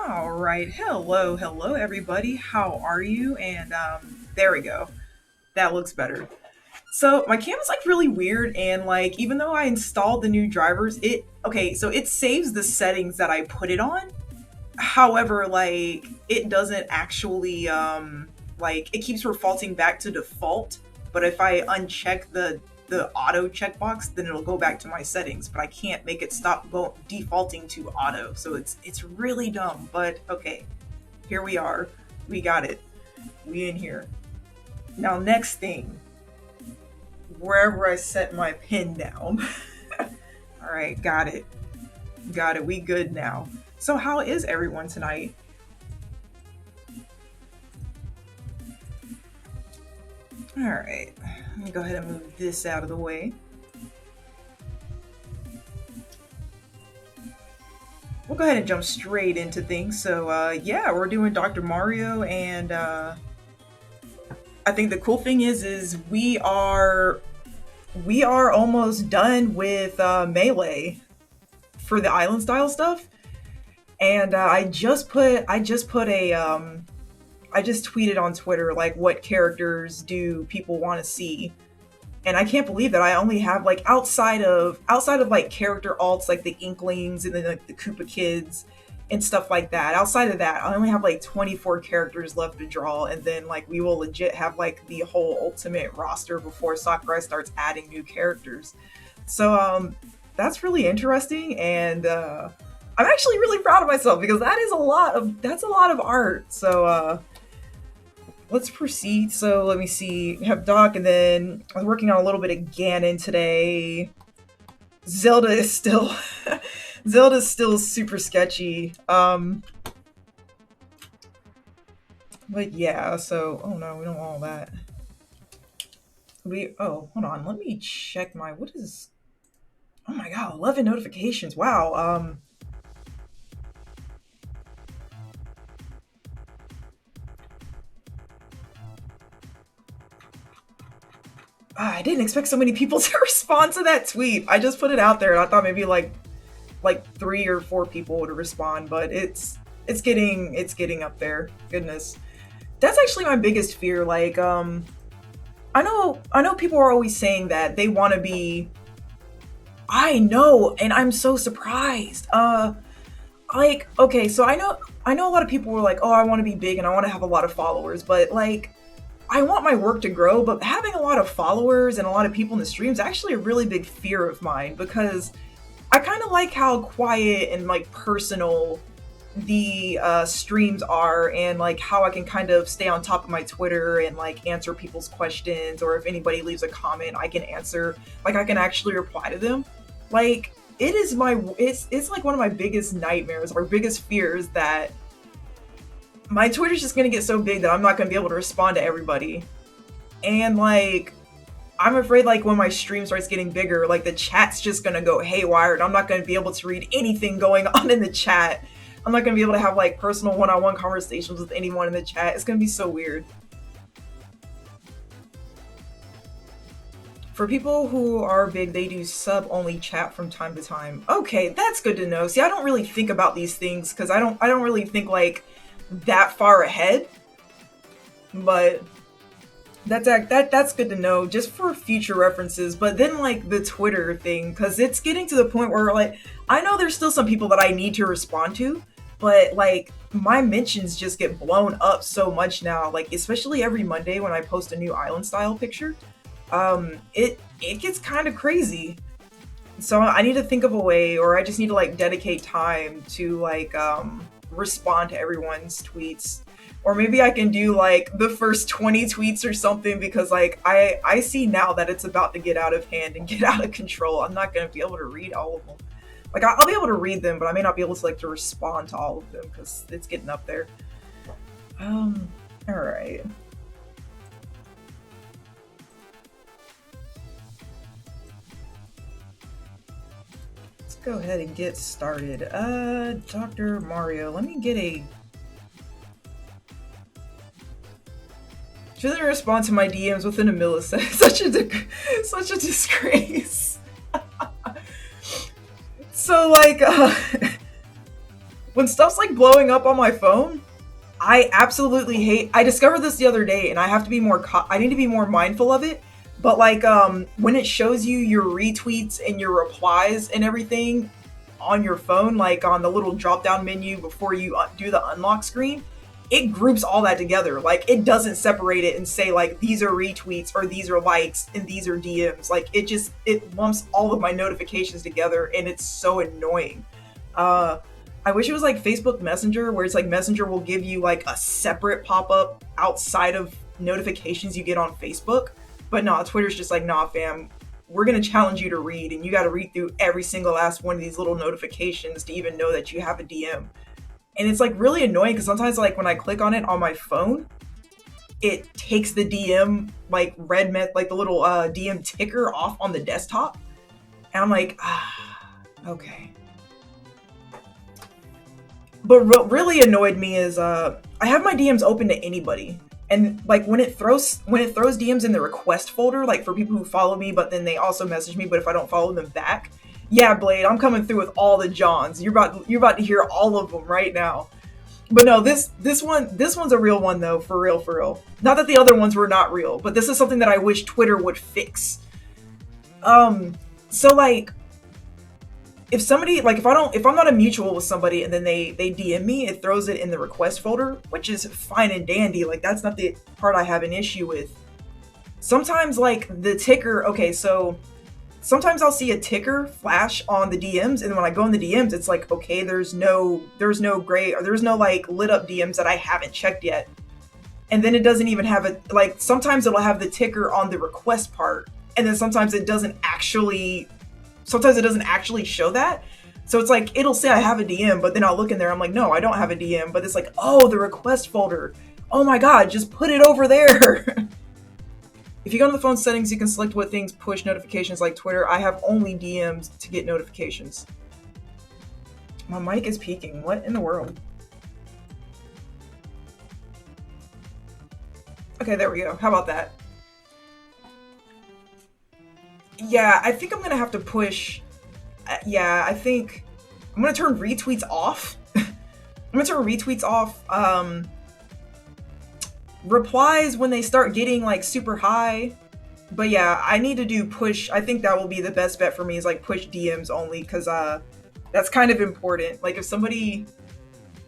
All right. Hello, everybody. How are you? And there we go. That looks better. So my cam is like really weird, and like even though I installed the new drivers, so it saves the settings that I put it on. However, like it doesn't actually like it keeps defaulting back to default. But if I uncheck the auto checkbox, then it'll go back to my settings. But I can't make it stop defaulting to auto. So it's really dumb. But okay, here we are. We got it. We in here. Now next thing, wherever I set my pin down. All right, got it. Got it. We good now. So how is everyone tonight? All right. Let me go ahead and move this out of the way. We'll go ahead and jump straight into things. So yeah, we're doing Dr. Mario, and I think the cool thing is we are almost done with Melee for the island style stuff. And I just tweeted on Twitter like what characters do people want to see, and I can't believe that I only have like outside of like character alts like the Inklings and then like the Koopa Kids and stuff like that. Outside of that, I only have like 24 characters left to draw, and then like we will legit have like the whole ultimate roster before Sakurai starts adding new characters. So that's really interesting, and I'm actually really proud of myself because that's a lot of art. So let's proceed. So let me see. We have Doc, and then I was working on a little bit of Ganon today. Zelda is still Zelda's still super sketchy. But yeah, so oh no, we don't want all that. Hold on, let me check my what is oh my god, 11 notifications. Wow. I didn't expect so many people to respond to that tweet. I just put it out there, and I thought maybe like 3 or 4 people would respond, but it's getting up there. Goodness, that's actually my biggest fear. Like, I know people are always saying that they want to be. I know, and I'm so surprised. Like, okay, so I know a lot of people were like, oh, I want to be big and I want to have a lot of followers, but like I want my work to grow, but having a lot of followers and a lot of people in the streams is actually a really big fear of mine because I kind of like how quiet and like personal the streams are, and like how I can kind of stay on top of my Twitter and like answer people's questions, or if anybody leaves a comment, I can answer, like I can actually reply to them. Like it's like one of my biggest nightmares or biggest fears that my Twitter's just gonna get so big that I'm not gonna be able to respond to everybody. And like I'm afraid like when my stream starts getting bigger, like the chat's just gonna go haywire and I'm not gonna be able to read anything going on in the chat. I'm not gonna be able to have like personal one-on-one conversations with anyone in the chat. It's gonna be so weird. For people who are big, they do sub-only chat from time to time. Okay, that's good to know. See, I don't really think about these things because I don't really think like that far ahead. But that's good to know just for future references. But then like the Twitter thing, because it's getting to the point where like I know there's still some people that I need to respond to, but like my mentions just get blown up so much now, like especially every Monday when I post a new island style picture. It gets kind of crazy. So I need to think of a way, or I just need to like dedicate time to like respond to everyone's tweets. Or maybe I can do like the first 20 tweets or something, because like I see now that it's about to get out of hand and get out of control. I'm not going to be able to read all of them. Like I'll be able to read them, but I may not be able to like to respond to all of them because it's getting up there. All right. Let's go ahead and get started. Dr. Mario, let me get a... She doesn't respond to my DMs within a millisecond. Such a disgrace. So like, when stuff's like blowing up on my phone, I absolutely hate. I discovered this the other day, and I have to be more. I need to be more mindful of it. But like, when it shows you your retweets and your replies and everything on your phone, like on the little drop down menu before you do the unlock screen, it groups all that together. Like, it doesn't separate it and say like these are retweets or these are likes and these are DMs. Like, it lumps all of my notifications together, and it's so annoying. I wish it was like Facebook Messenger, where it's like Messenger will give you like a separate pop-up outside of notifications you get on Facebook. But no, Twitter's just like, nah, fam, we're gonna challenge you to read, and you gotta read through every single last one of these little notifications to even know that you have a DM. And it's like really annoying because sometimes like when I click on it on my phone, it takes the DM like like the little DM ticker off on the desktop. And I'm like, okay. But what really annoyed me is I have my DMs open to anybody, and like when it throws DMs in the request folder, like for people who follow me, but then they also message me, but if I don't follow them back, yeah, Blade, I'm coming through with all the Johns. You're about to hear all of them right now. But no, this one's a real one though, for real. Not that the other ones were not real, but this is something that I wish Twitter would fix. So like, if somebody, like if I'm not a mutual with somebody and then they DM me, it throws it in the request folder, which is fine and dandy. Like, that's not the part I have an issue with. Sometimes like the ticker, okay, so sometimes I'll see a ticker flash on the DMs, and when I go in the DMs, it's like, okay, there's no gray, or there's no like lit up DMs that I haven't checked yet. And then it doesn't even have it, like sometimes it'll have the ticker on the request part, and then sometimes it doesn't actually show that. So it's like, it'll say I have a DM, but then I'll look in there, I'm like, no, I don't have a DM. But it's like, oh, the request folder. Oh my God, just put it over there. If you go to the phone settings, you can select what things push notifications like Twitter. I have only DMs to get notifications. My mic is peaking. What in the world? Okay, there we go. How about that? Yeah, I think I'm going to have to push... I think I'm going to turn retweets off. I'm going to turn retweets off. Replies when they start getting like super high. But yeah, I need to do push. I think that will be the best bet for me, is like push DMs only, because that's kind of important. Like if somebody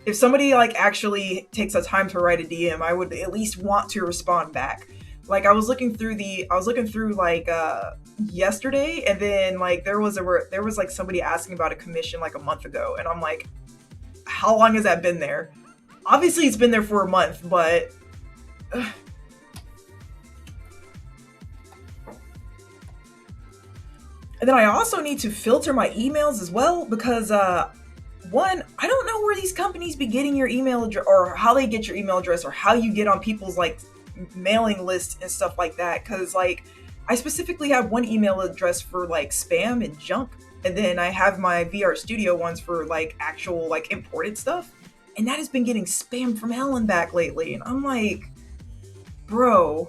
like actually takes the time to write a DM, I would at least want to respond back. Like I was looking through like yesterday, and then like there was like somebody asking about a commission like a month ago, and I'm like, how long has that been there? Obviously it's been there for a month, but and then I also need to filter my emails as well, because one, I don't know where these companies be getting your email address, or how they get your email address, or how you get on people's like mailing lists and stuff like that. Because like, I specifically have one email address for like spam and junk, and then I have my VR Studio ones for like actual like imported stuff, and that has been getting spammed from hell and back lately. And I'm like, bro,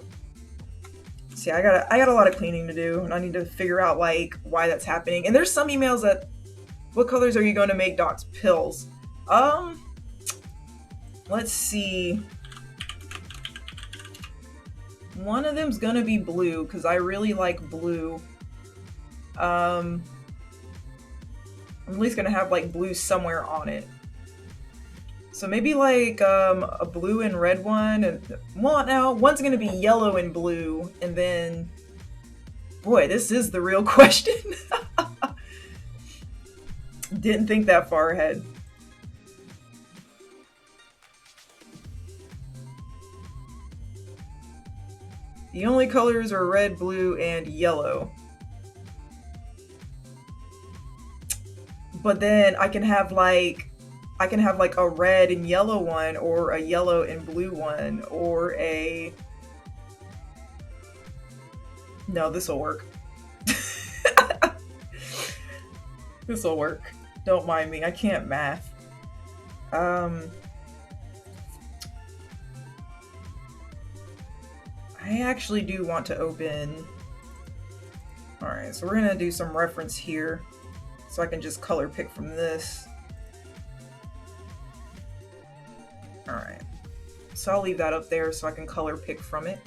see, I got a lot of cleaning to do, and I need to figure out like why that's happening. And there's some emails that, what colors are you going to make docs? Pills. Let's see. One of them's gonna be blue, because I really like blue. I'm at least gonna have like blue somewhere on it. So maybe like a blue and red one, and well, now one's gonna be yellow and blue, and then, boy, this is the real question. Didn't think that far ahead. The only colors are red, blue, and yellow. But then I can have like a red and yellow one, or a yellow and blue one, or a... No, this'll work. This'll work. Don't mind me, I can't math. I actually do want to open... Alright, so we're gonna do some reference here, so I can just color pick from this. So I'll leave that up there so I can color pick from it.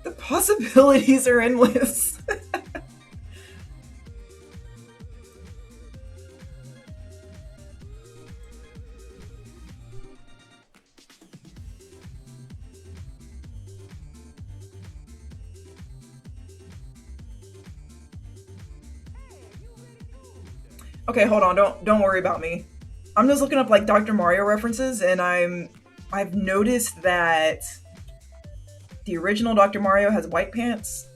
The possibilities are endless. Okay, hold on. Don't worry about me. I'm just looking up like Dr. Mario references, and I've noticed that the original Dr. Mario has white pants,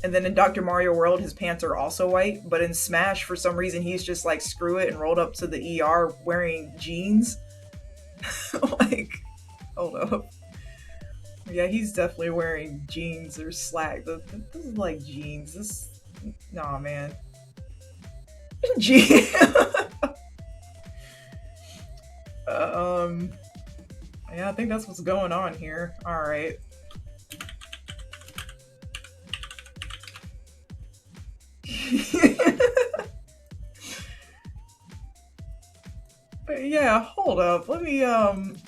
and then in Dr. Mario World his pants are also white, but in Smash for some reason he's just like screw it and rolled up to the ER wearing jeans. Like, hold up. Yeah, he's definitely wearing jeans or slack. This is like jeans. This, nah, man. Jeans. Yeah, I think that's what's going on here. All right. But yeah, hold up. Let me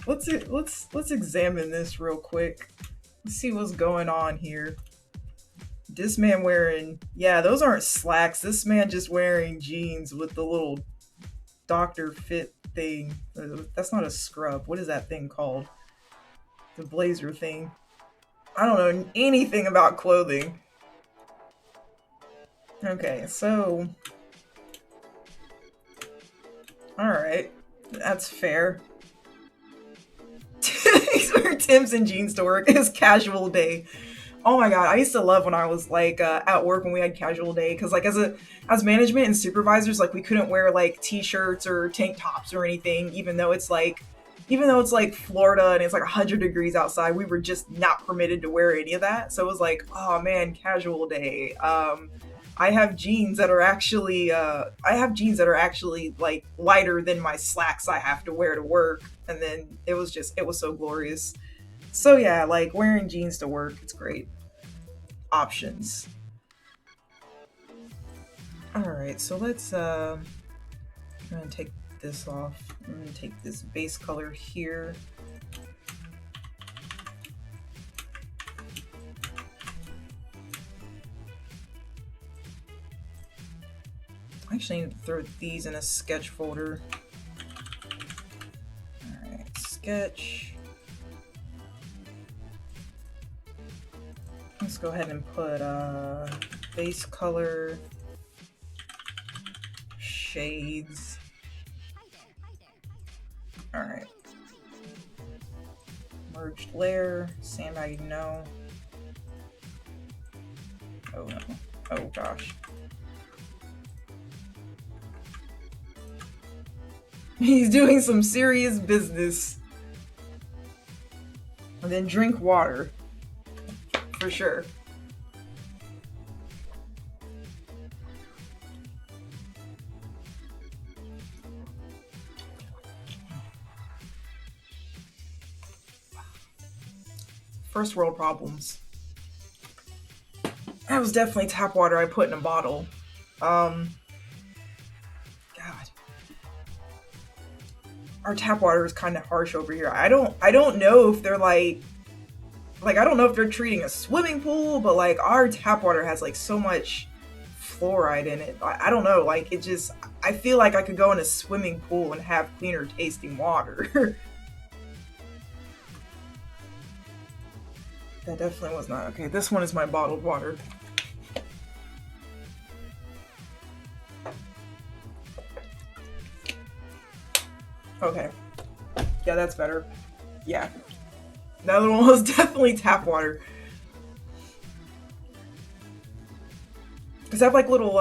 let's examine this real quick. Let's see what's going on here. This man wearing, yeah, those aren't slacks. This man just wearing jeans with the little Dr. Fit thing. That's not a scrub. What is that thing called? The blazer thing. I don't know anything about clothing. Okay, so alright. That's fair. He's wearing Tim's and jeans to work. It's casual day. Oh my god, I used to love when I was like at work when we had casual day, because like as management and supervisors, like we couldn't wear like t-shirts or tank tops or anything, even though it's like Florida and it's like 100 degrees outside, we were just not permitted to wear any of that. So it was like, oh man, casual day. I have jeans that are actually like lighter than my slacks I have to wear to work, and then it was so glorious. So yeah, like wearing jeans to work, it's great. Options. Alright, so let's I'm gonna take this off. I'm gonna take this base color here. I actually need to throw these in a sketch folder. Alright, sketch. Let's go ahead and put base color, shades. Alright. Merged layer, sandbag, no. Oh no. Oh gosh. He's doing some serious business. And then drink water. For sure. First world problems. That was definitely tap water I put in a bottle. God. Our tap water is kind of harsh over here. I don't know if they're like I don't know if they're treating a swimming pool, but like our tap water has like so much fluoride in it. I don't know, like it just, I feel like I could go in a swimming pool and have cleaner tasting water. That definitely was not, okay, this one is my bottled water. Okay. Yeah, that's better. Yeah. The other one was definitely tap water. Cause I have like little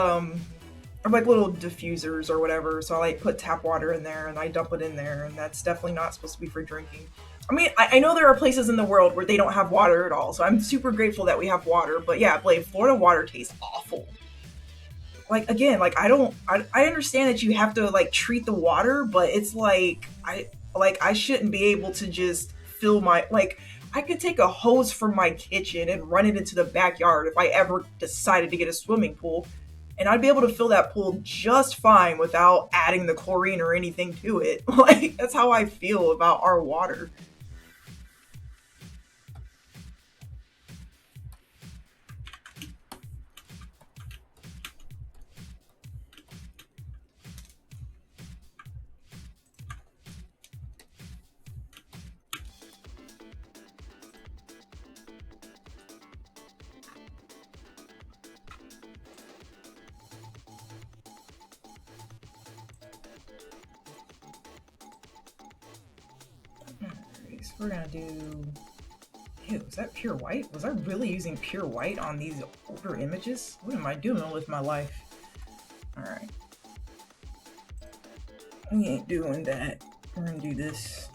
diffusers or whatever, so I like put tap water in there and I dump it in there, and that's definitely not supposed to be for drinking. I mean, I know there are places in the world where they don't have water at all, so I'm super grateful that we have water, but yeah, Blade, Florida water tastes awful. Like, again, like I understand that you have to like treat the water, but it's like I shouldn't be able to just fill my, like, I could take a hose from my kitchen and run it into the backyard if I ever decided to get a swimming pool, and I'd be able to fill that pool just fine without adding the chlorine or anything to it. Like, that's how I feel about our water. We're gonna do... Ew, is that pure white? Was I really using pure white on these older images? What am I doing with my life? Alright. We ain't doing that. We're gonna do this.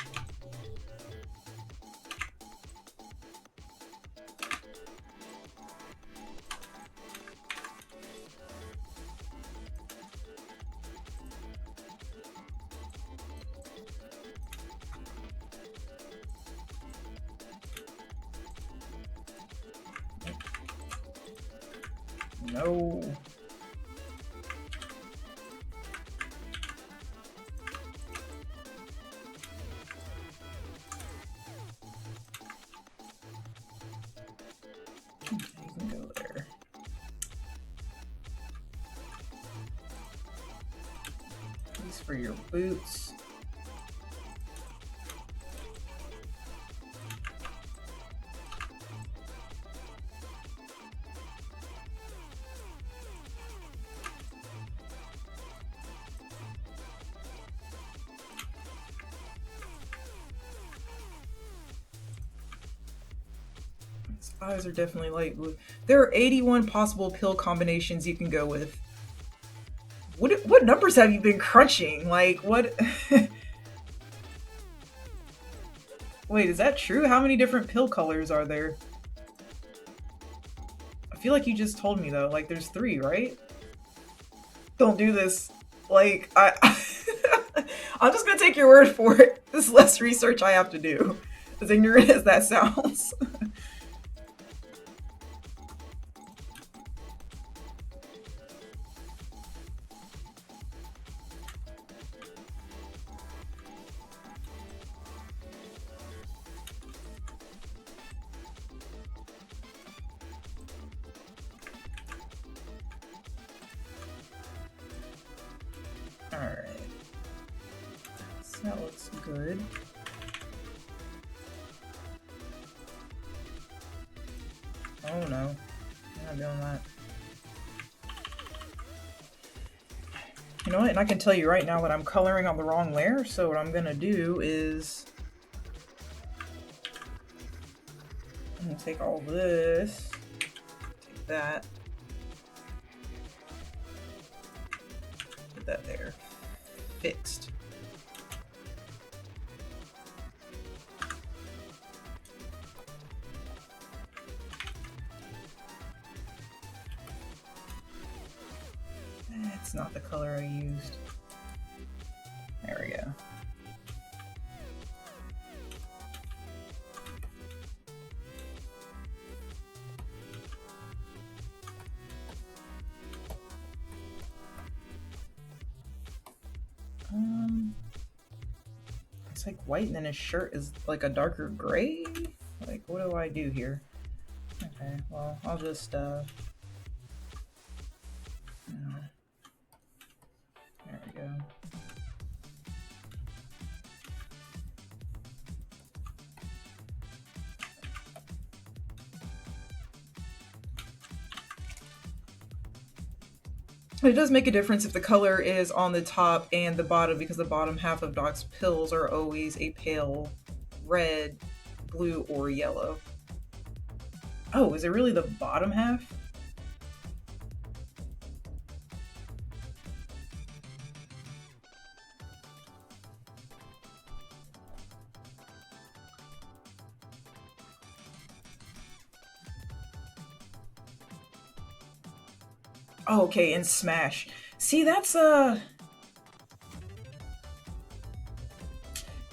No. Okay, you can go there. These for your boots. His eyes are definitely light blue. There are 81 possible pill combinations you can go with. What numbers have you been crunching? Like, what? Wait, is that true? How many different pill colors are there? I feel like you just told me, though. Like, there's 3, right? Don't do this. Like, I'm just gonna take your word for it. This is less research I have to do. As ignorant as that sounds. Alright. So that looks good. Oh no. I'm not doing that. You know what? And I can tell you right now that I'm coloring on the wrong layer, so what I'm gonna do is I'm gonna take all this, take that, put that there. Fixed. That's not the color I used. There we go. It's like white and then his shirt is like a darker gray? Like, what do I do here? Okay, well, I'll just, there we go. It does make a difference if the color is on the top and the bottom, because the bottom half of Doc's pills are always a pale red, blue, or yellow. Oh, is it really the bottom half? Oh, okay, in Smash. See, that's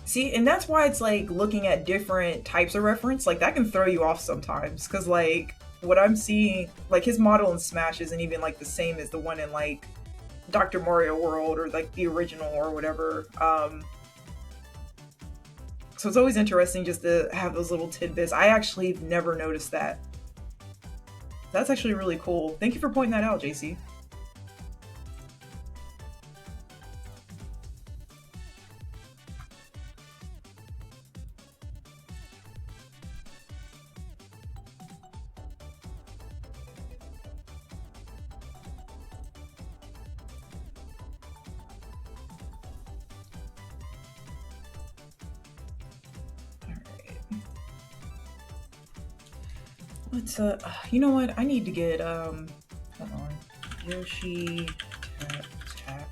See, and that's why it's like looking at different types of reference, like that can throw you off sometimes, because like what I'm seeing, like his model in Smash isn't even like the same as the one in like Dr. Mario World or like the original or whatever. So it's always interesting just to have those little tidbits. I actually never noticed that. That's actually really cool. Thank you for pointing that out, JC. Let's you know what? I need to get hold on. Yoshi tap tap.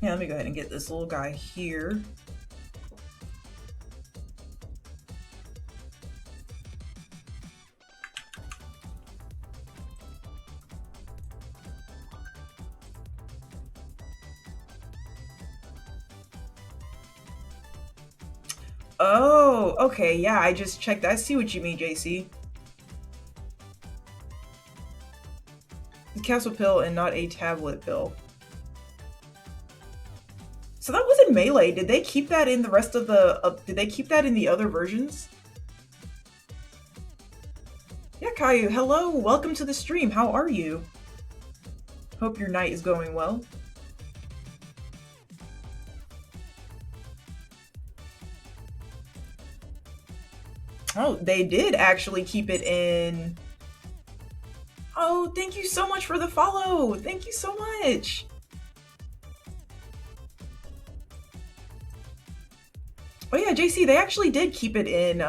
Yeah, let me go ahead and get this little guy here. Oh, okay, yeah, I just checked. I see what you mean, JC. The capsule pill and not a tablet pill. So that was in Melee. Did they keep that in the rest of the? Did they keep that in the other versions? Yeah, Caillou. Hello, welcome to the stream. How are you? Hope your night is going well. Oh, they did actually keep it in. Oh, thank you so much for the follow. Thank you so much. Oh yeah, JC, they actually did keep it in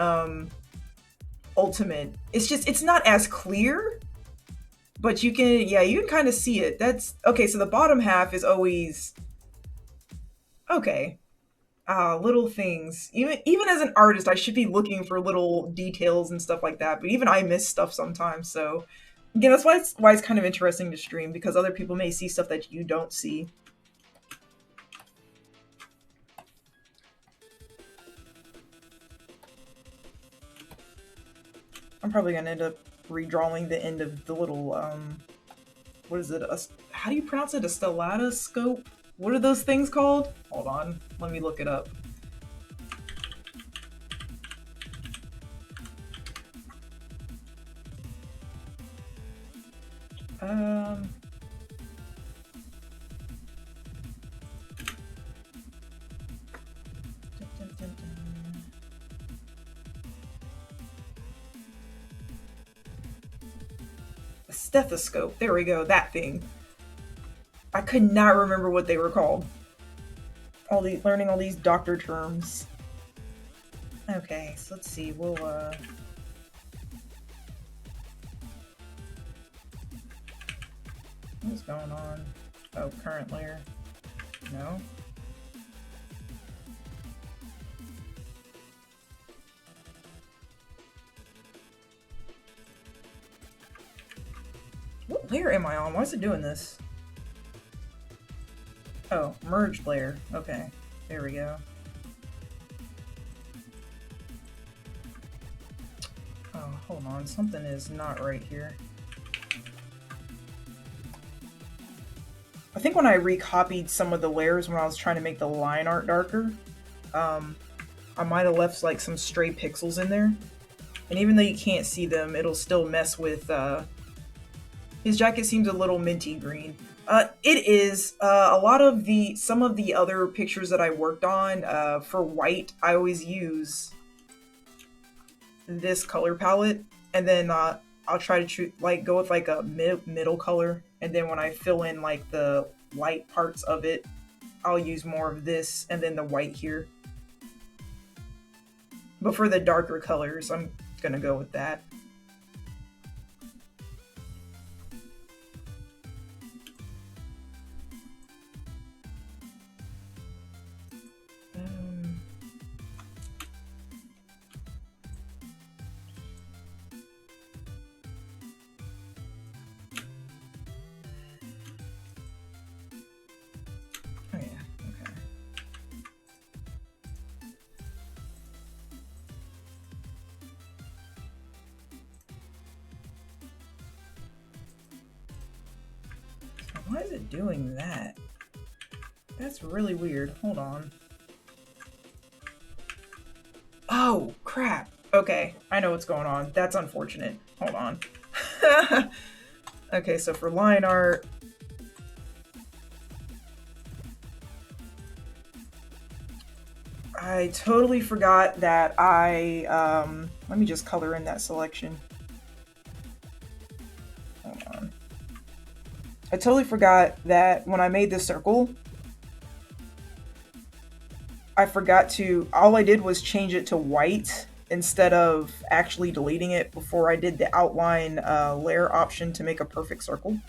Ultimate. It's just it's not as clear, but you can you can kind of see it. That's okay. So the bottom half is always okay. Little things. Even as an artist, I should be looking for little details and stuff like that. But even I miss stuff sometimes. So again, that's why it's kind of interesting to stream because other people may see stuff that you don't see. I'm probably gonna end up redrawing the end of the little what is it? How do you pronounce it? A stellatoscope? What are those things called? Hold on, let me look it up. Um, a stethoscope. There we go. That thing. I could not remember what they were called. Learning all these doctor terms. Okay, so let's see. We'll what's going on? Oh, current layer. No. What layer am I on? Why is it doing this? Oh, merged layer. Okay, there we go. Oh, hold on. Something is not right here. I think when I recopied some of the layers when I was trying to make the line art darker, I might have left like some stray pixels in there. And even though you can't see them, it'll still mess with, his jacket seems a little minty green. It is, some of the other pictures that I worked on, for white, I always use this color palette. And then, I'll try to go with like a middle color. And then when I fill in like the light parts of it, I'll use more of this and then the white here. But for the darker colors, I'm gonna go with that. Why is it doing that? That's really weird. Hold on. Oh, crap. Okay, I know what's going on. That's unfortunate. Hold on. Okay, so for line art... I totally forgot that let me just color in that selection. Hold on. I totally forgot that when I made this circle, I forgot to, all I did was change it to white instead of actually deleting it before I did the outline layer option to make a perfect circle.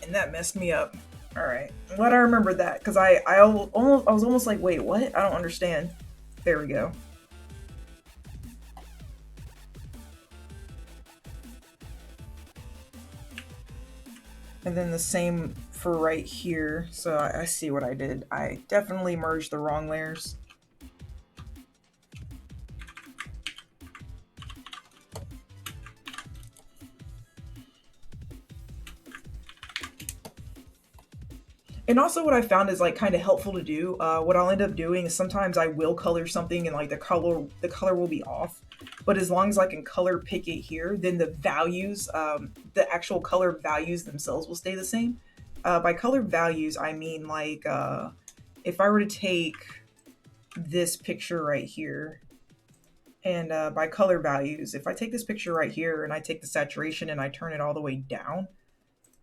And that messed me up. All right, I'm glad I remembered that because I was almost like, wait, what? I don't understand. There we go. And then the same for right here. So I see what I did. I definitely merged the wrong layers. And also what I found is like kind of helpful to do. What I'll end up doing is sometimes I will color something and like the color will be off. But as long as I can color pick it here, then the values, the actual color values themselves will stay the same. By color values, I mean like if I were to take this picture right here, and by color values, if I take this picture right here and I take the saturation and I turn it all the way down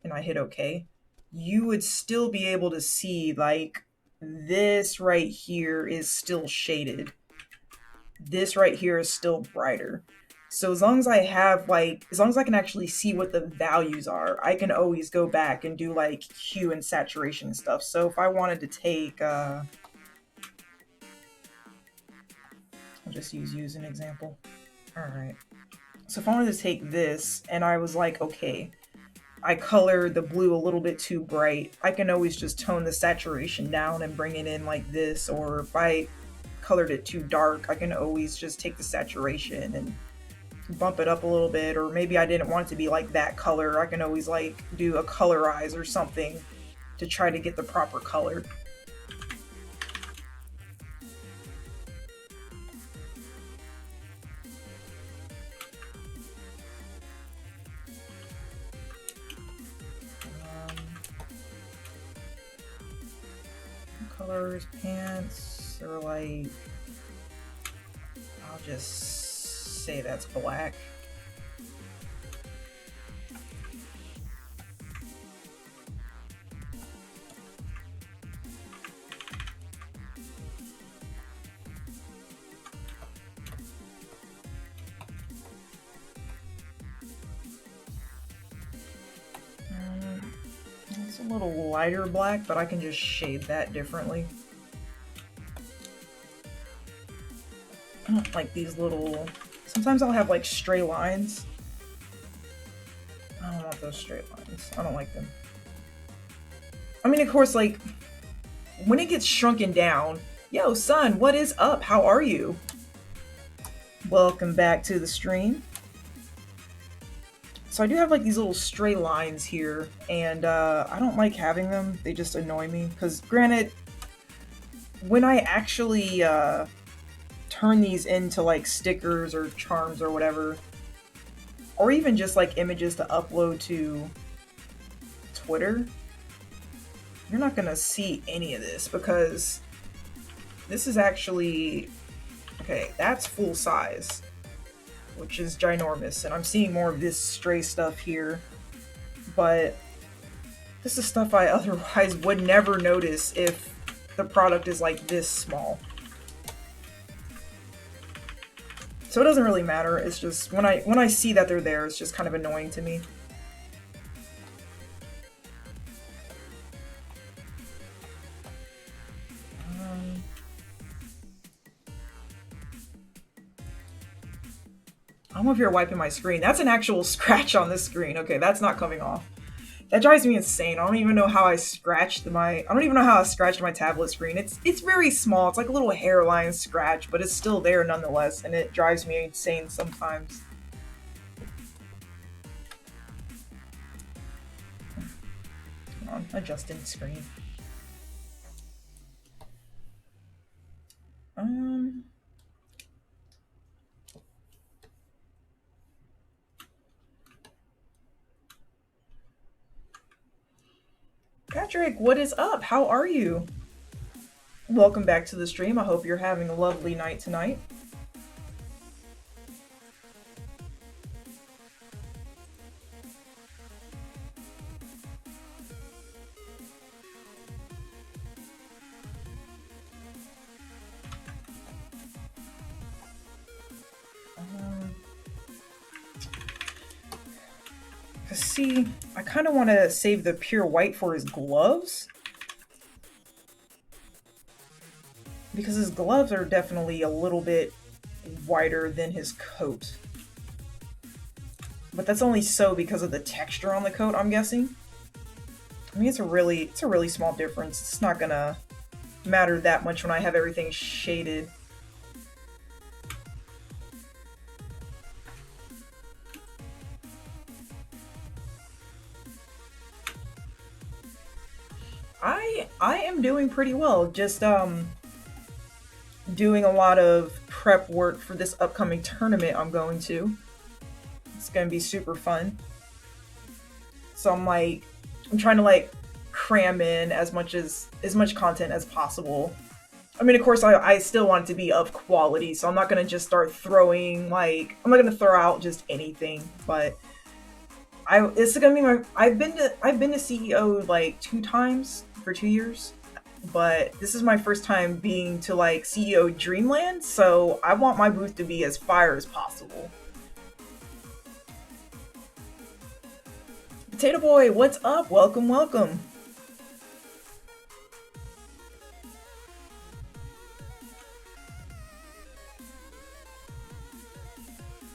and I hit OK, you would still be able to see like this right here is still shaded. This right here is still brighter. So as long as I have like, as long as I can actually see what the values are, I can always go back and do like hue and saturation and stuff. So if I wanted to take, I'll just use you as an example. All right. So if I wanted to take this and I was like, okay, I colored the blue a little bit too bright, I can always just tone the saturation down and bring it in like this. Or if I colored it too dark, I can always just take the saturation and bump it up a little bit. Or maybe I didn't want it to be like that color, I can always like do a colorize or something to try to get the proper color. Colors, pants, or like, I'll just say that's black. It's a little lighter black, but I can just shade that differently. I don't like these little, sometimes I'll have like stray lines. I don't want those straight lines. I don't like them. I mean, of course, like, when it gets shrunken down, yo, son, what is up? How are you? Welcome back to the stream. So I do have like these little stray lines here, and I don't like having them. They just annoy me, because granted, when I actually turn these into like stickers or charms or whatever, or even just like images to upload to Twitter, you're not gonna see any of this, because this is actually, okay, that's full size, which is ginormous, and I'm seeing more of this stray stuff here, but this is stuff I otherwise would never notice if the product is like this small. So it doesn't really matter, it's just when I see that they're there, it's just kind of annoying to me. I don't know if you're wiping my screen. That's an actual scratch on this screen. Okay, that's not coming off. That drives me insane. I don't even know how I scratched my tablet screen. It's very small. It's like a little hairline scratch, but it's still there nonetheless, and it drives me insane sometimes. Come on, adjusting screen. Patrick, what is up? How are you? Welcome back to the stream. I hope you're having a lovely night tonight. see, I kind of want to save the pure white for his gloves. Because his gloves are definitely a little bit whiter than his coat. But that's only so because of the texture on the coat, I'm guessing. I mean, it's a really small difference. It's not gonna matter that much when I have everything shaded. I am doing pretty well. Just doing a lot of prep work for this upcoming tournament I'm going to. It's gonna be super fun. So I'm trying to like cram in as much content as possible. I mean, of course, I still want it to be of quality, so I'm not gonna just start throwing I'm not gonna throw out just anything. But it's gonna be my I've been to CEO like 2 times for 2 years, but this is my first time being to like CEO Dreamland, so I want my booth to be as fire as possible. Potato Boy, what's up? Welcome, welcome.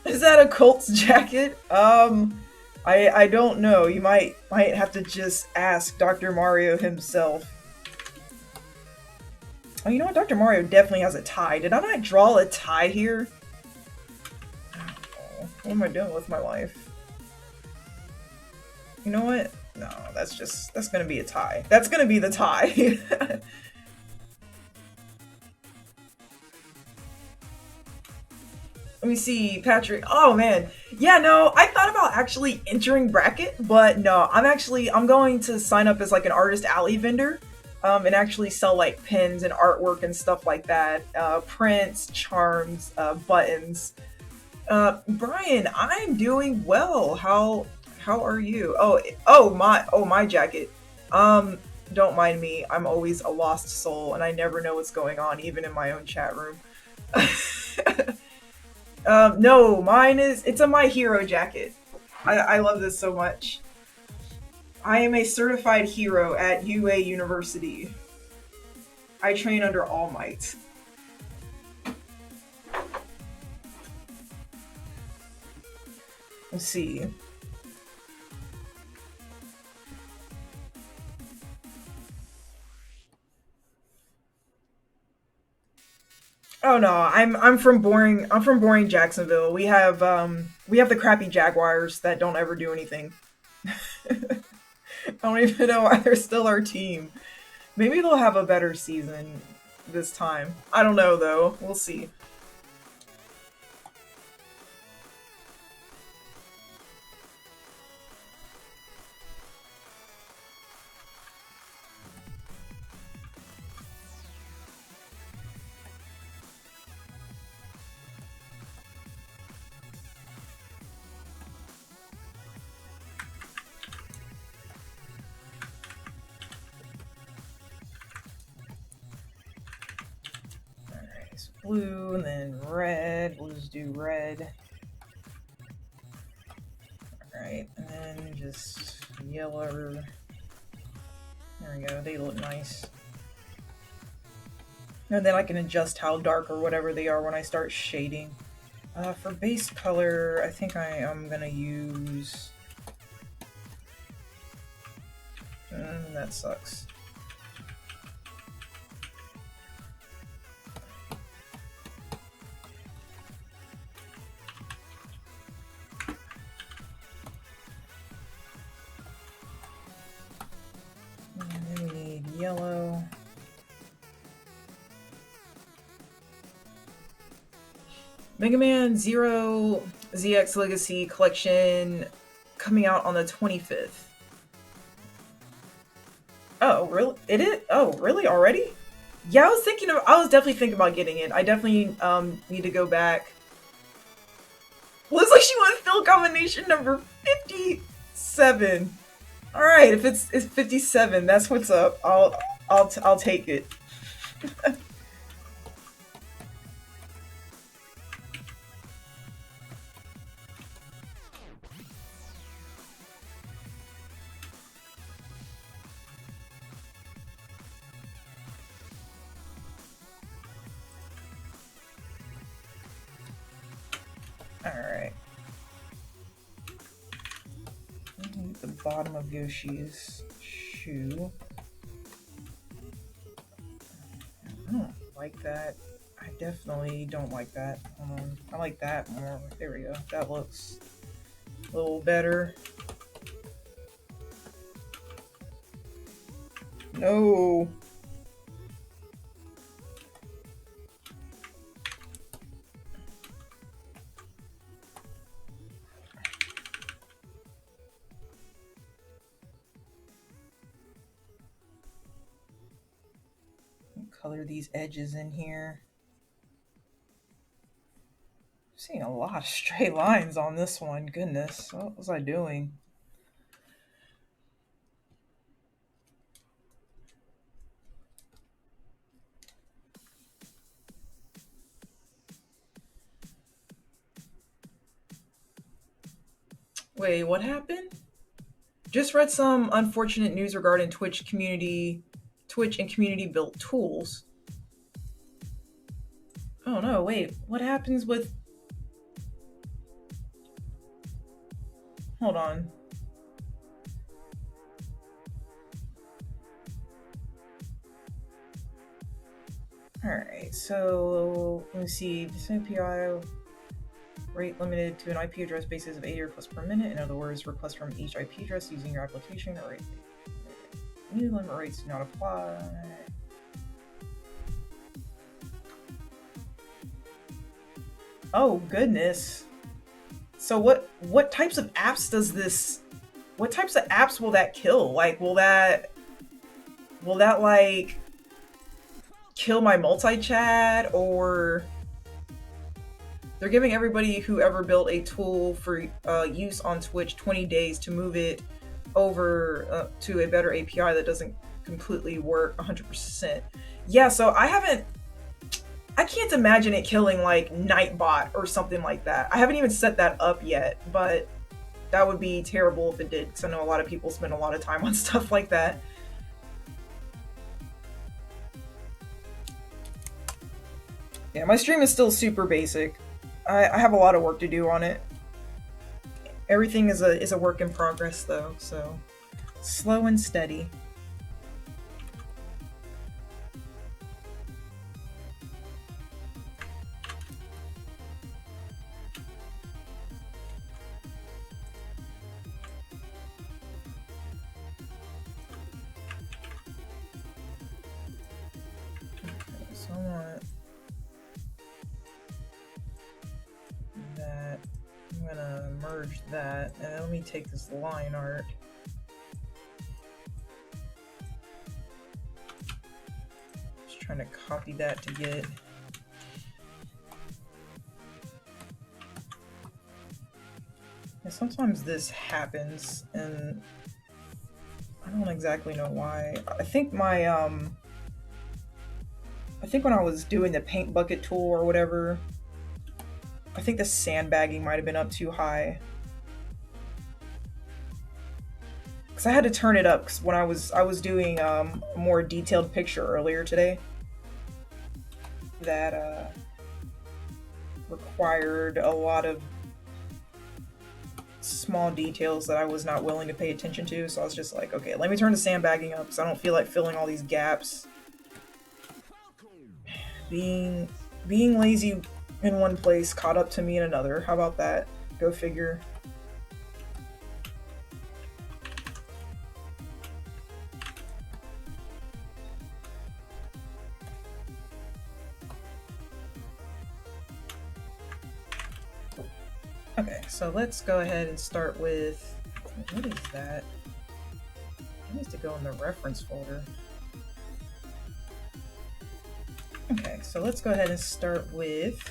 Is that a Colts jacket? I don't know. You might have to just ask Dr. Mario himself. Oh, you know what? Dr. Mario definitely has a tie. Did I not draw a tie here? Oh, what am I doing with my life? You know what? No, that's gonna be a tie. That's gonna be the tie. Let me see, Patrick. Oh man. Yeah, no, I thought about actually entering bracket, but no, I'm going to sign up as like an artist alley vendor. And actually sell like pins and artwork and stuff like that. Prints, charms, buttons. Brian, I'm doing well. How are you? My jacket. Don't mind me. I'm always a lost soul, and I never know what's going on, even in my own chat room. No, it's a My Hero jacket. I love this so much. I am a certified hero at UA University. I train under All Might. Let's see. Oh no, I'm from boring Jacksonville. We have the crappy Jaguars that don't ever do anything. I don't even know why they're still our team. Maybe they'll have a better season this time. I don't know though. We'll see. Blue and then red. We'll just do red. Alright, and then just yellow. There we go, they look nice. And then I can adjust how dark or whatever they are when I start shading. For base color, I think I am gonna use... that sucks. Yellow. Mega Man Zero ZX Legacy Collection coming out on the 25th. Oh, really? Oh, really? Already? Yeah, I was definitely thinking about getting it. I definitely need to go back. Looks like she wants fill combination number 57. All right, if it's 57, that's what's up. I'll take it. bottom of Yoshi's shoe. I don't like that. I definitely don't like that. I like that more. There we go. That looks a little better. No. Color these edges in here. I'm seeing a lot of straight lines on this one. Goodness, what was I doing? Wait, what happened? Just read some unfortunate news regarding Twitch and community built tools. Oh no, wait, what happens with... Hold on. Alright, so let me see. This API rate limited to an IP address basis of 80 requests per minute. In other words, requests from each IP address using your application or new limit rates do not apply. Oh goodness. So what types of apps does this, what types of apps will that kill? Like will that like kill my multi-chat, or they're giving everybody who ever built a tool for use on Twitch 20 days to move it over to a better API that doesn't completely work 100%. Yeah, so I can't imagine it killing like Nightbot or something like that. I haven't even set that up yet, but that would be terrible if it did, because I know a lot of people spend a lot of time on stuff like that. Yeah, my stream is still super basic. I have a lot of work to do on it. Everything is a work in progress though, so slow and steady. So I want that. I'm gonna merge that, and let me take this line art. Just trying to copy that to get. And sometimes this happens, and I don't exactly know why. I think my I think when I was doing the paint bucket tool or whatever, I think the sandbagging might have been up too high. Because I had to turn it up because when I was doing a more detailed picture earlier today that required a lot of small details that I was not willing to pay attention to, so I was just like, okay, let me turn the sandbagging up because I don't feel like filling all these gaps. Being lazy in one place caught up to me in another. How about that? Go figure. Okay, so let's go ahead and start with, what is that? It needs to go in the reference folder. Okay, so let's go ahead and start with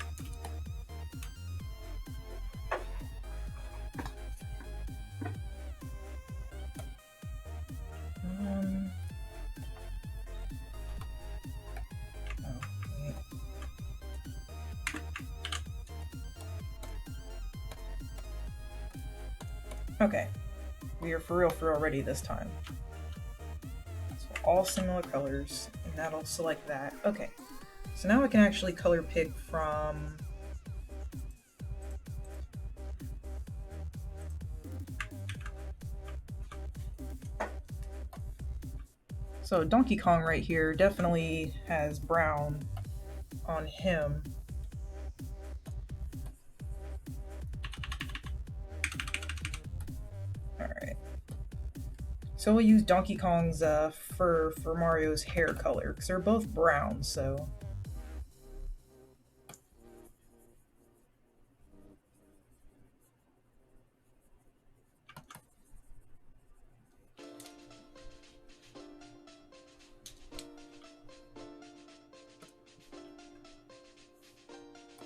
okay, we are for real ready this time. So all similar colors, and that'll select that. Okay, so now I can actually color pick from So Donkey Kong right here definitely has brown on him. Alright. So we'll use Donkey Kong's fur for Mario's hair color, because they're both brown, so...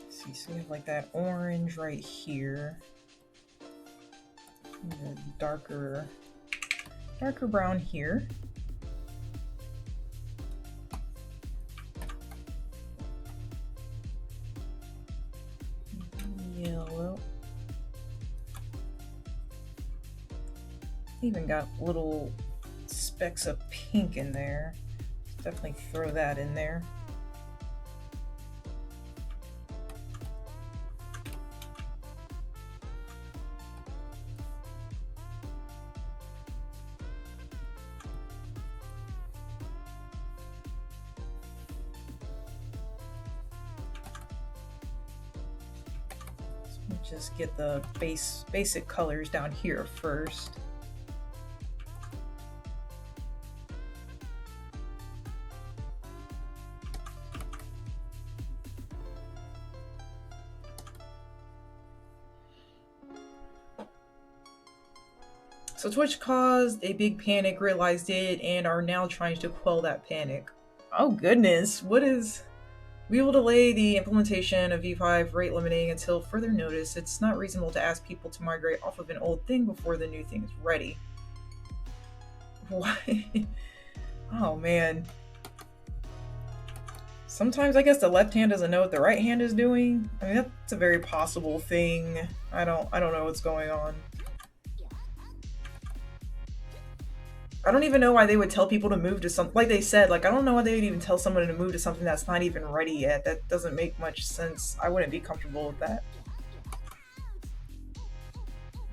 See, so we have like that orange right here. And the darker brown here. Yellow. Even got little specks of pink in there. Definitely throw that in there. Just get the basic colors down here first. So Twitch caused a big panic, realized it, and are now trying to quell that panic. Oh goodness, what is... We will delay the implementation of V5 rate limiting until further notice. It's not reasonable to ask people to migrate off of an old thing before the new thing is ready. What? Oh man. Sometimes I guess the left hand doesn't know what the right hand is doing. I mean, that's a very possible thing. I don't know what's going on. I don't even know why they would tell people to move to something, like they said, like I don't know why they would even tell someone to move to something that's not even ready yet. That doesn't make much sense. I wouldn't be comfortable with that.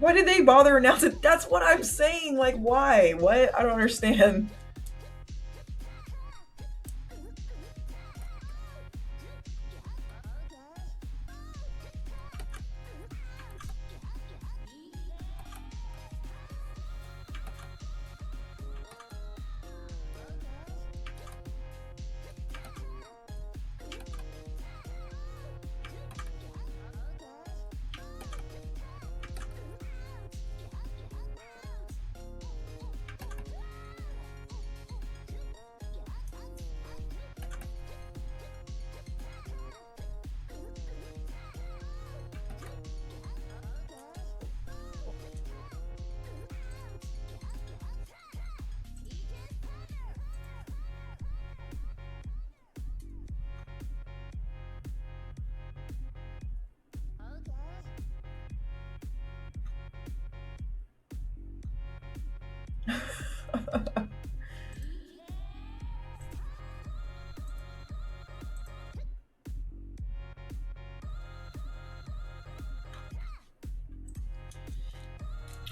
Why did they bother announcing? That's what I'm saying, like why? What? I don't understand.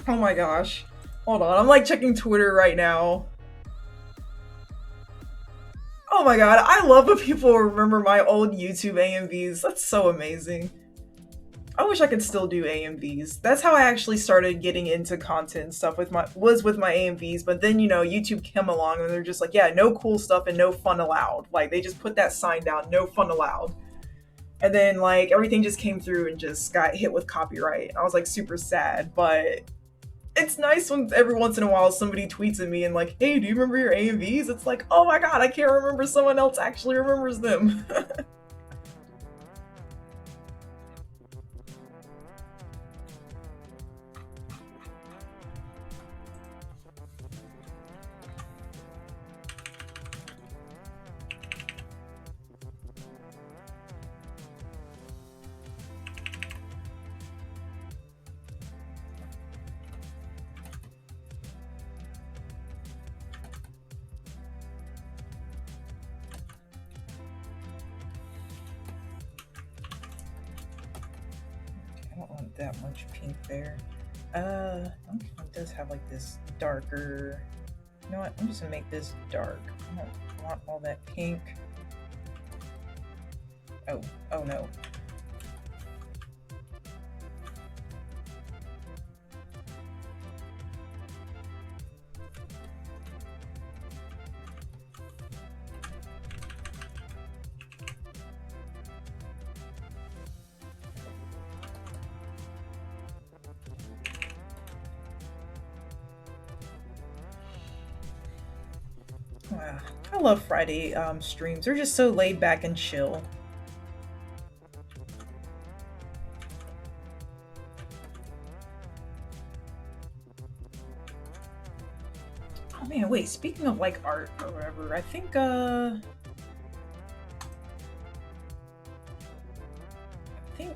Oh my gosh. Hold on, I'm like checking Twitter right now. Oh my god, I love when people remember my old YouTube AMVs. That's so amazing. I wish I could still do AMVs. That's how I actually started getting into content and stuff with my AMVs, but then, you know, YouTube came along and they're just like, yeah, no cool stuff and no fun allowed. Like, they just put that sign down, no fun allowed. And then, like, everything just came through and just got hit with copyright. I was, like, super sad, but it's nice when every once in a while somebody tweets at me and like, hey, do you remember your AMVs? It's like, oh my god, I can't remember, someone else actually remembers them. I don't want that much pink there. It does have like this darker You know what? I'm just gonna make this dark. I don't want all that pink. Oh, oh no. Wow. I love Friday streams. They're just so laid back and chill. Oh man, wait, speaking of like art or whatever, I think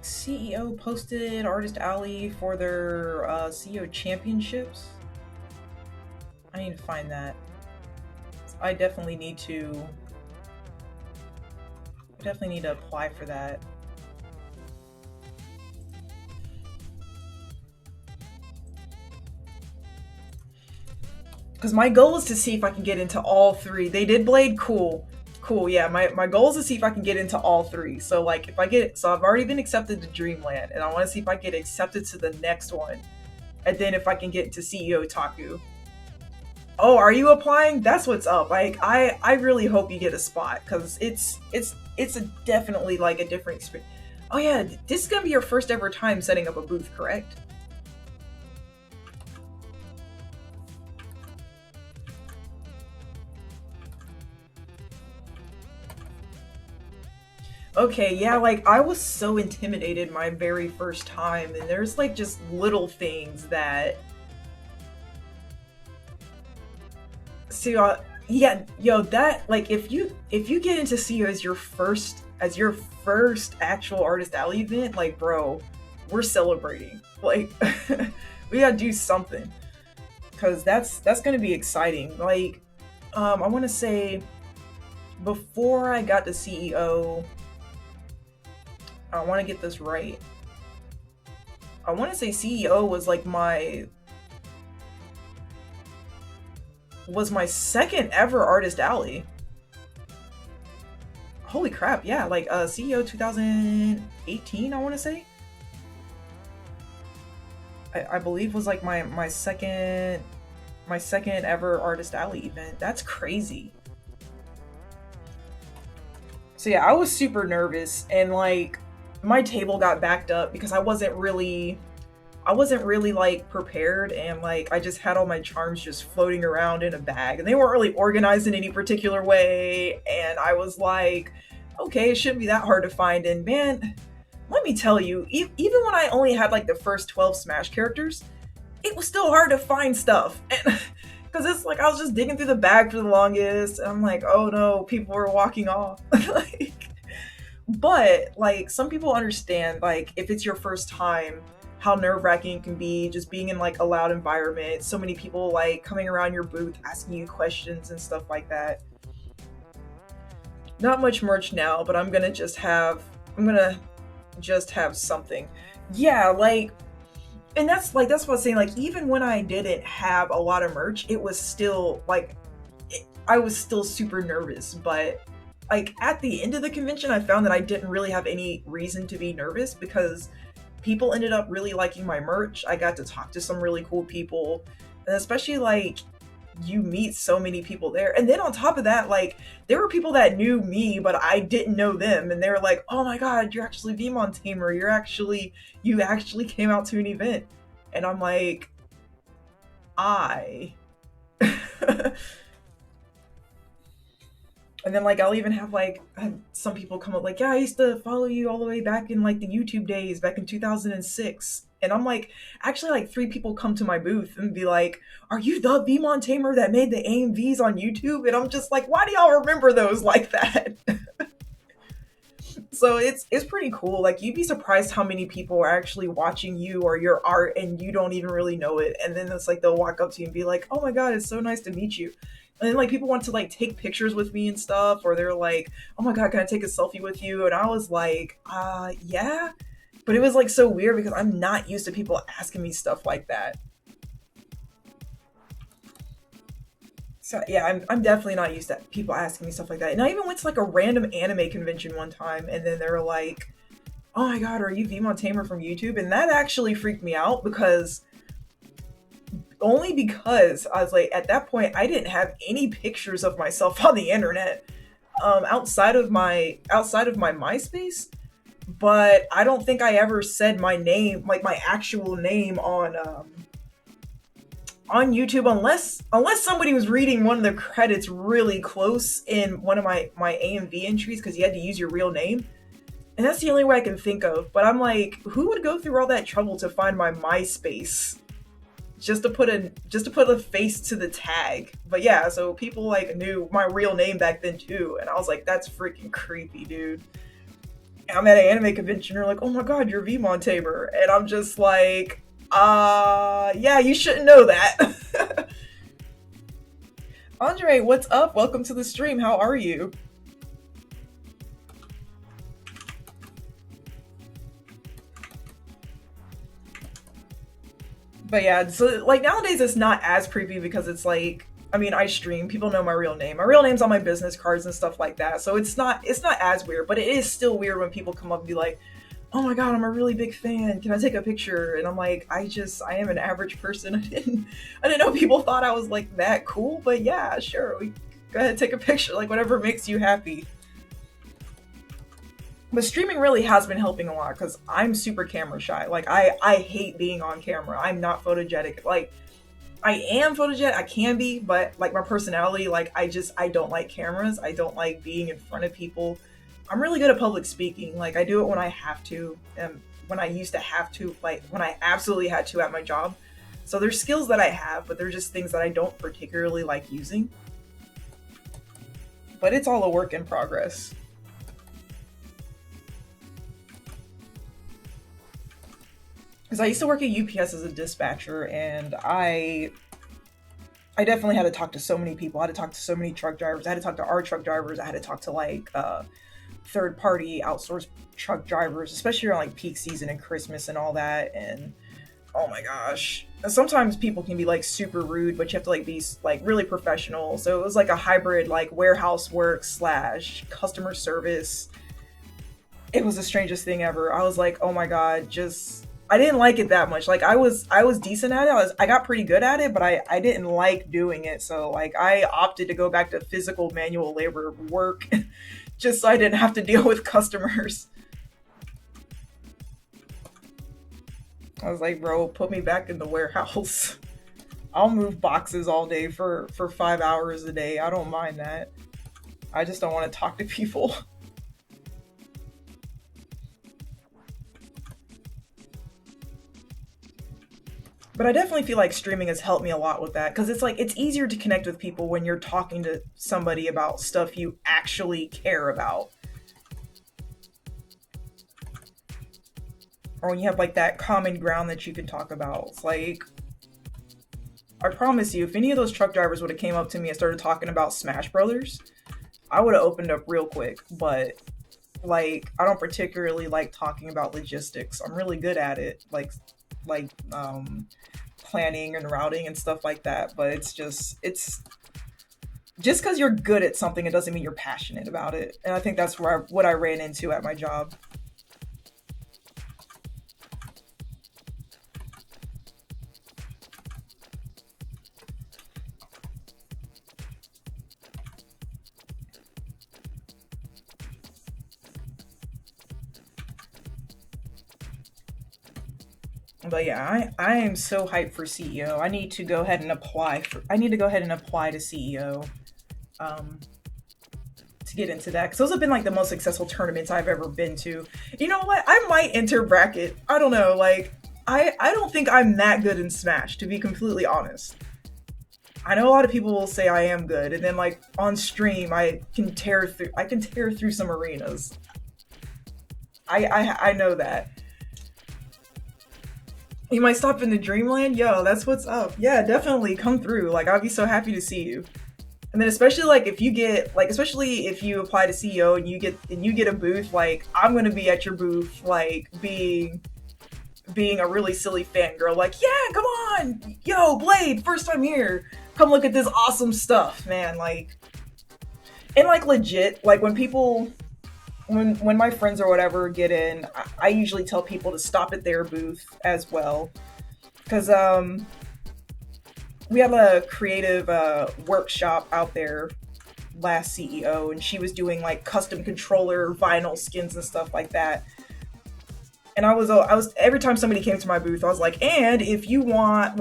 CEO posted Artist Alley for their CEO championships. I need to find that. I definitely need to apply for that. Because my goal is to see if I can get into all three. They did Blade, cool. Cool, yeah. My goal is to see if I can get into all three. So like if I get so I've already been accepted to Dreamland and I want to see if I get accepted to the next one. And then if I can get into CEO Taku. Oh, are you applying? That's what's up. Like I really hope you get a spot because it's definitely like a different experience. Oh yeah, this is gonna be your first ever time setting up a booth, correct? Okay, yeah, like I was so intimidated my very first time, and there's like just little things that see. Yeah, yo, that like if you get into CEO as your first actual Artist Alley event, like bro, we're celebrating. Like we gotta do something because that's gonna be exciting. Like I want to say before I got to CEO. I want to get this right. I want to say CEO was my second ever Artist Alley. Holy crap, yeah, like CEO 2018, I want to say. I believe was like my second ever Artist Alley event. That's crazy. So yeah, I was super nervous and like my table got backed up because I wasn't really like prepared and like I just had all my charms just floating around in a bag and they weren't really organized in any particular way and I was like, okay, it shouldn't be that hard to find and man, let me tell you, even when I only had like the first 12 Smash characters, it was still hard to find stuff. And because it's like I was just digging through the bag for the longest and I'm like, oh no, people were walking off. Like, but like some people understand like if it's your first time how nerve-wracking it can be just being in like a loud environment, so many people like coming around your booth asking you questions and stuff like that. Not much merch now, but I'm gonna just have something. Yeah, like and that's what I was saying, like even when I didn't have a lot of merch, it was still like I was still super nervous, but like at the end of the convention I found that I didn't really have any reason to be nervous because people ended up really liking my merch. I got to talk to some really cool people, and especially like you meet so many people there. And then on top of that, like there were people that knew me, but I didn't know them, and they were like, "Oh my god, you're actually Veemontamer. You actually came out to an event," and I'm like, I. And then like I'll even have like some people come up like, yeah, I used to follow you all the way back in like the YouTube days back in 2006. And I'm like, actually like three people come to my booth and be like, are you the Veemontamer that made the AMVs on YouTube? And I'm just like, why do y'all remember those like that? So it's pretty cool. Like you'd be surprised how many people are actually watching you or your art and you don't even really know it. And then it's like they'll walk up to you and be like, "Oh my god, it's so nice to meet you." And then like people want to like take pictures with me and stuff, or they're like, "Oh my god, can I take a selfie with you?" And I was like, yeah. But it was like so weird because I'm not used to people asking me stuff like that. So yeah, I'm definitely not used to people asking me stuff like that. And I even went to like a random anime convention one time, and then they were like, "Oh my god, are you Veemontamer from YouTube?" And that actually freaked me out because only because I was like, at that point, I didn't have any pictures of myself on the internet outside of my MySpace. But I don't think I ever said my name, like my actual name, on YouTube unless somebody was reading one of the credits really close in one of my AMV entries because you had to use your real name. And that's the only way I can think of. But I'm like, who would go through all that trouble to find my MySpace just to put a face to the tag? But yeah, so people like knew my real name back then too, and I was like, that's freaking creepy, dude. And I'm at an anime convention, they're like, oh my god, you're Veemontamer, and I'm just like, yeah, you shouldn't know that. Andre, what's up? Welcome to the stream. How are you? But yeah, so like nowadays it's not as creepy because it's like, I mean, I stream, people know my real name. My real name's on my business cards and stuff like that. So it's not as weird, but it is still weird when people come up and be like, "Oh my god, I'm a really big fan. Can I take a picture?" And I'm like, I am an average person. I didn't know people thought I was like that cool, but yeah, sure. We go ahead and take a picture, like whatever makes you happy. But streaming really has been helping a lot because I'm super camera shy. Like I hate being on camera. I'm not photogenic. Like I am photogenic. I can be, but like my personality, like I don't like cameras. I don't like being in front of people. I'm really good at public speaking. Like I do it when I have to, and when I used to have to, like when I absolutely had to at my job. So there's skills that I have, but they're just things that I don't particularly like using. But it's all a work in progress. Because I used to work at UPS as a dispatcher, and I definitely had to talk to so many people. I had to talk to so many truck drivers. I had to talk to our truck drivers. I had to talk to like third party outsourced truck drivers, especially around like peak season and Christmas and all that. And oh my gosh, sometimes people can be like super rude, but you have to like be like really professional. So it was like a hybrid like warehouse work slash customer service. It was the strangest thing ever. I was like, oh my god, just I didn't like it that much. Like I was decent at it. I got pretty good at it, but I didn't like doing it. So like I opted to go back to physical manual labor work just so I didn't have to deal with customers. I was like, bro, put me back in the warehouse. I'll move boxes all day for 5 hours a day. I don't mind that. I just don't want to talk to people. But I definitely feel like streaming has helped me a lot with that because it's like it's easier to connect with people when you're talking to somebody about stuff you actually care about. Or when you have like that common ground that you can talk about. It's like I promise you, if any of those truck drivers would have came up to me and started talking about Smash Brothers, I would have opened up real quick. But like I don't particularly like talking about logistics. I'm really good at it. Like planning and routing and stuff like that, but it's just because you're good at something, it doesn't mean you're passionate about it. And I think that's what I ran into at my job. But yeah, I am so hyped for CEO. I need to go ahead and apply to CEO um, to get into that because those have been like the most successful tournaments I've ever been to. You know what? I might enter bracket. I don't know. Like I don't think I'm that good in Smash, to be completely honest. I know a lot of people will say I am good, and then like on stream I can tear through some arenas. I know that. You might stop in the Dreamland? Yo, that's what's up. Yeah, definitely come through. Like, I'll be so happy to see you. And then especially like if you get like especially if you apply to CEO and you get a booth, like I'm gonna be at your booth like being being a really silly fangirl, like, yeah, come on, yo, Blade, first time here, come look at this awesome stuff, man. Like, and like legit, like when people, when my friends or whatever get in, I usually tell people to stop at their booth as well, because we have a creative workshop out there last CEO, and she was doing like custom controller vinyl skins and stuff like that. And I was every time somebody came to my booth, I was like, and if you want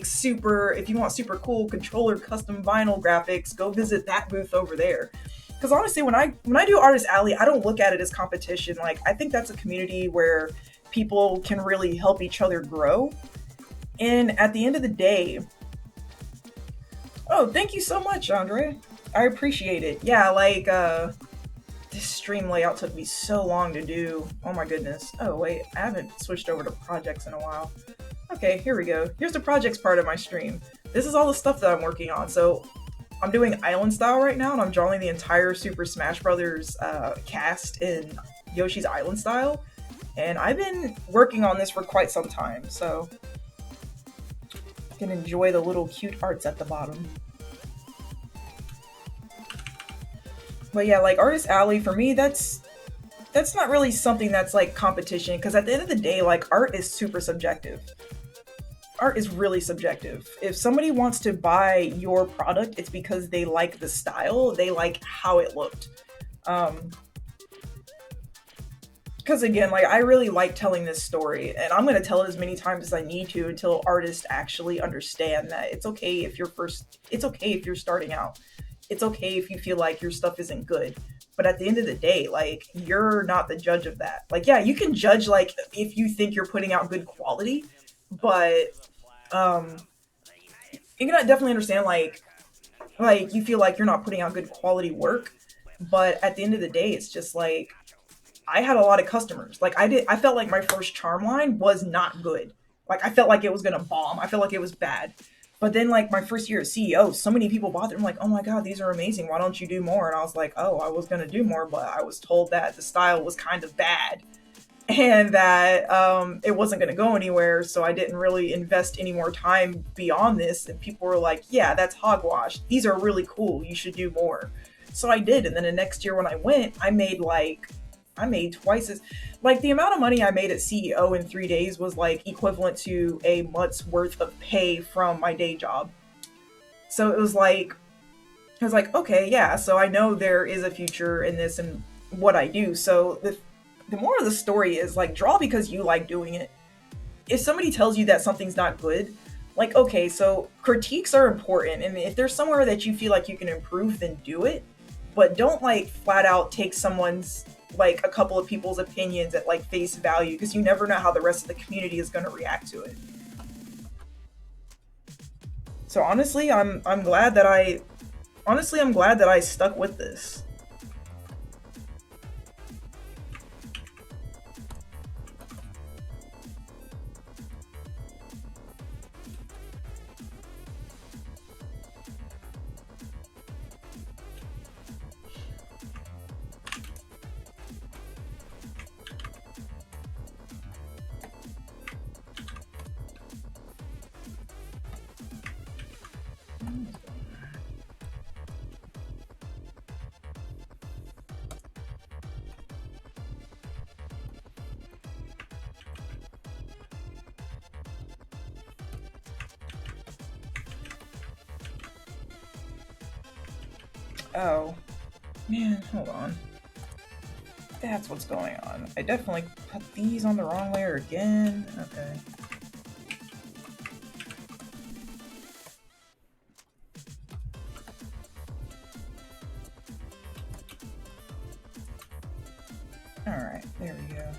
super cool controller custom vinyl graphics, go visit that booth over there. Because honestly, when I do Artist Alley, I don't look at it as competition. Like, I think that's a community where people can really help each other grow. And at the end of the day, oh, thank you so much, Andre. I appreciate it. Yeah, like this stream layout took me so long to do. Oh my goodness. Oh wait, I haven't switched over to projects in a while. Okay, here we go. Here's the projects part of my stream. This is all the stuff that I'm working on. So I'm doing Island Style right now, and I'm drawing the entire Super Smash Brothers cast in Yoshi's Island Style. And I've been working on this for quite some time, so you can enjoy the little cute arts at the bottom. But yeah, like Artist Alley, for me, that's not really something that's like competition, because at the end of the day, like, art is super subjective. Art is really subjective. If somebody wants to buy your product, it's because they like the style, they like how it looked. Because again, like, I really like telling this story, and I'm going to tell it as many times as I need to until artists actually understand that it's okay if you're starting out. It's okay if you feel like your stuff isn't good. But at the end of the day, like, you're not the judge of that. Like, yeah, you can judge, like, if you think you're putting out good quality, but you can definitely understand, like you feel like you're not putting out good quality work. But at the end of the day, it's just like, I had a lot of customers. Like, I felt like my first charm line was not good. Like, I felt like it was gonna bomb. I felt like it was bad. But then, like, my first year as CEO, so many people bought them. I'm like, oh my god, these are amazing. Why don't you do more? And I was like, oh, I was gonna do more, but I was told that the style was kind of bad, and that it wasn't gonna go anywhere. So I didn't really invest any more time beyond this. And people were like, yeah, that's hogwash. These are really cool. You should do more. So I did. And then the next year when I went, I made twice as, like, the amount of money I made at CEO in 3 days was like equivalent to a month's worth of pay from my day job. So it was like, okay, yeah, so I know there is a future in this and what I do. So the more of the story is, like, draw because you like doing it. If somebody tells you that something's not good, like, okay, so critiques are important, and if there's somewhere that you feel like you can improve, then do it. But don't, like, flat out take someone's, like, a couple of people's opinions at, like, face value, because you never know how the rest of the community is going to react to it. So honestly, I'm glad that I stuck with this. Oh, man, hold on. That's what's going on. I definitely put these on the wrong layer again. Okay. Alright, there we go.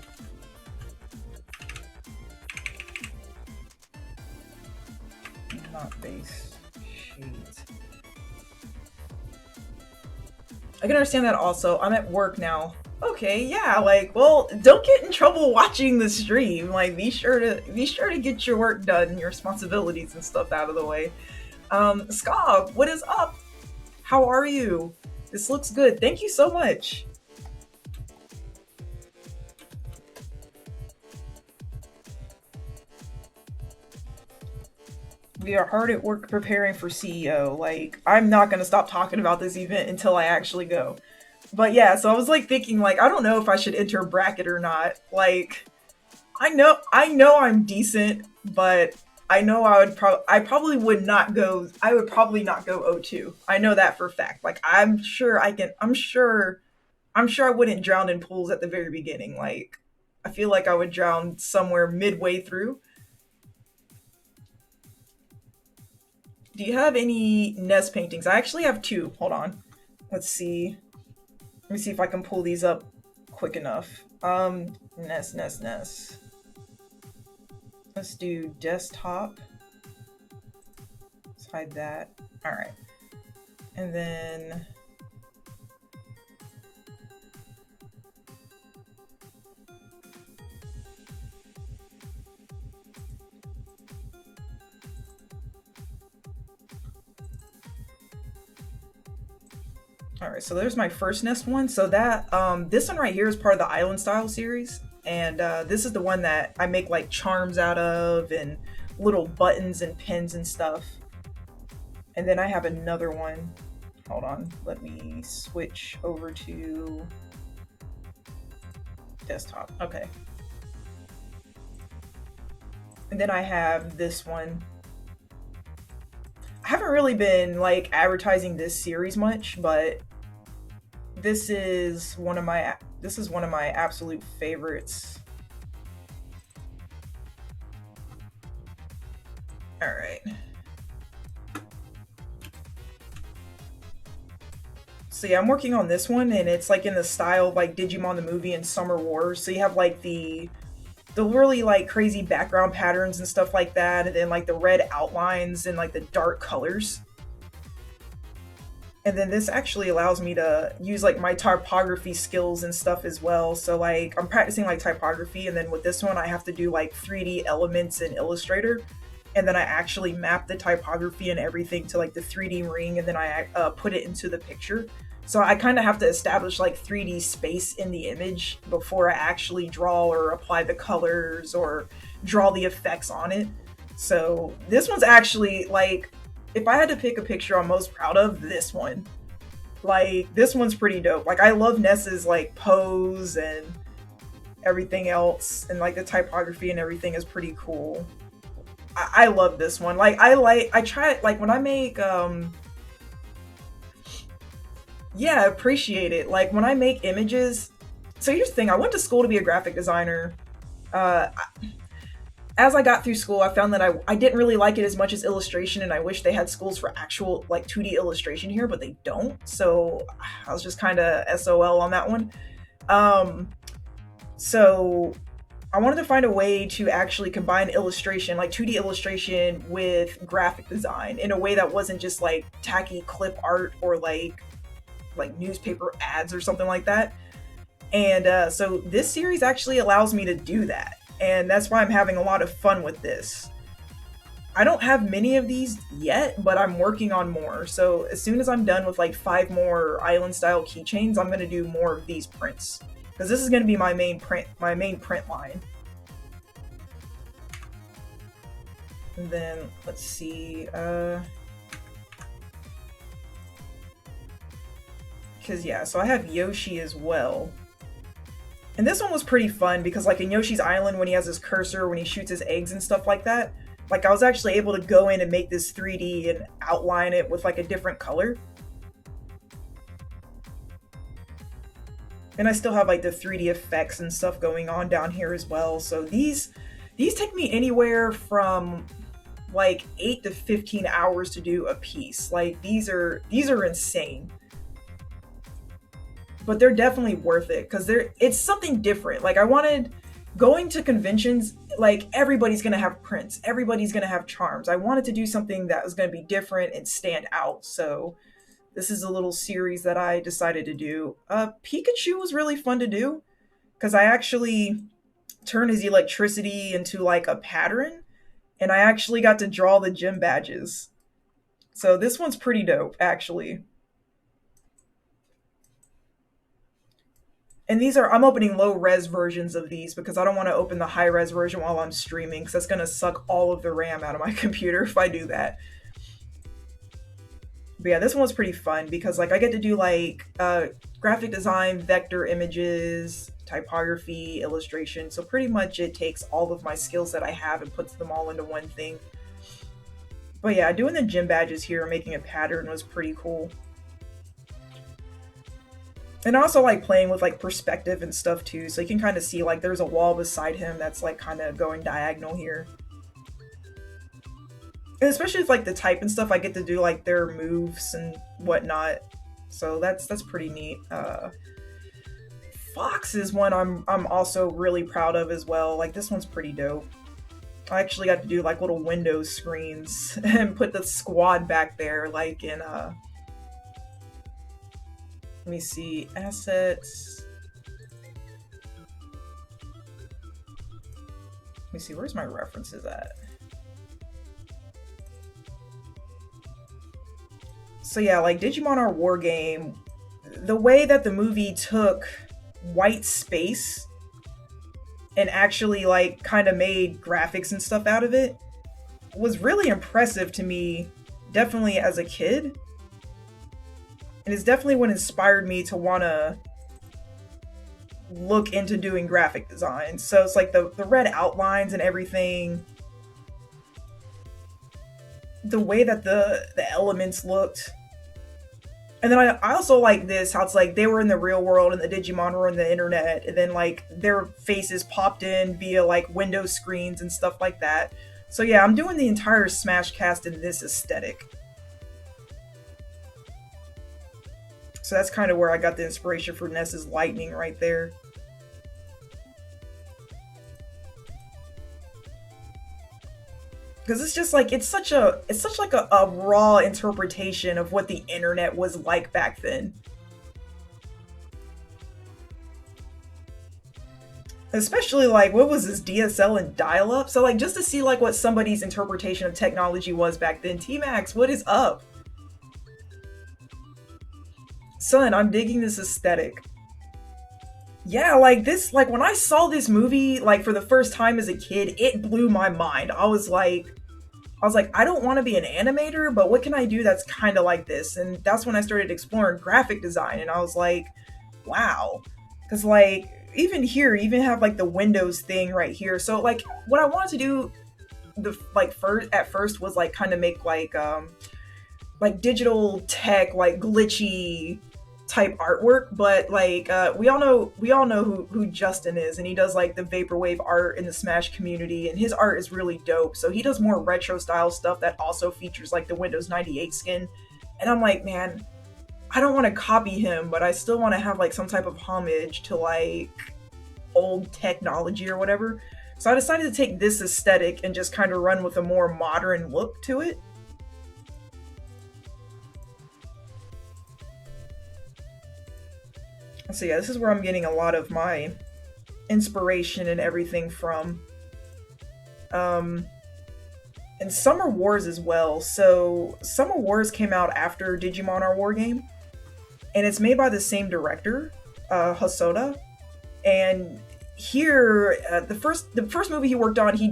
Not base shades. I can understand that also. I'm at work now. Okay, yeah, like, well, don't get in trouble watching the stream. Like, be sure to get your work done and your responsibilities and stuff out of the way. Ska, what is up? How are you? This looks good. Thank you so much. We are hard at work preparing for CEO. Like, I'm not gonna stop talking about this event until I actually go. But yeah, so I was like thinking, like, I don't know if I should enter a bracket or not. Like, I know I'm decent, but I know I probably would not go. I would probably not go O2. I know that for a fact. Like, I'm sure I can. I'm sure I wouldn't drown in pools at the very beginning. Like, I feel like I would drown somewhere midway through. Do you have any nest paintings? I actually have two. Hold on. Let's see. Let me see if I can pull these up quick enough. Nest. Let's do desktop. Let's hide that. All right. And then all right, so there's my first nest one. So that this one right here is part of the Island Style series, and this is the one that I make like charms out of and little buttons and pins and stuff. And then I have another one. Hold on, let me switch over to desktop. Okay. And then I have this one. I haven't really been like advertising this series much, but this is one of my absolute favorites. All right. So yeah, I'm working on this one, and it's like in the style of like Digimon the movie and Summer Wars. So you have like the really like crazy background patterns and stuff like that, and then like the red outlines and like the dark colors. And then this actually allows me to use like my typography skills and stuff as well. So like I'm practicing like typography, and then with this one I have to do like 3D elements in Illustrator, and then I actually map the typography and everything to like the 3D ring, and then I put it into the picture. So I kind of have to establish like 3D space in the image before I actually draw or apply the colors or draw the effects on it. So this one's actually like, if I had to pick a picture I'm most proud of, this one. Like, this one's pretty dope. Like, I love Ness's like pose and everything else, and like the typography and everything is pretty cool. I love this one. I try like when I make yeah, appreciate it. Like when I make images. So here's the thing: I went to school to be a graphic designer. Uh, as I got through school, I found that I didn't really like it as much as illustration, and I wish they had schools for actual like 2D illustration here, but they don't. So I was just kind of SOL on that one. Um, so I wanted to find a way to actually combine illustration, like 2D illustration, with graphic design in a way that wasn't just like tacky clip art or like newspaper ads or something like that. And so this series actually allows me to do that. And that's why I'm having a lot of fun with this. I don't have many of these yet, but I'm working on more. So as soon as I'm done with like 5 more island style keychains, I'm going to do more of these prints. Because this is going to be my main print line. And then let's see. Because yeah, so I have Yoshi as well. And this one was pretty fun because like in Yoshi's Island, when he has his cursor, when he shoots his eggs and stuff like that, like I was actually able to go in and make this 3D and outline it with like a different color. And I still have like the 3D effects and stuff going on down here as well. So these take me anywhere from like 8 to 15 hours to do a piece. Like these are insane. But they're definitely worth it because it's something different. Like I wanted going to conventions, like everybody's gonna have prints, everybody's gonna have charms. I wanted to do something that was gonna be different and stand out. So this is a little series that I decided to do. Pikachu was really fun to do because I actually turned his electricity into like a pattern, and I actually got to draw the gym badges. So this one's pretty dope, actually. And these are, I'm opening low res versions of these because I don't want to open the high res version while I'm streaming because that's going to suck all of the RAM out of my computer if I do that. But yeah, this one was pretty fun because like I get to do like graphic design, vector images, typography, illustration. So pretty much it takes all of my skills that I have and puts them all into one thing. But yeah, doing the gym badges here, making a pattern was pretty cool. And I also like playing with like perspective and stuff too, so you can kind of see like there's a wall beside him that's like kind of going diagonal here. And especially with like the type and stuff, I get to do like their moves and whatnot. So that's pretty neat. Fox is one I'm also really proud of as well. Like this one's pretty dope. I actually got to do like little window screens and put the squad back there, like in let me see, assets. Let me see, where's my references at? So yeah, like Digimon Our War Game, the way that the movie took white space and actually like kind of made graphics and stuff out of it was really impressive to me, definitely as a kid. And it's definitely what inspired me to want to look into doing graphic design. So it's like the red outlines and everything, the way that the elements looked. And then I also like this, how it's like they were in the real world and the Digimon were on the internet, and then like their faces popped in via like window screens and stuff like that. So yeah, I'm doing the entire Smash cast in this aesthetic. So that's kind of where I got the inspiration for Ness's lightning right there. Because it's just like it's such like a raw interpretation of what the internet was like back then. Especially like what was this, DSL and dial-up? So like just to see like what somebody's interpretation of technology was back then. T-Max, what is up? Son, I'm digging this aesthetic. Yeah, like this, like when I saw this movie like for the first time as a kid, it blew my mind. I was like, I don't want to be an animator, but what can I do that's kind of like this? And that's when I started exploring graphic design, and I was like, wow. Because like even here, even have like the Windows thing right here. So like what I wanted to do at first was like kind of make like digital tech, like glitchy type artwork, but like we all know who Justin is, and he does like the vaporwave art in the Smash community, and his art is really dope. So he does more retro style stuff that also features like the Windows 98 skin, and I'm like, man, I don't want to copy him, but I still want to have like some type of homage to like old technology or whatever. So I decided to take this aesthetic and just kind of run with a more modern look to it. So yeah, this is where I'm getting a lot of my inspiration and everything from. And Summer Wars as well. So Summer Wars came out after Digimon Our War Game, and it's made by the same director, Hosoda. And here, the first movie he worked on, he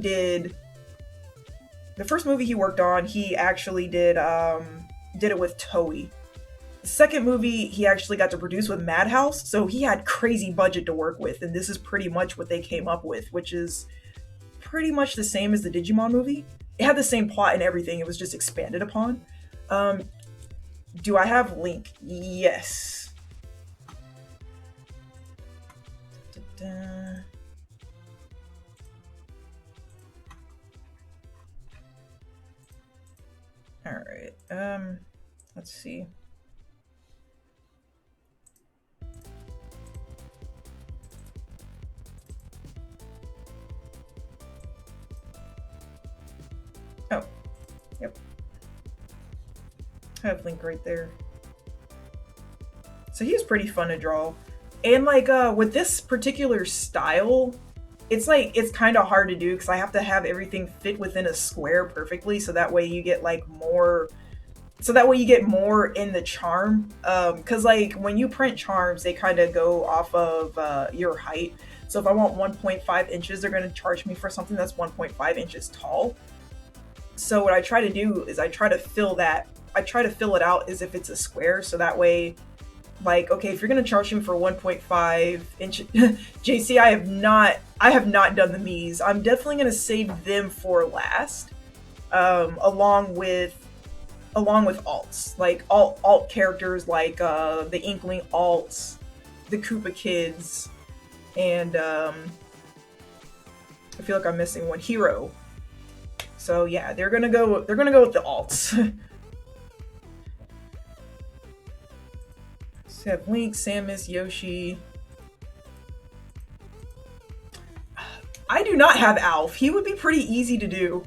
actually did it with Toei. The second movie he actually got to produce with Madhouse, so he had crazy budget to work with, and this is pretty much what they came up with, which is pretty much the same as the Digimon movie. It had the same plot and everything, it was just expanded upon. Do I have Link? Yes. Alright, let's see. Oh, yep. I have Link right there. So he's pretty fun to draw. And like with this particular style, it's kind of hard to do because I have to have everything fit within a square perfectly, so that way you get like more so that way you get more in the charm. Because like when you print charms, they kind of go off of your height. So if I want 1.5 inches, they're going to charge me for something that's 1.5 inches tall. So what I try to do is I try to fill it out as if it's a square, so that way, like, okay, if you're gonna charge me for 1.5 inch, JC, I have not done the Miis. I'm definitely gonna save them for last, along with alts, like alt characters like the Inkling alts, the Koopa Kids, and I feel like I'm missing one, Hero. So yeah, they're gonna go with the alts. So have Link, Samus, Yoshi. I do not have Alf. He would be pretty easy to do.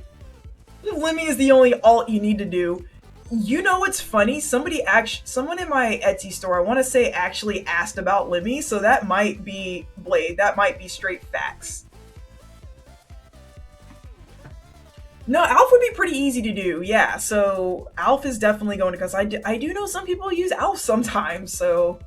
Lemmy is the only alt you need to do. You know what's funny? Someone in my Etsy store, I want to say, actually asked about Lemmy, so that might be Blade. That might be straight facts. No, Alf would be pretty easy to do, yeah. So Alf is definitely going to, because I do know some people use Alf sometimes, so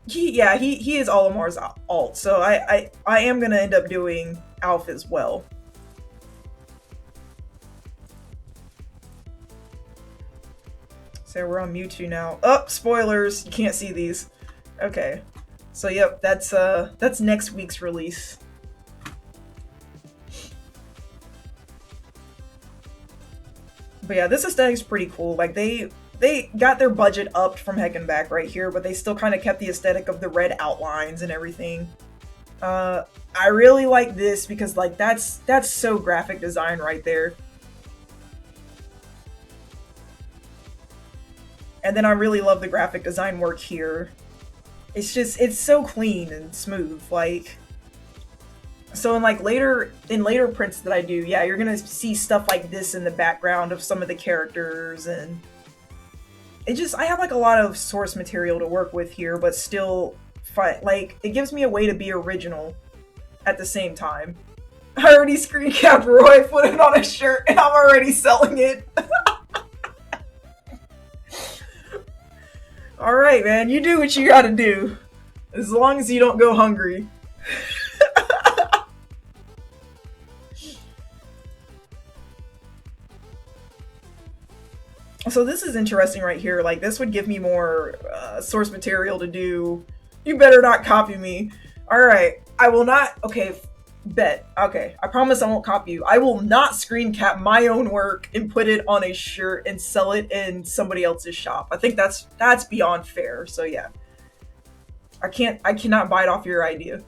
he is Olimar's alt, so I am gonna end up doing Alf as well. So we're on Mewtwo now. Oh, spoilers! You can't see these. Okay, so yep, that's next week's release. But yeah, this aesthetic's pretty cool. Like they got their budget upped from heck and back right here, but they still kind of kept the aesthetic of the red outlines and everything. I really like this because like that's so graphic design right there. And then I really love the graphic design work here. It's so clean and smooth. Like, so in later prints that I do, yeah, you're gonna see stuff like this in the background of some of the characters, and I have like a lot of source material to work with here, but still like it gives me a way to be original at the same time. I already screen capped Roy, put it on a shirt, and I'm already selling it. Alright, man, you do what you gotta do. As long as you don't go hungry. So this is interesting right here. Like, this would give me more source material to do. You better not copy me. Alright, I will not. Okay, bet. Okay, I promise I won't copy you. I will not screen cap my own work and put it on a shirt and sell it in somebody else's shop. I think that's beyond fair. So yeah, I cannot bite off your idea.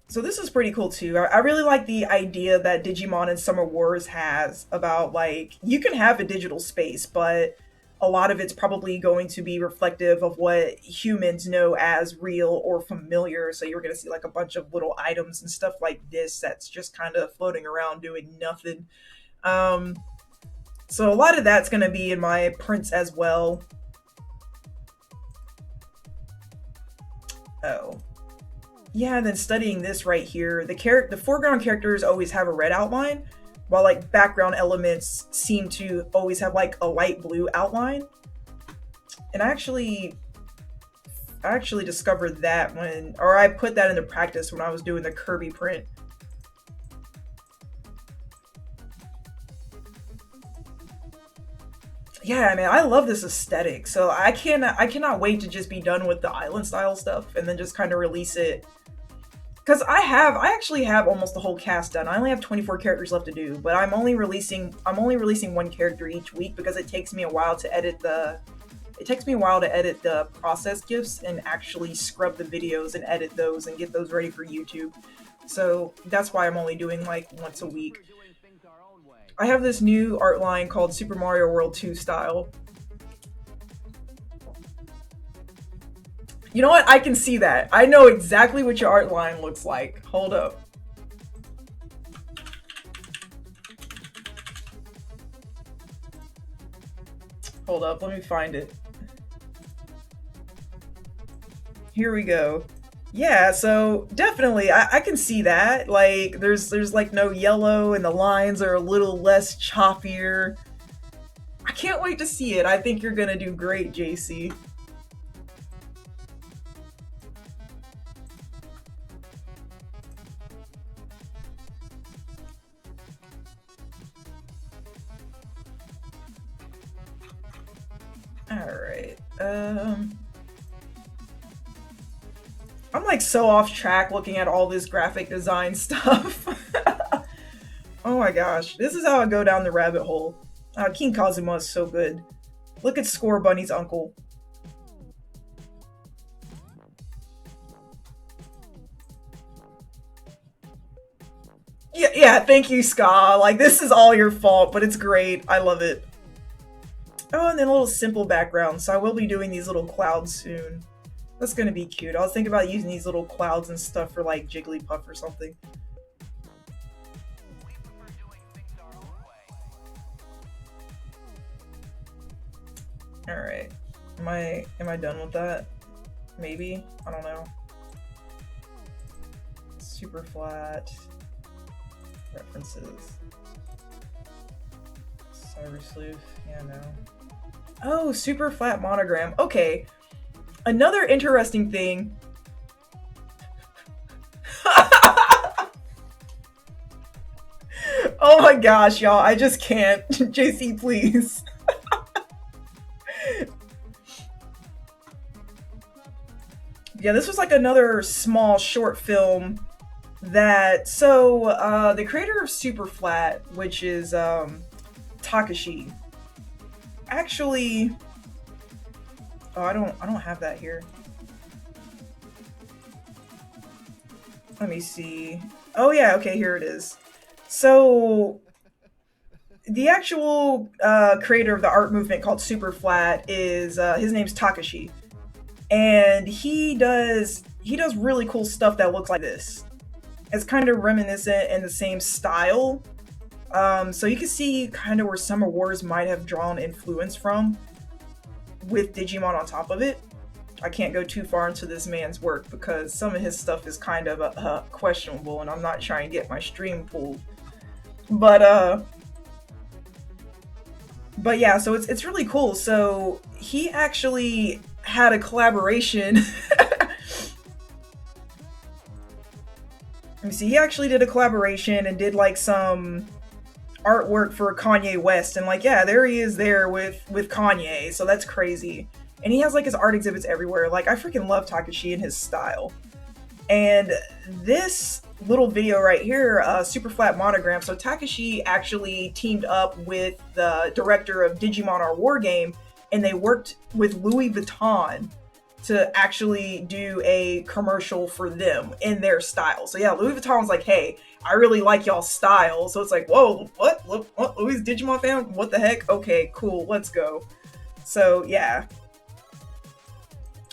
So this is pretty cool too. I really like the idea that Digimon and Summer Wars has about, like, you can have a digital space, but a lot of it's probably going to be reflective of what humans know as real or familiar. So you're going to see like a bunch of little items and stuff like this that's just kind of floating around doing nothing. So a lot of that's going to be in my prints as well. Oh. Yeah, and then studying this right here, the foreground characters always have a red outline, while like background elements seem to always have like a light blue outline. And I actually discovered that I put that into practice when I was doing the Kirby print. Yeah, I mean, I love this aesthetic, so I cannot wait to just be done with the island style stuff and then just kind of release it. Because I actually have almost the whole cast done. I only have 24 characters left to do, but I'm only releasing one character each week because it takes me a while to edit the process GIFs and actually scrub the videos and edit those and get those ready for YouTube. So that's why I'm only doing like once a week. I have this new art line called Super Mario World 2 style. You know what? I can see that. I know exactly what your art line looks like. Hold up. Hold up, let me find it. Here we go. Yeah, so definitely, I can see that. Like, there's like no yellow, and the lines are a little less choppier. I can't wait to see it. I think you're gonna do great, JC. All right. I'm like so off track looking at all this graphic design stuff. Oh my gosh, this is how I go down the rabbit hole. King Kazuma is so good. Look at Score Bunny's uncle. Yeah, yeah, thank you, Ska. Like, this is all your fault, but it's great. I love it. Oh, and then a little simple background. So I will be doing these little clouds soon. That's gonna be cute. I was thinking about using these little clouds and stuff for like Jigglypuff or something. All right. Am I done with that? Maybe. I don't know. Super flat. References. Cyber sleuth. Yeah, no. Oh, super flat monogram. Okay. Another interesting thing. Oh my gosh, y'all. I just can't. JC, please. Yeah, this was like another small short film that. So, the creator of Super Flat, which is Takashi, actually. Oh, I don't have that here. Let me see. Oh yeah, okay, here it is. So the actual creator of the art movement called Super Flat is his name's Takashi, and he does really cool stuff that looks like this. It's kind of reminiscent in the same style. So you can see kind of where Summer Wars might have drawn influence from, with Digimon on top of it. I can't go too far into this man's work because some of his stuff is kind of questionable, and I'm not trying to get my stream pulled. But but yeah, so it's really cool. So he actually had a collaboration. Let me see. He actually did a collaboration and did like some artwork for Kanye West, and like, yeah, there he is there with Kanye. So that's crazy. And he has like his art exhibits everywhere. Like, I freaking love Takashi and his style. And this little video right here, Super Flat Monogram. So Takashi actually teamed up with the director of Digimon Our War Game, and they worked with Louis Vuitton to actually do a commercial for them in their style. So yeah, Louis Vuitton's like, hey, I really like y'all's style. So it's like, whoa, what? Louis Digimon fan? What the heck? Okay, cool, let's go. So yeah,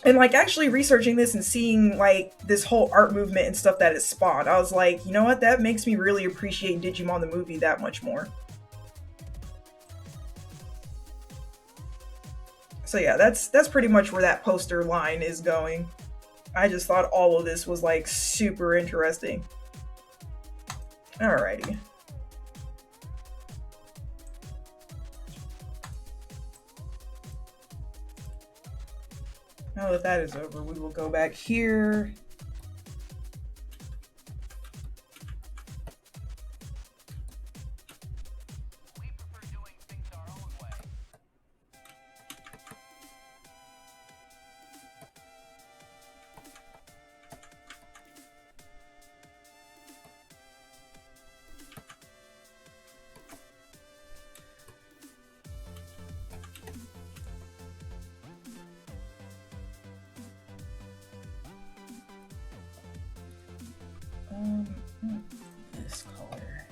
and like actually researching this and seeing like this whole art movement and stuff that it spawned, I was like, you know what, that makes me really appreciate Digimon the movie that much more. So yeah, that's pretty much where that poster line is going. I just thought all of this was like super interesting. Alrighty. Now that that is over, we will go back here. Um, this color.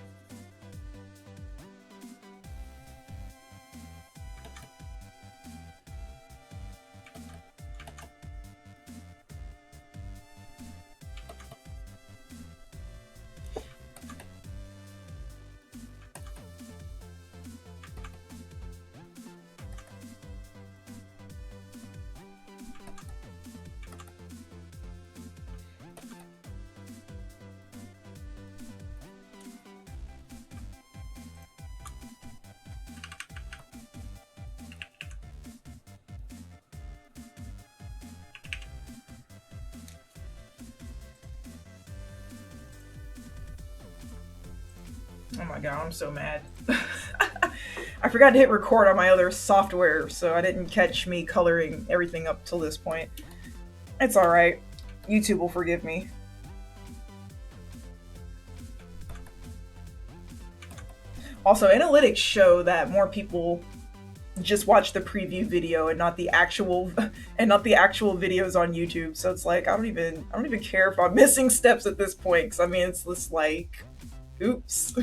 Oh my god, I'm so mad. I forgot to hit record on my other software, so I didn't catch me coloring everything up till this point. It's alright. YouTube will forgive me. Also, analytics show that more people just watch the preview video and not the actual videos on YouTube. So it's like I don't even care if I'm missing steps at this point, because I mean it's just like, oops.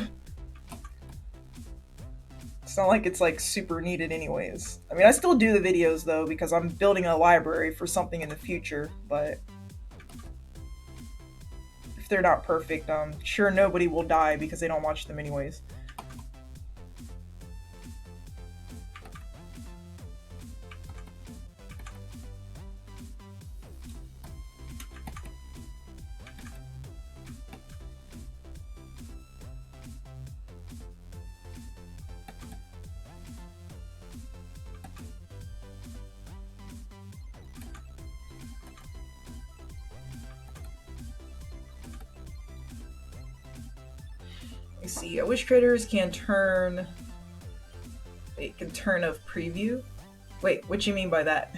It's not like it's like super needed anyways. I mean I still do the videos though because I'm building a library for something in the future, but if they're not perfect, I'm sure nobody will die because they don't watch them anyways. Let's see. I wish creators can turn. Wait, can turn of preview? Wait, what do you mean by that?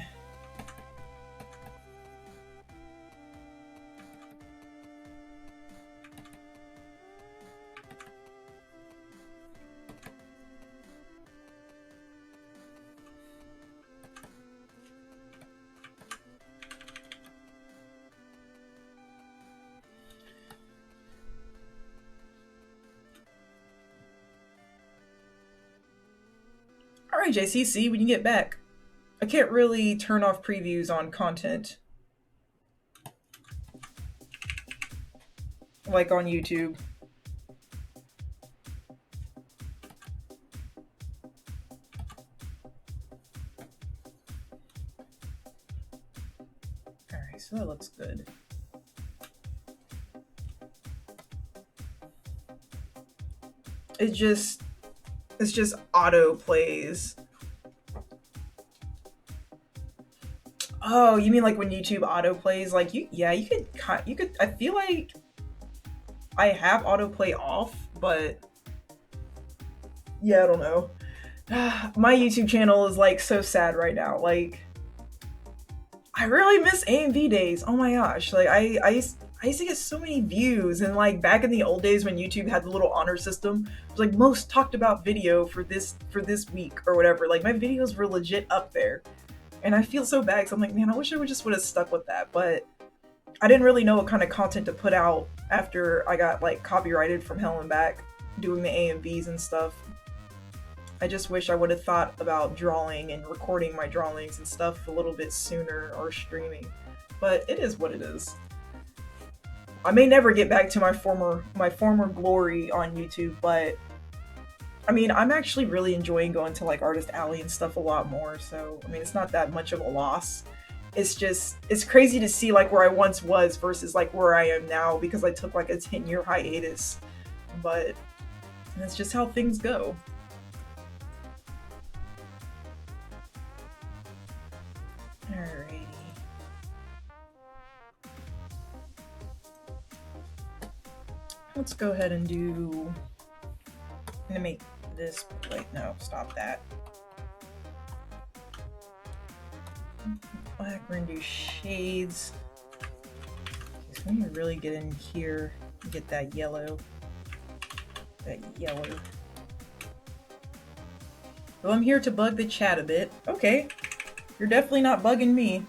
Alright, JCC, when you get back. I can't really turn off previews on content. Like on YouTube. Alright, so that looks good. It's just auto plays. Oh, you mean like when YouTube auto plays? Like you could. I feel like I have autoplay off, but yeah, I don't know. My YouTube channel is like so sad right now. Like I really miss AMV days. Oh my gosh! Like I used to get so many views, and like back in the old days when YouTube had the little honor system, it was like most talked about video for this week or whatever. Like my videos were legit up there, and I feel so bad because I'm like, man, I wish I would have stuck with that, but I didn't really know what kind of content to put out after I got like copyrighted from hell and back doing the AMVs and stuff. I just wish I would have thought about drawing and recording my drawings and stuff a little bit sooner, or streaming, but it is what it is. I may never get back to my former glory on YouTube, but I mean, I'm actually really enjoying going to like Artist Alley and stuff a lot more, so I mean, it's not that much of a loss. It's crazy to see like where I once was versus like where I am now, because I took like a 10-year hiatus, but that's just how things go. Alrighty. Let's go ahead and do... I'm gonna make this... Wait, no, stop that. Black, we're gonna do shades. So when you really get in here, get that yellow. That yellow. Well, I'm here to bug the chat a bit. Okay. You're definitely not bugging me.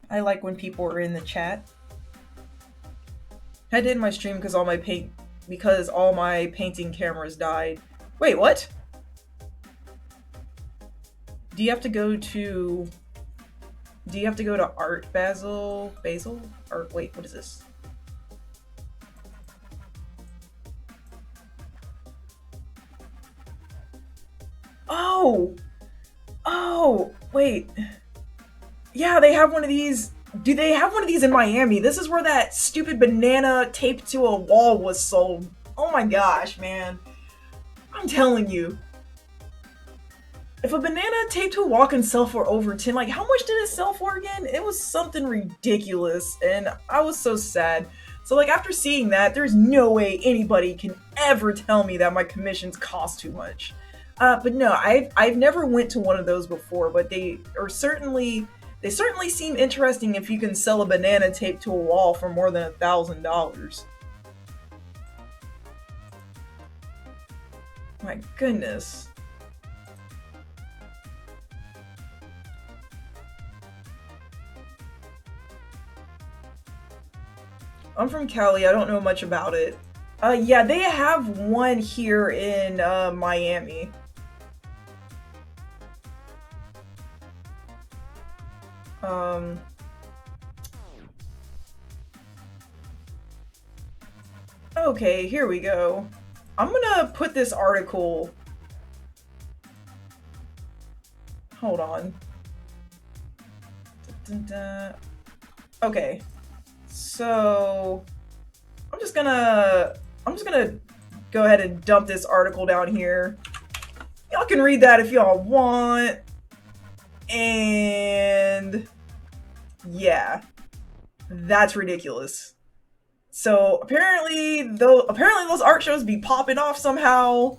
I like when people are in the chat. I did my stream because all my painting cameras died. Wait, what? Do you have to go to Art Basil? Or wait, what is this? Oh, wait. Yeah, they have one of these. Do they have one of these in Miami? This is where that stupid banana taped to a wall was sold. Oh my gosh, man. I'm telling you. If a banana taped to a wall can sell for over 10, like how much did it sell for again? It was something ridiculous, and I was so sad. So like after seeing that, there's no way anybody can ever tell me that my commissions cost too much. But no, I've never went to one of those before, but they certainly seem interesting if you can sell a banana taped to a wall for more than $1,000. My goodness. I'm from Cali. I don't know much about it. Yeah, they have one here in Miami. Um, okay, here we go. I'm gonna put this article. Hold on. Dun, dun, dun. Okay, so I'm just gonna go ahead and dump this article down here. Y'all can read that if y'all want. And yeah, that's ridiculous. So apparently those art shows be popping off somehow.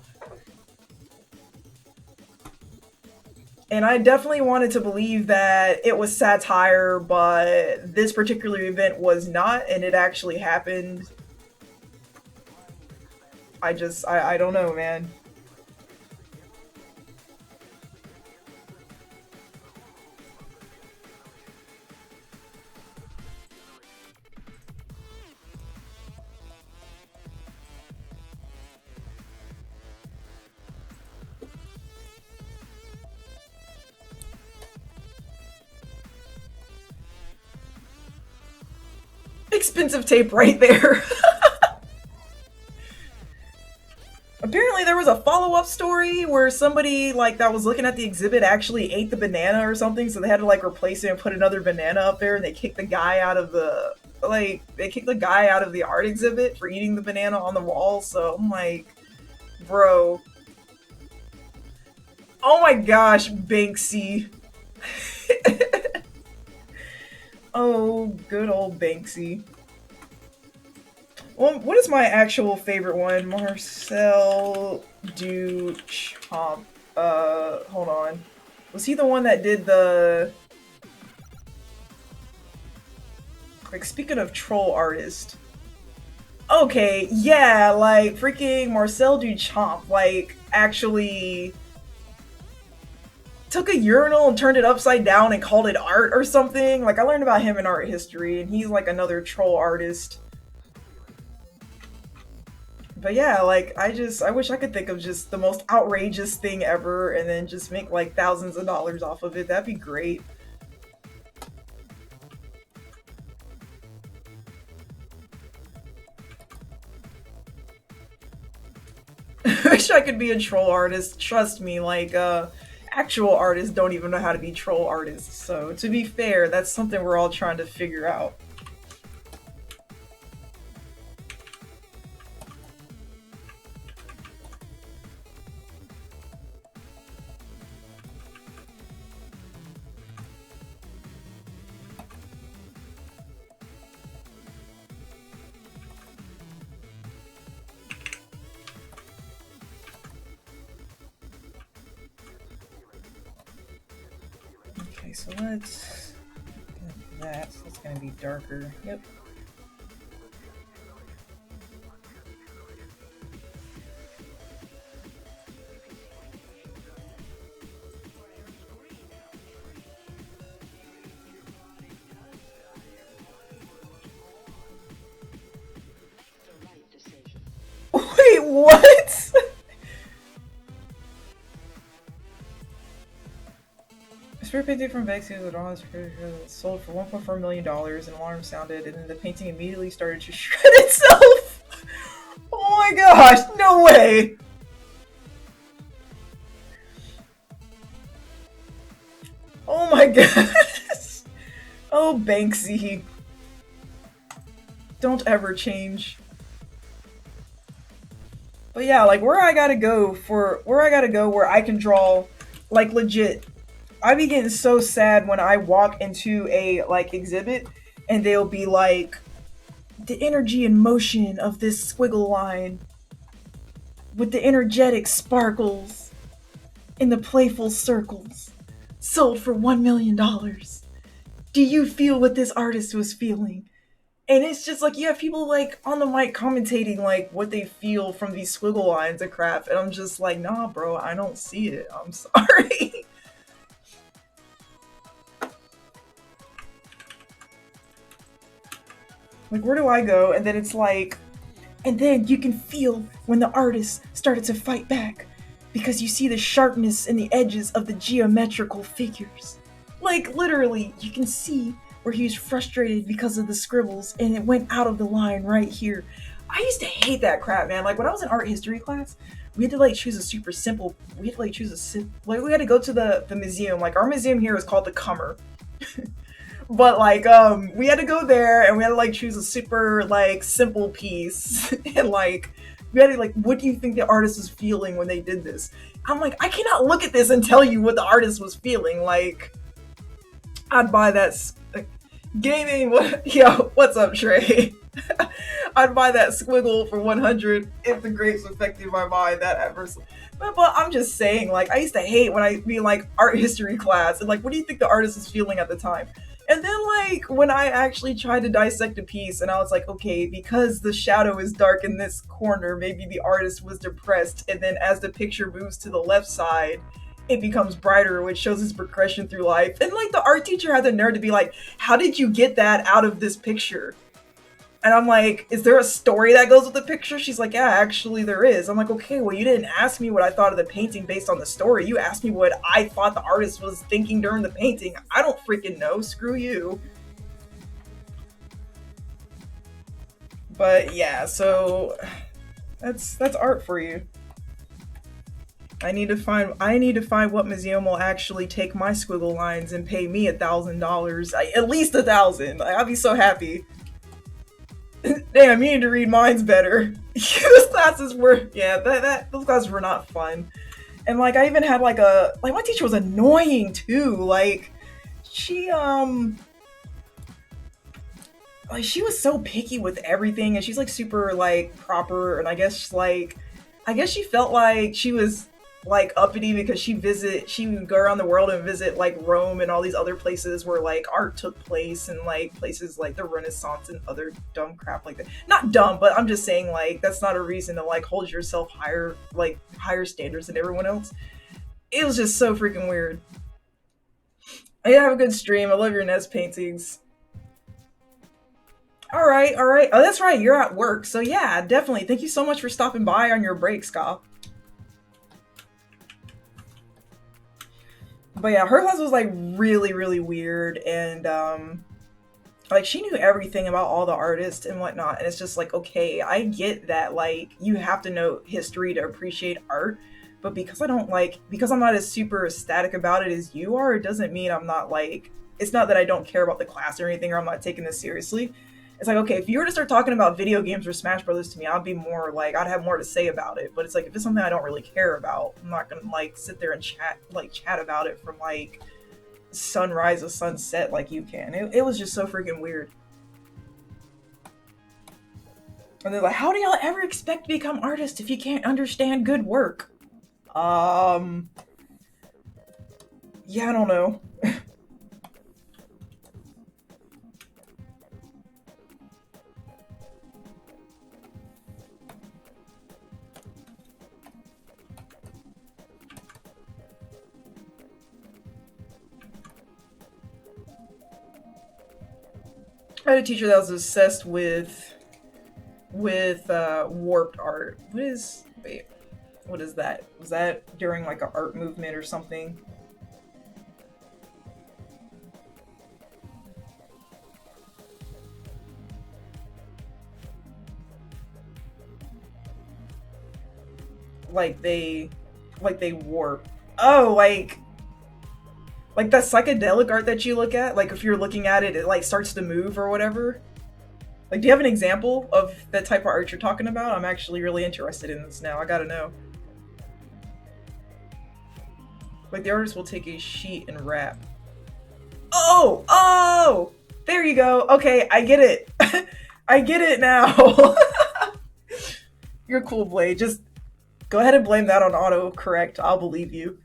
And I definitely wanted to believe that it was satire, but this particular event was not, and it actually happened. I don't know, man. Expensive tape right there. Apparently there was a follow-up story where somebody like that was looking at the exhibit actually ate the banana or something, so they had to like replace it and put another banana up there, and they kicked the guy out of the art exhibit for eating the banana on the wall. So I'm like, bro. Oh my gosh, Banksy. Oh, good old Banksy. Well, what is my actual favorite one? Marcel Duchamp. Hold on. Was he the one that did the... Like, speaking of troll artist. Okay, yeah, like, freaking Marcel Duchamp, like, actually took a urinal and turned it upside down and called it art or something. Like, I learned about him in art history, and he's, like, another troll artist. But yeah, like, I wish I could think of just the most outrageous thing ever and then just make, like, thousands of dollars off of it. That'd be great. I wish I could be a troll artist. Trust me, like, actual artists don't even know how to be troll artists. So, to be fair, that's something we're all trying to figure out. Okay, so let's get that. So it's gonna be darker. Yep. Wait, what? Spirit painting from Vexia that all sold for $1.4 million. An alarm sounded, and then the painting immediately started to shred itself. Oh my gosh! No way! Oh my gosh! Oh, Banksy. Don't ever change. But yeah, like where I gotta go where I can draw, like legit. I be getting so sad when I walk into a like exhibit and they'll be like the energy and motion of this squiggle line, with the energetic sparkles in the playful circles, sold for $1 million. Do you feel what this artist was feeling? And it's just like you have people like on the mic commentating like what they feel from these squiggle lines of crap, and I'm just like, nah, bro, I don't see it. I'm sorry. Like, where do I go? And then it's like, and then you can feel when the artist started to fight back because you see the sharpness in the edges of the geometrical figures. Like, literally, you can see where he was frustrated because of the scribbles and it went out of the line right here. I used to hate that crap, man. Like, when I was in art history class, we had to like choose a super simple, we had to like choose a, like, we had to go to the museum. Like, our museum here is called the Comer. But like we had to go there and we had to like choose a super like simple piece and like we had to like, what do you think the artist was feeling when they did this? I'm like, I cannot look at this and tell you what the artist was feeling. Like, I'd buy that gaming. Yo, what's up, Trey? I'd buy that squiggle for 100 if the grapes affected my mind that adversely. But I'm just saying, like, I used to hate when I be in like art history class and like, what do you think the artist is feeling at the time? And then, like, when I actually tried to dissect a piece, and I was like, okay, because the shadow is dark in this corner, maybe the artist was depressed, and then as the picture moves to the left side, it becomes brighter, which shows his progression through life. And, like, the art teacher had the nerve to be like, how did you get that out of this picture? And I'm like, is there a story that goes with the picture? She's like, yeah, actually there is. I'm like, okay, well, you didn't ask me what I thought of the painting based on the story. You asked me what I thought the artist was thinking during the painting. I don't freaking know. Screw you. But yeah, so that's art for you. I need to find what museum will actually take my squiggle lines and pay me $1,000. At least 1,000. I'll be so happy. Damn, you need to read minds better. Those classes were, yeah, those classes were not fun. And like, I even had like my teacher was annoying too. Like, she she was so picky with everything, and she's like super like proper. And I guess she felt like she was like uppity because she would go around the world and visit like Rome and all these other places where like art took place, and like places like the Renaissance and other dumb crap like that. Not dumb, but I'm just saying like that's not a reason to like hold yourself higher standards than everyone else. It was just so freaking weird. I have a good stream. I love your Nest paintings. All right. Oh, that's right. You're at work, so yeah, definitely. Thank you so much for stopping by on your break, Ska. But yeah, her class was like really, really weird, and like she knew everything about all the artists and whatnot. And it's just like, okay, I get that like you have to know history to appreciate art, but because I'm not as super ecstatic about it as you are, it doesn't mean I'm not like, it's not that I don't care about the class or anything, or I'm not taking this seriously. It's like, okay, if you were to start talking about video games or Smash Brothers to me, I'd be more like, I'd have more to say about it. But it's like, if it's something I don't really care about, I'm not gonna like sit there and chat about it from like sunrise to sunset like you can. It was just so freaking weird. And they're like, how do y'all ever expect to become artists if you can't understand good work? Yeah, I don't know. I had a teacher that was obsessed with warped art. What is that? Was that during like an art movement or something? Like they warp. Oh, like that psychedelic art that you look at, like if you're looking at it, it like starts to move or whatever. Like, do you have an example of that type of art you're talking about? I'm actually really interested in this now. I gotta know. Like, the artist will take a sheet and wrap. Oh! There you go. Okay, I get it. I get it now. You're cool, Blade. Just go ahead and blame that on autocorrect. I'll believe you.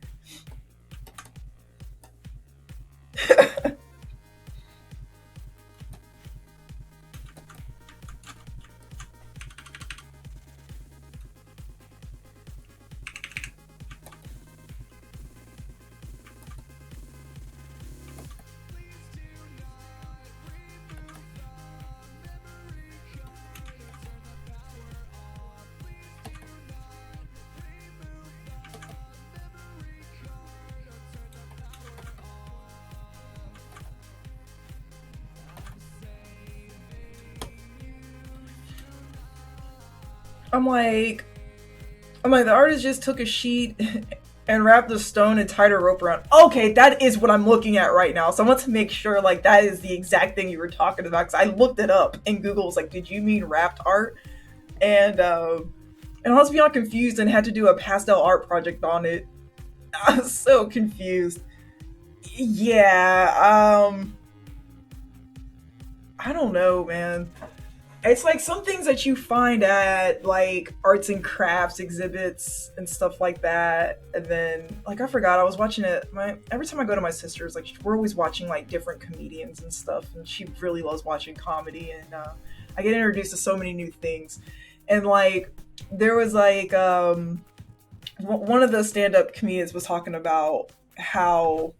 I'm like, the artist just took a sheet and wrapped the stone and tied a rope around. Okay, that is what I'm looking at right now. So I want to make sure like that is the exact thing you were talking about because I looked it up and Google was like, "Did you mean wrapped art?" And I was beyond confused and had to do a pastel art project on it. I was so confused. Yeah, I don't know, man. It's like some things that you find at like arts and crafts exhibits and stuff like that. And then like I forgot I was watching it. My every time I go to my sister's, like we're always watching like different comedians and stuff, and she really loves watching comedy. And I get introduced to so many new things. And like there was like one of the stand-up comedians was talking about how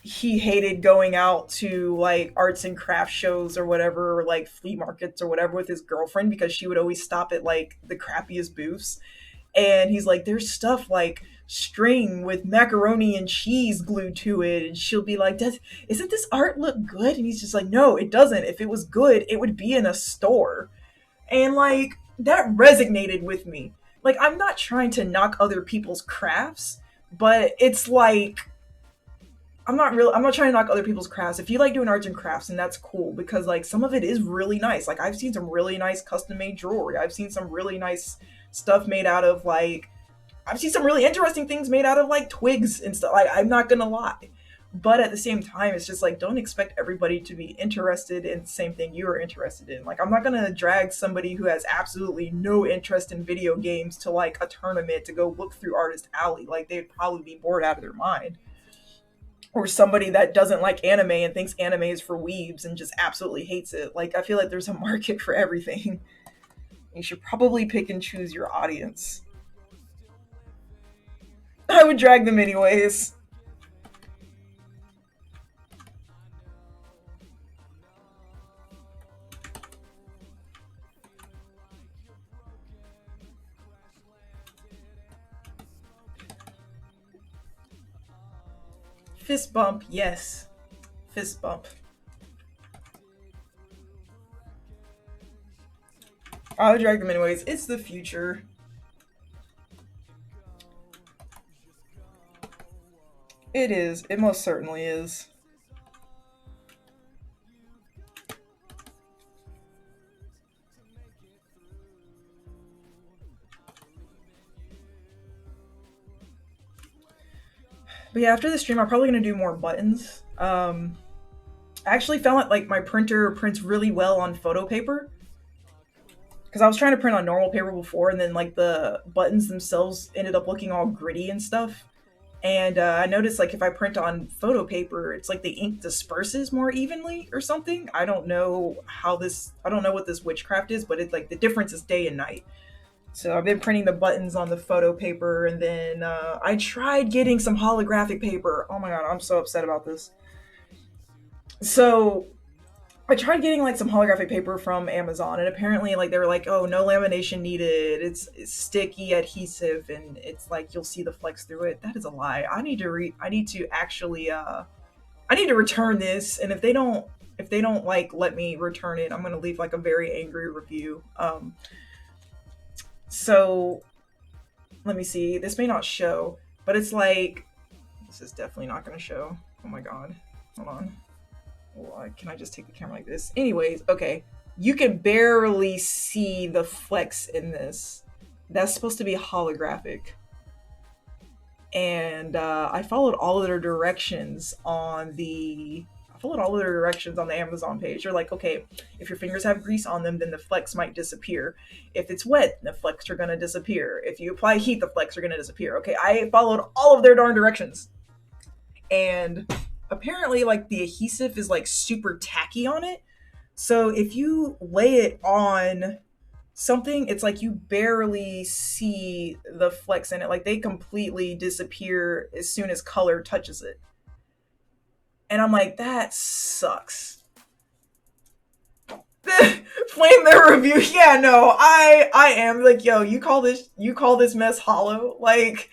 he hated going out to like arts and craft shows or whatever, or like flea markets or whatever with his girlfriend because she would always stop at like the crappiest booths. And he's like, there's stuff like string with macaroni and cheese glued to it. And she'll be like, isn't this art look good? And he's just like, no, it doesn't. If it was good, it would be in a store. And like, that resonated with me. Like, I'm not trying to knock other people's crafts, but it's like, I'm not trying to knock other people's crafts. If you like doing arts and crafts, and that's cool because like some of it is really nice. Like I've seen some really nice custom made jewelry. I've seen some really nice stuff made out of like I've seen some really interesting things made out of like twigs and stuff. Like I'm not gonna lie. But at the same time, it's just like don't expect everybody to be interested in the same thing you are interested in. Like I'm not gonna drag somebody who has absolutely no interest in video games to like a tournament to go look through Artist Alley. Like they'd probably be bored out of their mind, or somebody that doesn't like anime and thinks anime is for weebs and just absolutely hates it. Like I feel like there's a market for everything. You should probably pick and choose your audience. I would drag them anyways. Fist bump, yes. Fist bump. I would drag them anyways. It's the future. It is. It most certainly is. But yeah, after the stream, I'm probably gonna do more buttons. I actually found that like my printer prints really well on photo paper because I was trying to print on normal paper before, and then like the buttons themselves ended up looking all gritty and stuff. And I noticed like if I print on photo paper, it's like the ink disperses more evenly or something. I don't know how this. I don't know what this witchcraft is, but it's like the difference is day and night. So I've been printing the buttons on the photo paper, and then I tried getting some holographic paper. Oh my god, I'm so upset about this. So I tried getting like some holographic paper from Amazon, and apparently like they were like, "Oh, no lamination needed. It's sticky adhesive, and it's like you'll see the flex through it." That is a lie. I need to actually I need to return this, and if they don't like let me return it, I'm gonna leave like a very angry review. So let me see. This may not show, but it's like this is definitely not gonna show. Oh my god. Hold on. Well, can I just take the camera like this? Anyways, okay. You can barely see the flex in this. That's supposed to be holographic. And I followed all of their directions on the followed all of their directions on the Amazon page. They're like, okay, if your fingers have grease on them, then the flecks might disappear. If it's wet, the flecks are gonna disappear. If you apply heat, the flecks are gonna disappear. Okay, I followed all of their darn directions. And apparently, like, the adhesive is like super tacky on it. So if you lay it on something, it's like you barely see the flecks in it. Like, they completely disappear as soon as color touches it. And I'm like, that sucks. Flame their review. Yeah, no, I am like, yo, you call this mess hollow? Like,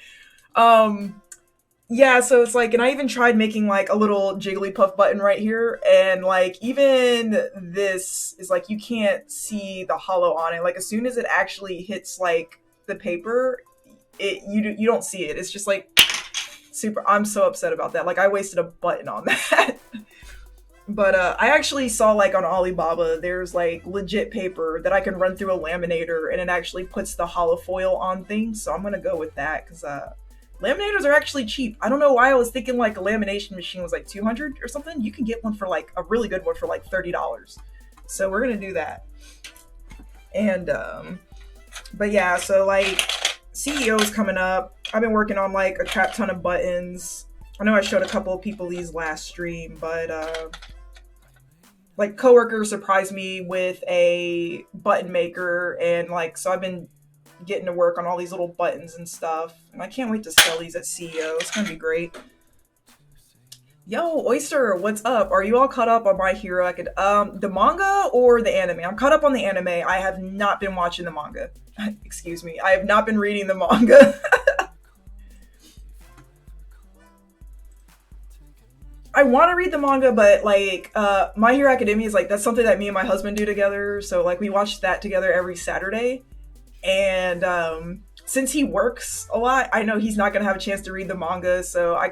yeah, so it's like, and I even tried making like a little Jigglypuff button right here, and like even this is like you can't see the hollow on it. Like as soon as it actually hits like the paper, you don't see it. It's just like super. I'm so upset about that. Like I wasted a button on that. But I actually saw like on Alibaba, there's like legit paper that I can run through a laminator, and it actually puts the hollow foil on things. So I'm gonna go with that because laminators are actually cheap. I don't know why I was thinking like a lamination machine was like $200 or something. You can get one for like a really good one for like $30. So we're gonna do that. And but yeah, so like CEO's coming up. I've been working on like a crap ton of buttons. I know I showed a couple of people these last stream, but like coworkers surprised me with a button maker, and like so I've been getting to work on all these little buttons and stuff, and I can't wait to sell these at CEO. It's gonna be great. Yo, Oyster, what's up? Are you all caught up on My Hero? I could the manga or the anime? I'm caught up on the anime. I have not been watching the manga. Excuse me. I have not been reading the manga. I want to read the manga, but like My Hero Academia is like that's something that me and my husband do together. So like we watch that together every Saturday, and since he works a lot, I know he's not gonna have a chance to read the manga. So I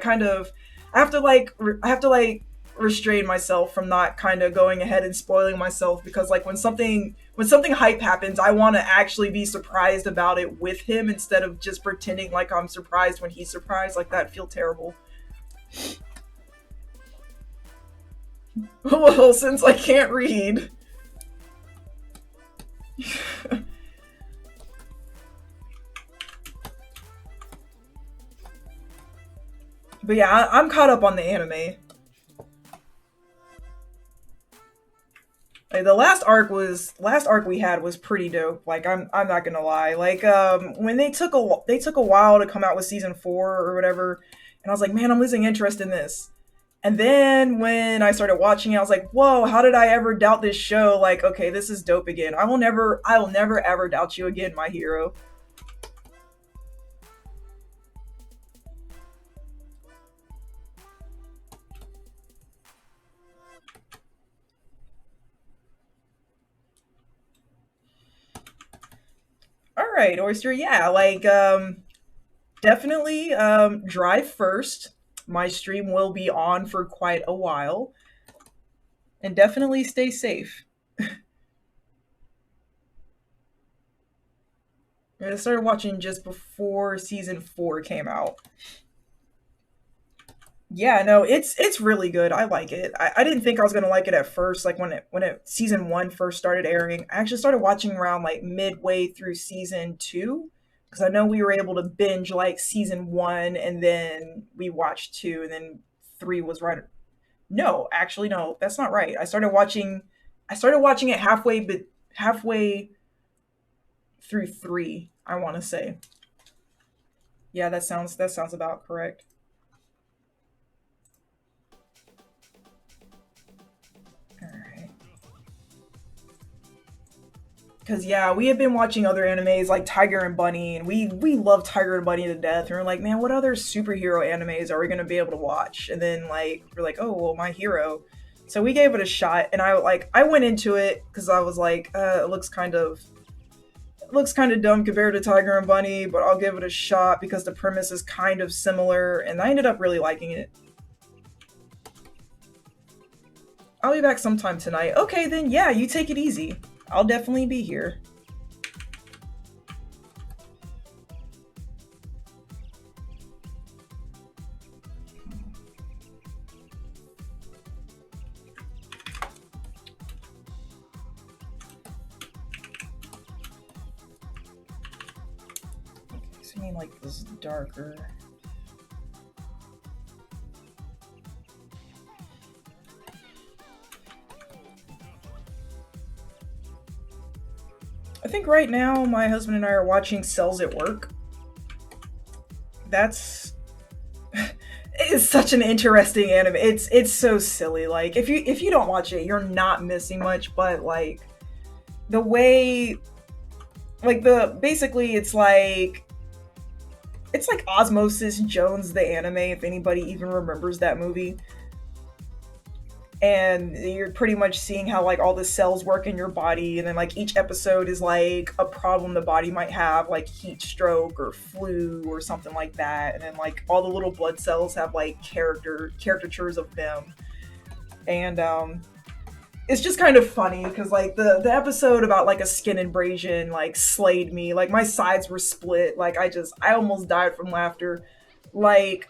have to restrain myself from not kind of going ahead and spoiling myself, because like when something hype happens, I want to actually be surprised about it with him instead of just pretending like I'm surprised when he's surprised. Like that'd feel terrible. Well, since I can't read. But yeah, I'm caught up on the anime. Like, the last arc we had was pretty dope. Like I'm not gonna lie. Like when they took a while to come out with season 4 or whatever, and I was like, man, I'm losing interest in this. And then when I started watching it, I was like, whoa, how did I ever doubt this show? Like, okay, this is dope again. I will never ever doubt you again, My Hero. All right, Oyster. Yeah, like definitely drive first. My stream will be on for quite a while. And definitely stay safe. I started watching just before season 4 came out. Yeah, no, it's really good. I like it. I didn't think I was gonna like it at first. Like when season 1 first started airing, I actually started watching around like midway through season 2, because I know we were able to binge like season 1, and then we watched 2, and then 3 was right. No, actually, no, that's not right. I started watching it halfway through 3. I want to say. Yeah, that sounds about correct. All right. Because yeah, we have been watching other animes like Tiger and Bunny, and we love Tiger and Bunny to death. And we're like, man, what other superhero animes are we gonna be able to watch? And then like we're like, oh well, My Hero. So we gave it a shot, and I went into it because I was like, it looks kind of dumb compared to Tiger and Bunny, but I'll give it a shot because the premise is kind of similar, and I ended up really liking it. I'll be back sometime tonight. Okay, then yeah, you take it easy. I'll definitely be here. to me like this darker. I think right now my husband and I are watching Cells at Work. That's it's such an interesting anime. It's so silly. Like if you don't watch it, you're not missing much, but like the way like the basically it's like Osmosis Jones the anime, if anybody even remembers that movie. And you're pretty much seeing how like all the cells work in your body, and then like each episode is like a problem the body might have, like heat stroke or flu or something like that, and then like all the little blood cells have like caricatures of them. And it's just kind of funny because like the episode about like a skin abrasion like slayed me. Like my sides were split. Like I almost died from laughter. Like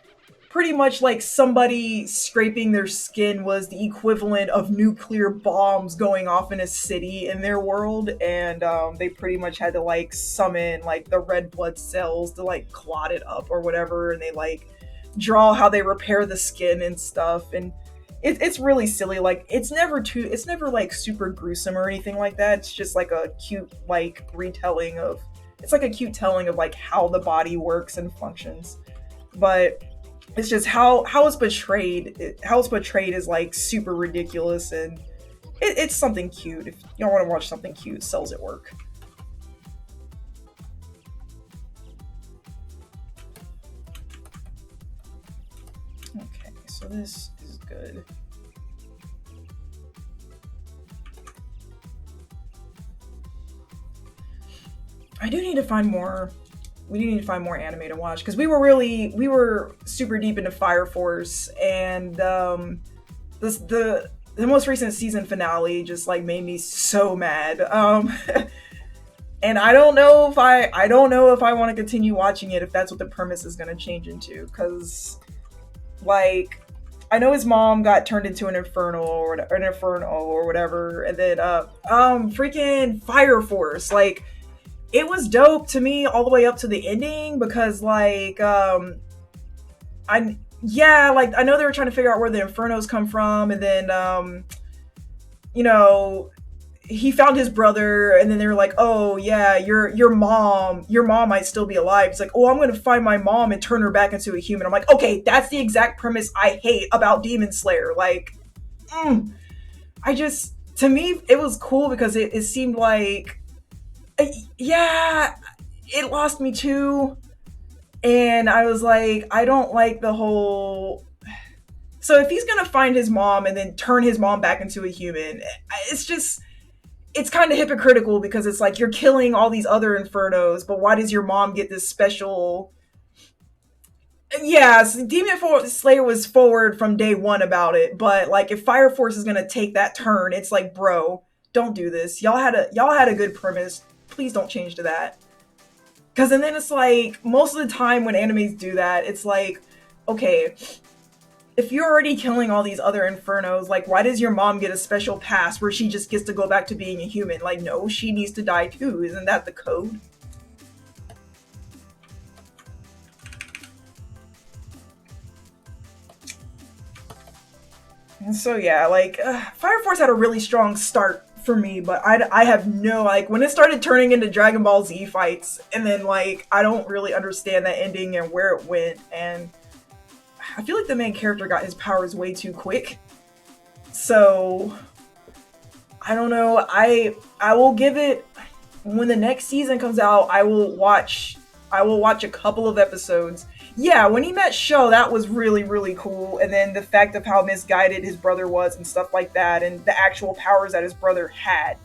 pretty much like somebody scraping their skin was the equivalent of nuclear bombs going off in a city in their world, and they pretty much had to like summon like the red blood cells to like clot it up or whatever, and they like draw how they repair the skin and stuff. And it's really silly. Like it's never like super gruesome or anything like that. It's just like a cute like retelling of it's like a cute telling of like how the body works and functions. But it's just how it's portrayed. How it's portrayed is like super ridiculous, and it's something cute. If y'all want to watch something cute, Cells at Work. Okay, so this is good. I do need to find more. We do need to find more anime to watch because we were super deep into Fire Force, and the most recent season finale just like made me so mad. And I don't know if I want to continue watching it if that's what the premise is going to change into, because like I know his mom got turned into an inferno or whatever, and then freaking Fire Force, like it was dope to me all the way up to the ending, because like I know they were trying to figure out where the infernos come from, and then you know, he found his brother, and then they were like, oh yeah, your mom might still be alive. He's like, oh, I'm gonna find my mom and turn her back into a human. I'm like, okay, that's the exact premise I hate about Demon Slayer. Like to me it was cool because it seemed like yeah, it lost me too. And I was like, I don't like the whole. So if he's gonna find his mom and then turn his mom back into a human, it's kind of hypocritical, because it's like you're killing all these other infernos, but why does your mom get this special? Yeah, so Demon Slayer was forward from day one about it, but like if Fire Force is gonna take that turn, it's like, bro, don't do this. Y'all had a good premise. Please don't change to that. Because and then it's like, most of the time when animes do that, it's like, okay, if you're already killing all these other infernos, like why does your mom get a special pass where she just gets to go back to being a human? Like, no, she needs to die too. Isn't that the code? And so yeah, like Fire Force had a really strong start for me, but I have no, like when it started turning into Dragon Ball Z fights, and then like I don't really understand that ending and where it went, and I feel like the main character got his powers way too quick. So I don't know. I will give it, when the next season comes out, I will watch a couple of episodes. Yeah, when he met Sho, that was really, really cool. And then the fact of how misguided his brother was and stuff like that, and the actual powers that his brother had.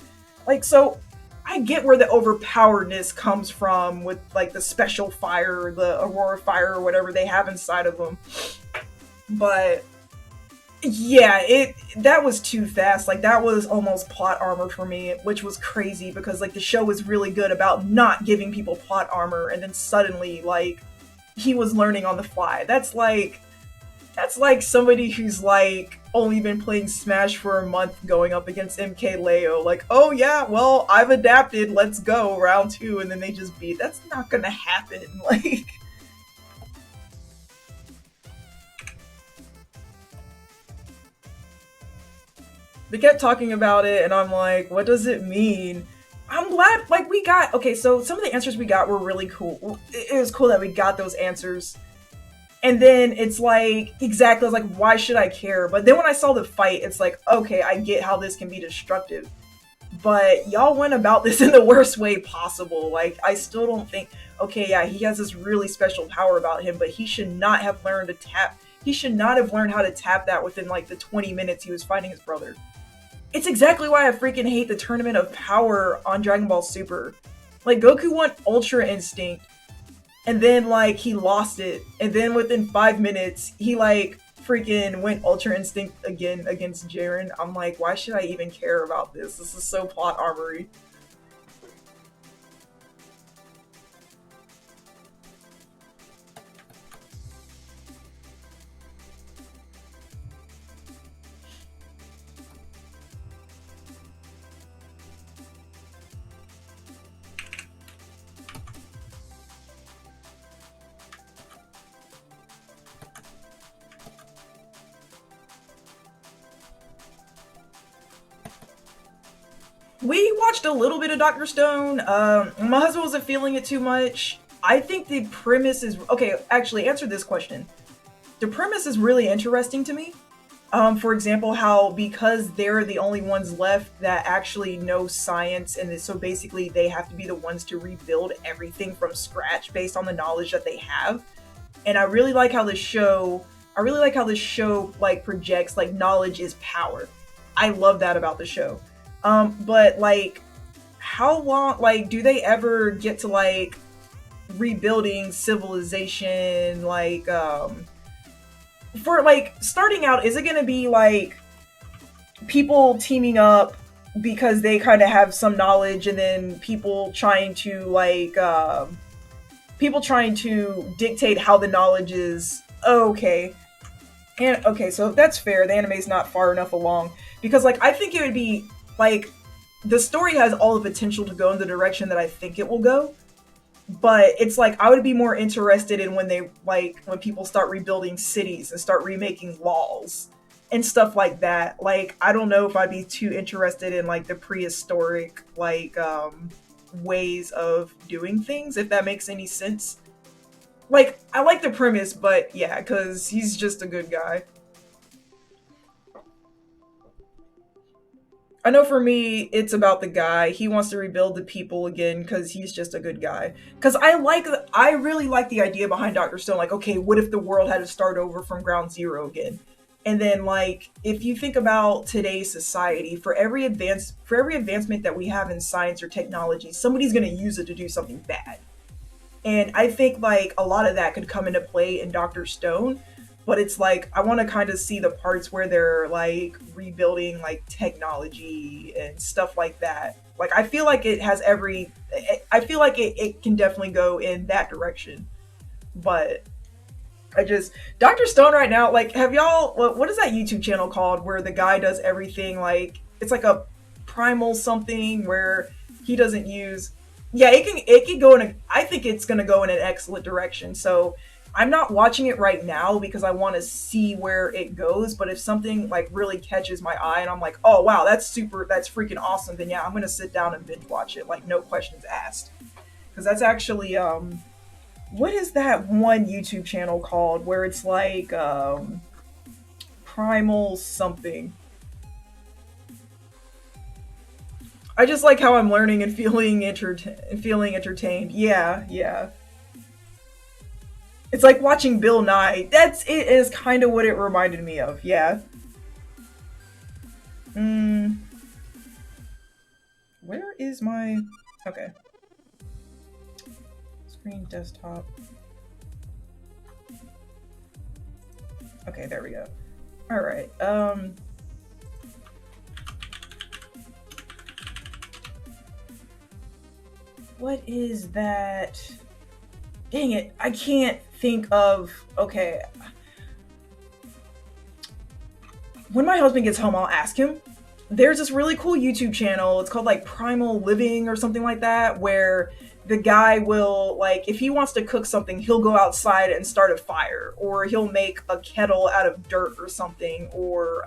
Like, so I get where the overpoweredness comes from with like the special fire, the Aurora fire, or whatever they have inside of them. But yeah, that was too fast. Like that was almost plot armor for me, which was crazy, because like the show was really good about not giving people plot armor, and then suddenly like he was learning on the fly. That's like somebody who's like only been playing Smash for a month going up against MK Leo. Like, oh yeah, well, I've adapted, let's go, round 2, and then they just beat. That's not gonna happen. Like, they kept talking about it, and I'm like, what does it mean? I'm glad, like, we got, okay, so some of the answers we got were really cool. It was cool that we got those answers. And then it's like, exactly, I was like, why should I care? But then when I saw the fight, it's like, okay, I get how this can be destructive. But y'all went about this in the worst way possible. Like, I still don't think, okay, yeah, he has this really special power about him, but he should not have learned to tap. He should not have learned how to tap that within like the 20 minutes he was fighting his brother. It's exactly why I freaking hate the Tournament of Power on Dragon Ball Super. Like, Goku won Ultra Instinct, and then, like, he lost it, and then within 5 minutes, he, like, freaking went Ultra Instinct again against Jiren. I'm like, why should I even care about this? This is so plot armory. We watched a little bit of Dr. Stone. My husband wasn't feeling it too much. I think the premise is... Okay, actually, answer this question. The premise is really interesting to me. For example, how because they're the only ones left that actually know science, and so basically they have to be the ones to rebuild everything from scratch based on the knowledge that they have. And I really like how this show... like projects like knowledge is power. I love that about the show. But like, how long, like, do they ever get to like rebuilding civilization? Like, for like starting out, is it gonna be like people teaming up because they kind of have some knowledge, and then people trying to like, people trying to dictate how the knowledge is? Okay. And okay, so that's fair. The anime's not far enough along, because like I think it would be like, the story has all the potential to go in the direction that I think it will go, but it's like I would be more interested in when they like when people start rebuilding cities and start remaking walls and stuff like that. Like, I don't know if I'd be too interested in like the prehistoric like ways of doing things, if that makes any sense. Like, I like the premise, but yeah, because he's just a good guy. I know for me, it's about the guy. He wants to rebuild the people again because he's just a good guy. Because I really like the idea behind Dr. Stone. Like, okay, what if the world had to start over from ground zero again? And then, like, if you think about today's society, for every advancement that we have in science or technology, somebody's gonna use it to do something bad. And I think like a lot of that could come into play in Dr. Stone, but it's like I want to kind of see the parts where they're like rebuilding like technology and stuff like that. Like, I feel like it has I feel like it can definitely go in that direction. But Dr. Stone right now, like, have y'all, what is that YouTube channel called where the guy does everything? Like, it's like a primal something where he doesn't use, yeah, it can go in I think it's going to go in an excellent direction. So I'm not watching it right now because I want to see where it goes, but if something like really catches my eye and I'm like, oh wow, that's freaking awesome, then yeah, I'm going to sit down and binge watch it, like, no questions asked. Because that's actually, what is that one YouTube channel called where it's like, primal something? I just like how I'm learning and feeling entertained. Yeah, yeah. It's like watching Bill Nye. It is kind of what it reminded me of, yeah. Where is my... Okay. Screen, desktop. Okay, there we go. Alright, what is that? Dang it, I can't think of... Okay. when my husband gets home, I'll ask him. There's this really cool YouTube channel. It's called like Primal Living or something like that, where the guy will, like, if he wants to cook something, he'll go outside and start a fire, or he'll make a kettle out of dirt or something, or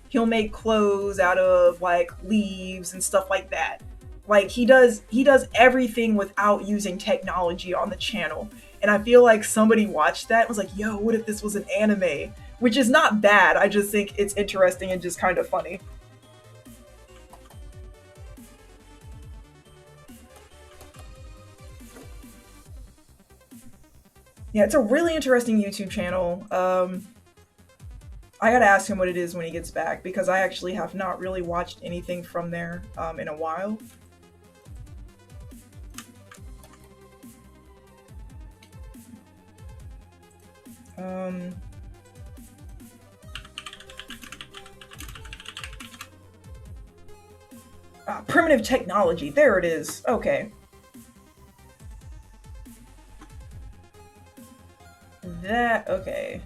he'll make clothes out of like leaves and stuff like that. Like he does everything without using technology on the channel. And I feel like somebody watched that and was like, yo, what if this was an anime? Which is not bad. I just think it's interesting and just kind of funny. Yeah, it's a really interesting YouTube channel. I gotta ask him what it is when he gets back, because I actually have not really watched anything from there in a while. Primitive technology. There it is. Okay. Okay.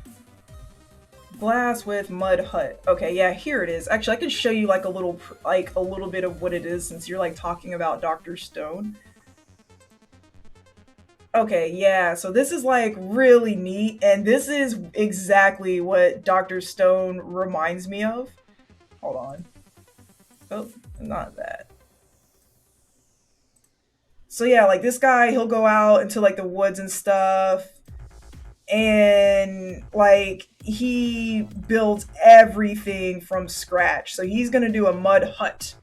Glass with mud hut. Okay, yeah, here it is. Actually, I can show you like a little bit of what it is, since you're like talking about Dr. Stone. Okay, yeah, so this is like really neat, and this is exactly what Dr. Stone reminds me of. Hold on. Oh, not that. So yeah, like this guy, he'll go out into like the woods and stuff, and like he builds everything from scratch. So he's gonna do a mud hut.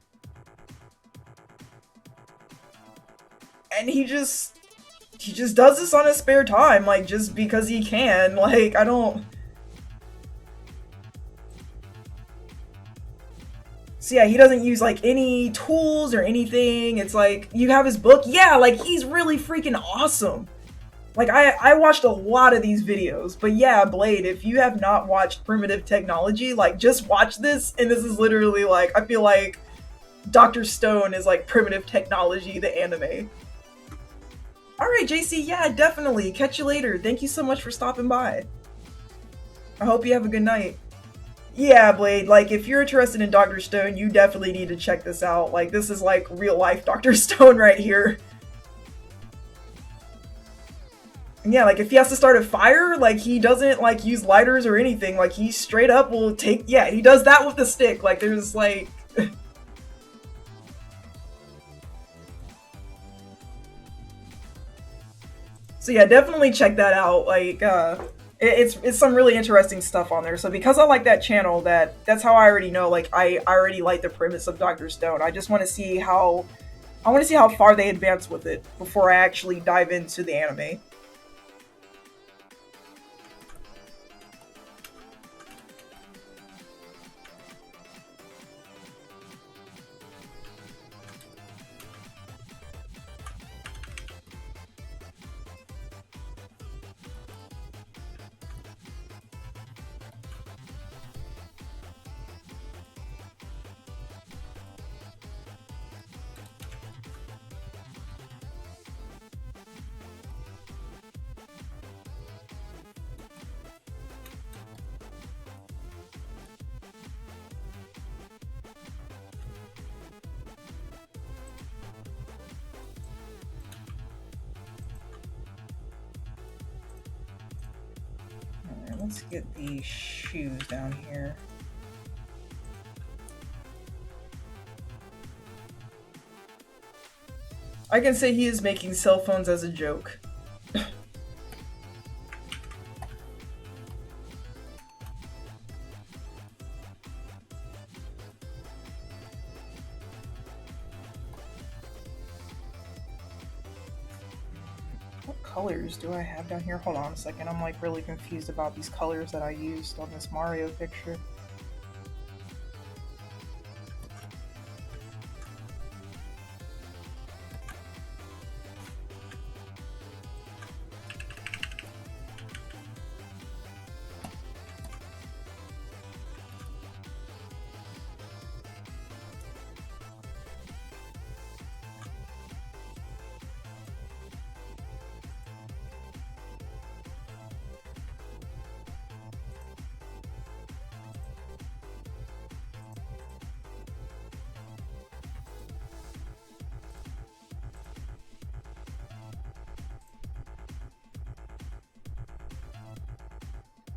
And he just does this on his spare time, like just because he can. Like I don't. So yeah, he doesn't use like any tools or anything. It's like you have his book. Yeah, like he's really freaking awesome. Like I watched a lot of these videos, but yeah, Blade, if you have not watched Primitive Technology, like just watch this, and this is literally like, I feel like Dr. Stone is like Primitive Technology, the anime. Alright, JC, yeah, definitely. Catch you later. Thank you so much for stopping by. I hope you have a good night. Yeah, Blade, like if you're interested in Dr. Stone, you definitely need to check this out. Like this is like real life Dr. Stone right here. Yeah, like if he has to start a fire, like he doesn't like use lighters or anything. Like he straight up will take, yeah, he does that with the stick. Like there's like so yeah, definitely check that out. Like it's some really interesting stuff on there. So because I like that channel, that's how I already know, like I already like the premise of Dr. Stone. I just want to see how far they advance with it before I actually dive into the anime. Let's get these shoes down here. I can say he is making cell phones as a joke. What colors do I have down here? Hold on a second, I'm like really confused about these colors that I used on this Mario picture.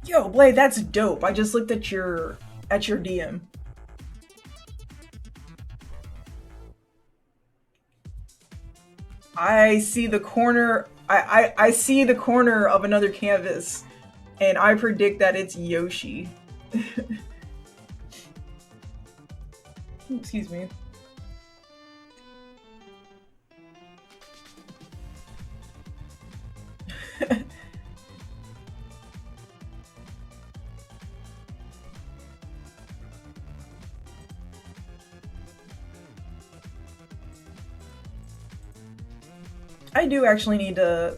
Yo, Blade, that's dope. I just looked at your DM. I see the corner. I see the corner of another canvas, and I predict that it's Yoshi. Excuse me. I do actually need to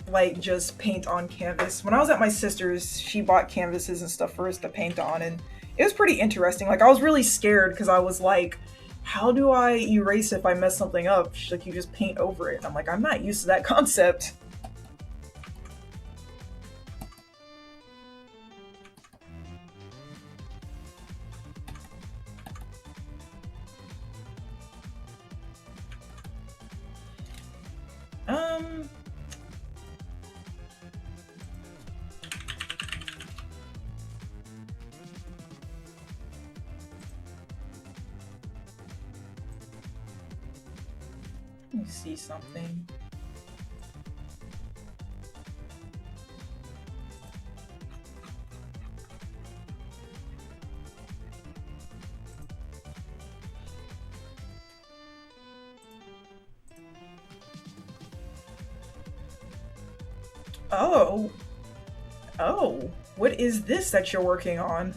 like just paint on canvas. When I was at my sister's, she bought canvases and stuff for us to paint on, and it was pretty interesting. Like I was really scared because I was like, how do I erase if I mess something up? She's like, you just paint over it. I'm like, I'm not used to that concept. Um, Let me see something. Oh, oh, what is this that you're working on?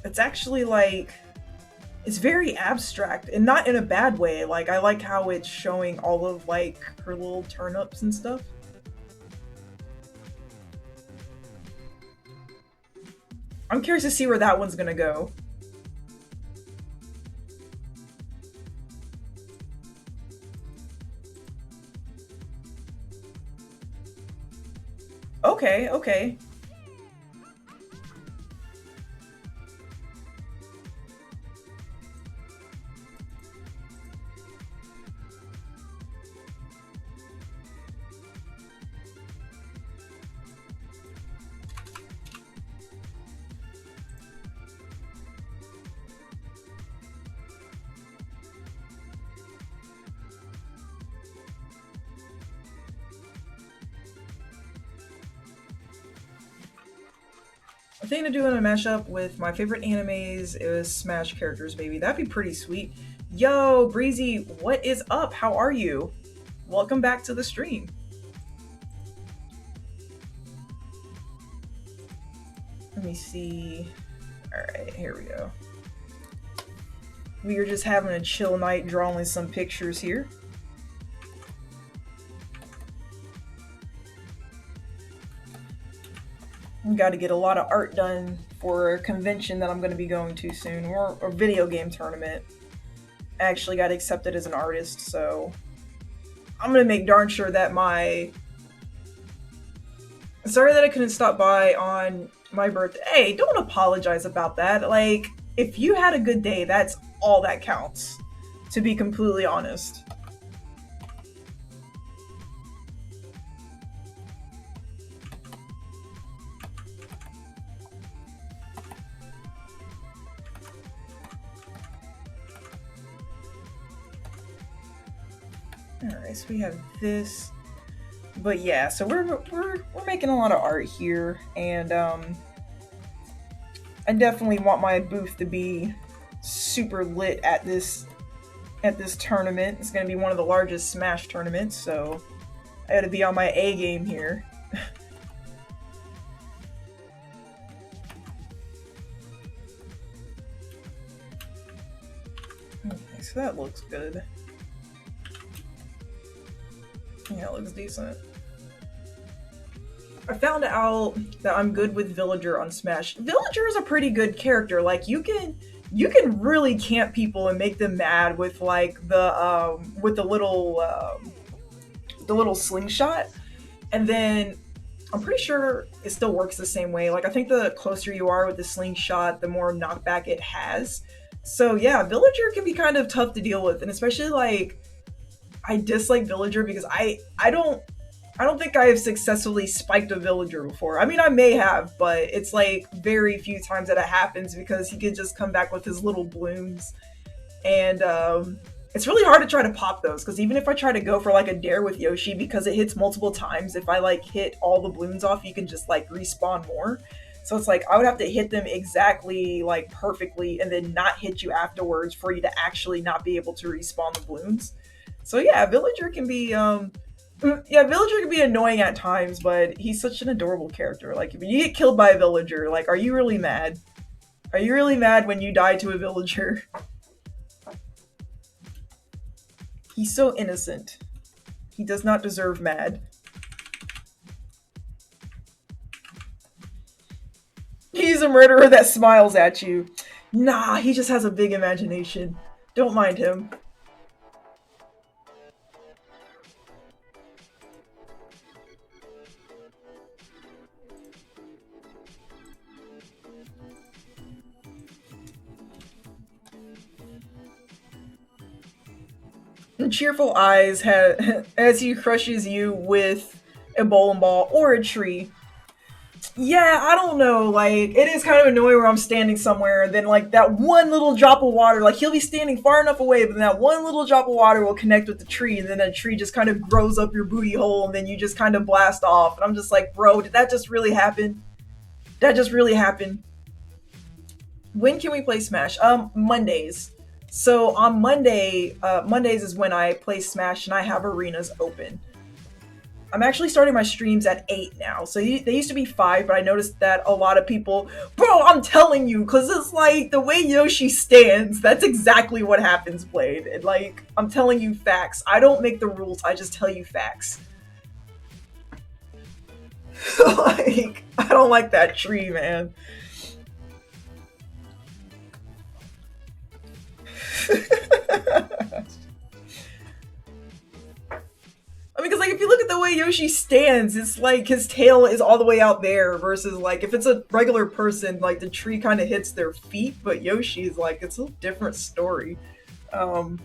It's actually like it's very abstract and not in a bad way. Like I like how it's showing all of like her little turnips and stuff. I'm curious to see where that one's gonna go. Okay, okay. A thing to do in a mashup with my favorite animes is Smash characters, baby. That'd be pretty sweet. Yo, Breezy, what is up? How are you? Welcome back to the stream. Let me see. Alright, here we go. We are just having a chill night drawing some pictures here. Got to get a lot of art done for a convention that I'm going to be going to soon, or a video game tournament. I actually got accepted as an artist, so I'm going to make darn sure that my... Sorry that I couldn't stop by on my birthday. Hey, don't apologize about that. Like, if you had a good day, that's all that counts, to be completely honest. Alright, so we have this. But yeah, so we're making a lot of art here, and I definitely want my booth to be super lit at this tournament. It's gonna be one of the largest Smash tournaments, so I gotta be on my A game here. Okay, so that looks good. Yeah, it looks decent. I found out that I'm good with Villager on Smash. Villager is a pretty good character. Like you can really camp people and make them mad with like with the little slingshot, and then I'm pretty sure it still works the same way. Like I think the closer you are with the slingshot, the more knockback it has. So yeah, Villager can be kind of tough to deal with, and especially like I dislike Villager because I don't I don't think I have successfully spiked a villager before. I mean, I may have, but it's like very few times that it happens because he could just come back with his little blooms. And it's really hard to try to pop those because even if I try to go for like a dare with Yoshi, because it hits multiple times, if I like hit all the balloons off, you can just like respawn more. So it's like I would have to hit them exactly like perfectly and then not hit you afterwards for you to actually not be able to respawn the balloons. So yeah, villager can be yeah, villager can be annoying at times, but he's such an adorable character. Like if you get killed by a villager, like are you really mad? Are you really mad when you die to a villager? He's so innocent. He does not deserve mad. He's a murderer that smiles at you. Nah, he just has a big imagination. Don't mind him. And cheerful eyes as he crushes you with a bowling ball or a tree. Yeah, I don't know. Like, it is kind of annoying where I'm standing somewhere, and then, like, that one little drop of water, like, he'll be standing far enough away, but then that one little drop of water will connect with the tree, and then that tree just kind of grows up your booty hole, and then you just kind of blast off. And I'm just like, bro, did that just really happen? That just really happened. When can we play Smash? Mondays. So on Mondays is when I play Smash, and I have arenas open. I'm actually starting my streams at 8 now. So they used to be 5, but I noticed that a lot of people... Bro, I'm telling you, because it's like, the way Yoshi stands, that's exactly what happens, Blade. And like, I'm telling you facts. I don't make the rules, I just tell you facts. Like, I don't like that tree, man. I mean, because like if you look at the way Yoshi stands, it's like his tail is all the way out there versus like if it's a regular person, like the tree kind of hits their feet, but Yoshi is like it's a different story. Um,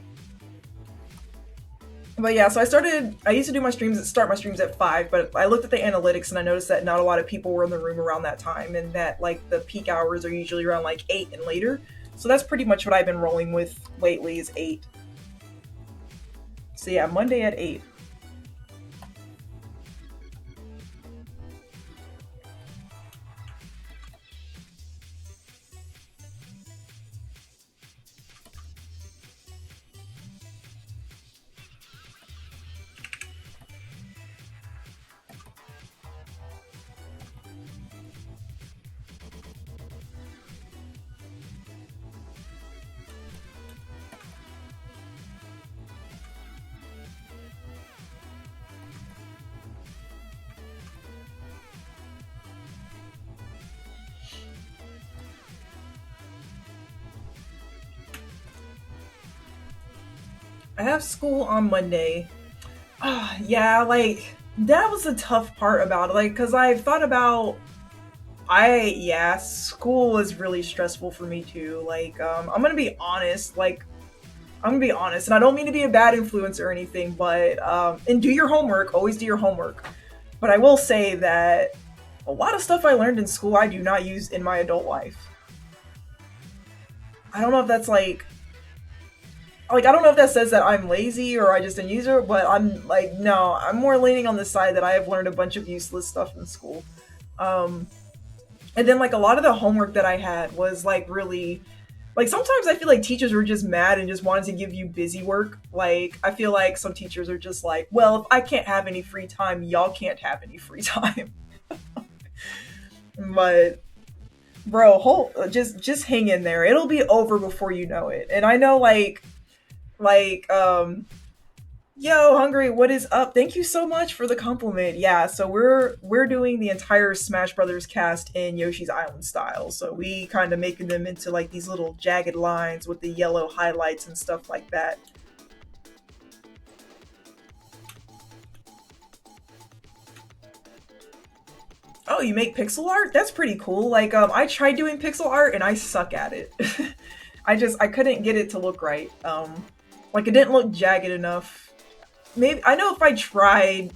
but yeah, so I used to do start my streams at 5, but I looked at the analytics and I noticed that not a lot of people were in the room around that time, and that like the peak hours are usually around like 8 and later. So that's pretty much what I've been rolling with lately is 8. So yeah, Monday at 8. I have school on Monday. Yeah, like that was the tough part about it. Like, cause I've thought about, yeah, school was really stressful for me too. Like, I'm gonna be honest. Like, I'm gonna be honest, and I don't mean to be a bad influence or anything, but and do your homework. Always do your homework. But I will say that a lot of stuff I learned in school I do not use in my adult life. I don't know if that's like I don't know if that says that I'm lazy or I just didn't use it, but I'm like no, I'm more leaning on the side that I have learned a bunch of useless stuff in school. Um, and then like a lot of the homework that I had was like really like sometimes I feel like teachers were just mad and just wanted to give you busy work. Like I feel like some teachers are just like, well, if I can't have any free time, y'all can't have any free time. But bro, just hang in there. It'll be over before you know it. And I know like yo hungry, what is up? Thank you so much for the compliment. Yeah, so we're doing the entire Smash Brothers cast in Yoshi's Island style, so we kind of making them into like these little jagged lines with the yellow highlights and stuff like that. Oh, you make pixel art? That's pretty cool. Like I tried doing pixel art and I suck at it. I couldn't get it to look right. Like it didn't look jagged enough. Maybe I know if I tried,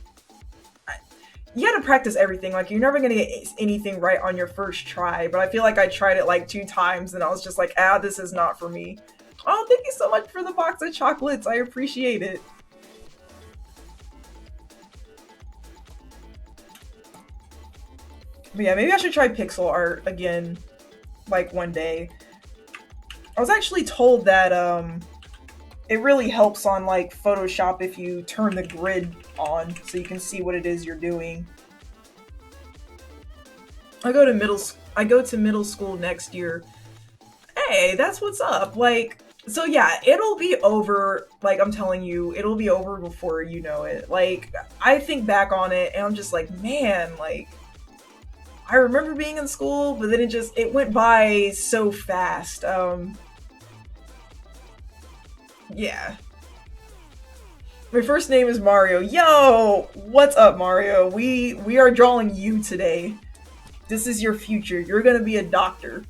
you got to practice everything. Like, you're never going to get anything right on your first try. But I feel like I tried it like 2 times and I was just like, this is not for me. Oh, thank you so much for the box of chocolates. I appreciate it. But yeah, maybe I should try pixel art again, like one day. I was actually told that it really helps on like Photoshop if you turn the grid on so you can see what it is you're doing. I go to middle school next year. Hey, that's what's up. Like, so yeah, it'll be over. Like, I'm telling you, it'll be over before you know it. Like, I think back on it and I'm just like, man, like, I remember being in school, but then it went by so fast. Yeah. My first name is Mario. Yo, what's up, Mario? We are drawing you today. This is your future. You're gonna be a doctor.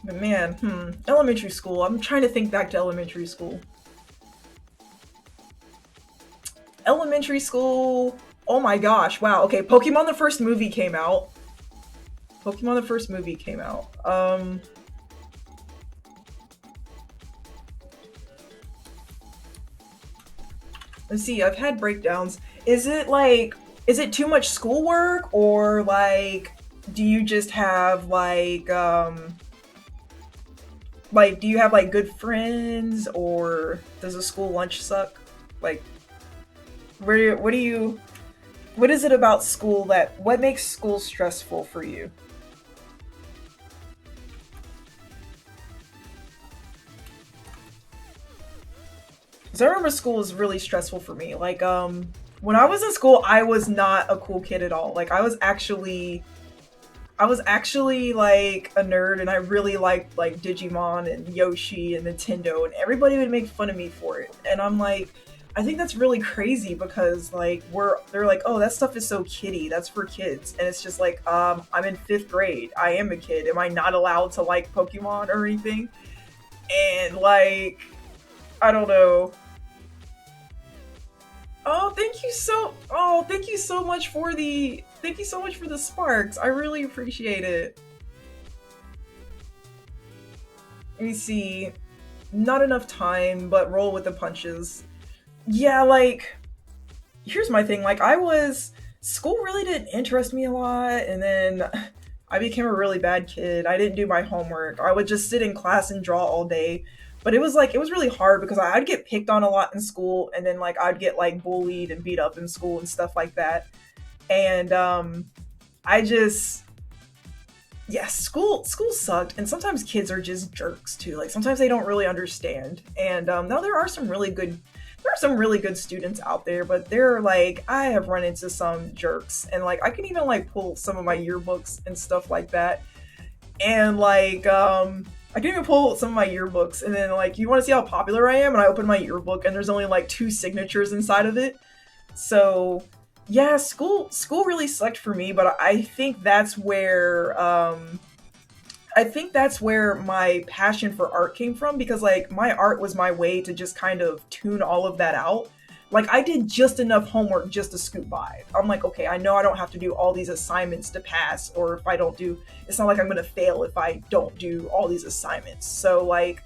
But man, elementary school. I'm trying to think back to elementary school. Elementary school. Oh my gosh! Wow. Okay, Pokemon the first movie came out. Pokemon the first movie came out. Let's see. I've had breakdowns. Is it too much schoolwork or like do you just have like do you have like good friends or does the school lunch suck? Like what do you what is it about school that what makes school stressful for you? Because I remember school was really stressful for me. Like when I was in school, I was not a cool kid at all. Like I was actually like a nerd and I really liked like Digimon and Yoshi and Nintendo and everybody would make fun of me for it. And I'm like, I think that's really crazy because like they're like, oh, that stuff is so kiddie. That's for kids. And it's just like, I'm in 5th grade. I am a kid. Am I not allowed to like Pokemon or anything? And like, I don't know. Thank you so much for the sparks. I really appreciate it. Let me see. Not enough time, but roll with the punches. Yeah, like here's my thing. Like school really didn't interest me a lot, and then I became a really bad kid. I didn't do my homework. I would just sit in class and draw all day. But it was really hard because I'd get picked on a lot in school, and then like I'd get like bullied and beat up in school and stuff like that. And I just yeah, school sucked, and sometimes kids are just jerks too. Like sometimes they don't really understand. And now there are some really good students out there, but they're like I have run into some jerks, and like I can even like pull some of my yearbooks and stuff like that, and like I can even pull some of my yearbooks, and then like you want to see how popular I am, and I open my yearbook, and there's only like 2 signatures inside of it. So yeah, school really sucked for me, but I think that's where my passion for art came from because like my art was my way to just kind of tune all of that out. Like I did just enough homework just to scoot by. I'm like, okay, I know I don't have to do all these assignments to pass, or if I don't do, it's not like I'm gonna fail if I don't do all these assignments. So like,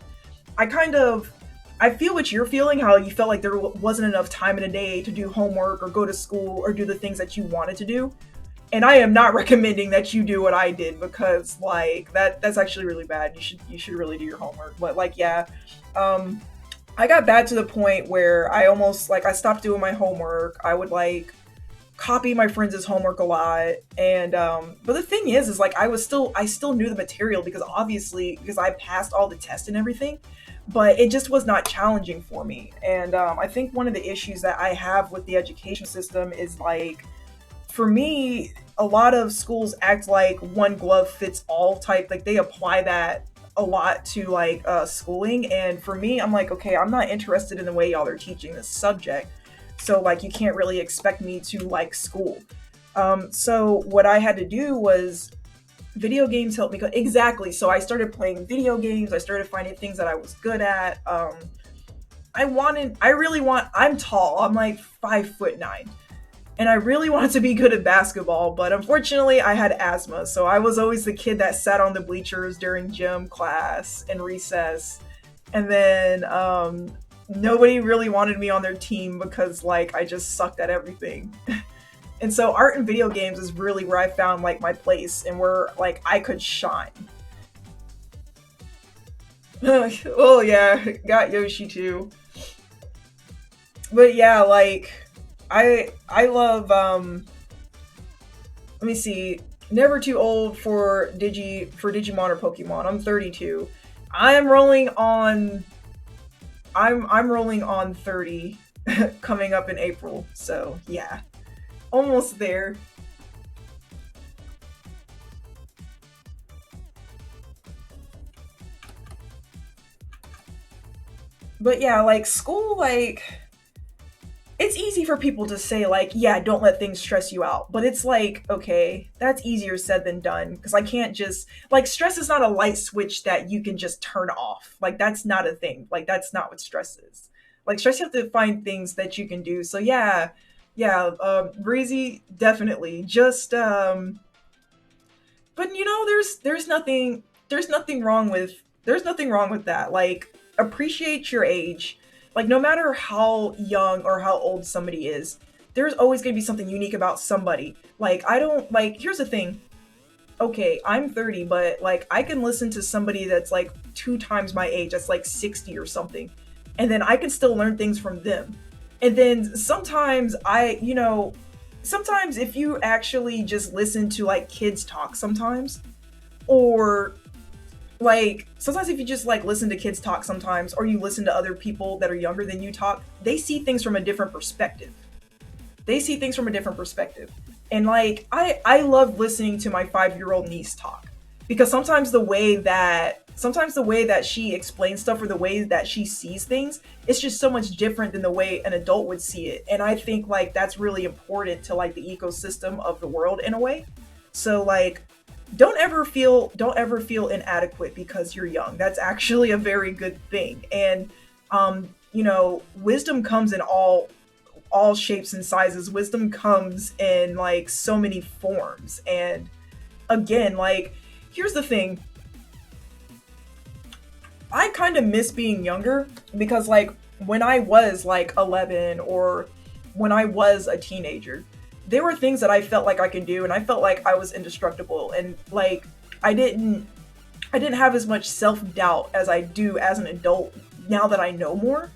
I kind of, I feel what you're feeling, how you felt like there wasn't enough time in a day to do homework or go to school or do the things that you wanted to do. And I am not recommending that you do what I did because like that's actually really bad. You should really do your homework. But like yeah, um I got bad to the point where I almost like I stopped doing my homework. I would like copy my friends' homework a lot. And but the thing is like I still knew the material because obviously because I passed all the tests and everything, but it just was not challenging for me. And I think one of the issues that I have with the education system is like for me, a lot of schools act like one glove fits all type. Like they apply that a lot to like schooling. And for me, I'm like, okay, I'm not interested in the way y'all are teaching this subject. So like you can't really expect me to like school. So what I had to do was video games helped me go exactly. So I started playing video games. I started finding things that I was good at. I'm tall. I'm like 5'9", and I really wanted to be good at basketball, but unfortunately I had asthma. So I was always the kid that sat on the bleachers during gym class and recess. And then nobody really wanted me on their team because like I just sucked at everything. And so art and video games is really where I found like my place and where like I could shine. Oh yeah, got Yoshi too. But yeah, like I love let me see. Never too old for Digimon or Pokemon. I'm 32. I'm rolling on I'm rolling on 30 coming up in April. So, yeah. Almost there. But yeah, like school like it's easy for people to say like, yeah, don't let things stress you out. But it's like, okay, that's easier said than done because I can't just like stress is not a light switch that you can just turn off. Like that's not a thing. Like that's not what stress is. Like stress you have to find things that you can do. So yeah, yeah, Breezy definitely. Just but you know, there's nothing wrong with that. Like appreciate your age. Like no matter how young or how old somebody is, there's always going to be something unique about somebody. Like I don't like here's the thing. Okay, I'm 30, but like I can listen to somebody that's like two times my age, that's like 60 or something. And then I can still learn things from them. And then sometimes if you actually just listen to like kids talk sometimes, or like sometimes if you just like listen to kids talk sometimes, or you listen to other people that are younger than you talk, they see things from a different perspective. They see things from a different perspective. And like I love listening to my 5-year-old niece talk because sometimes the way that she explains stuff or the way that she sees things, it's just so much different than the way an adult would see it. And I think like that's really important to like the ecosystem of the world in a way. So like don't ever feel inadequate because you're young. That's actually a very good thing. And wisdom comes in all shapes and sizes. Wisdom comes in like so many forms. And again, like here's the thing. I kind of miss being younger because like when I was like 11 or when I was a teenager, there were things that I felt like I could do and I felt like I was indestructible and like I didn't I didn't have as much self-doubt as I do as an adult now that I know more.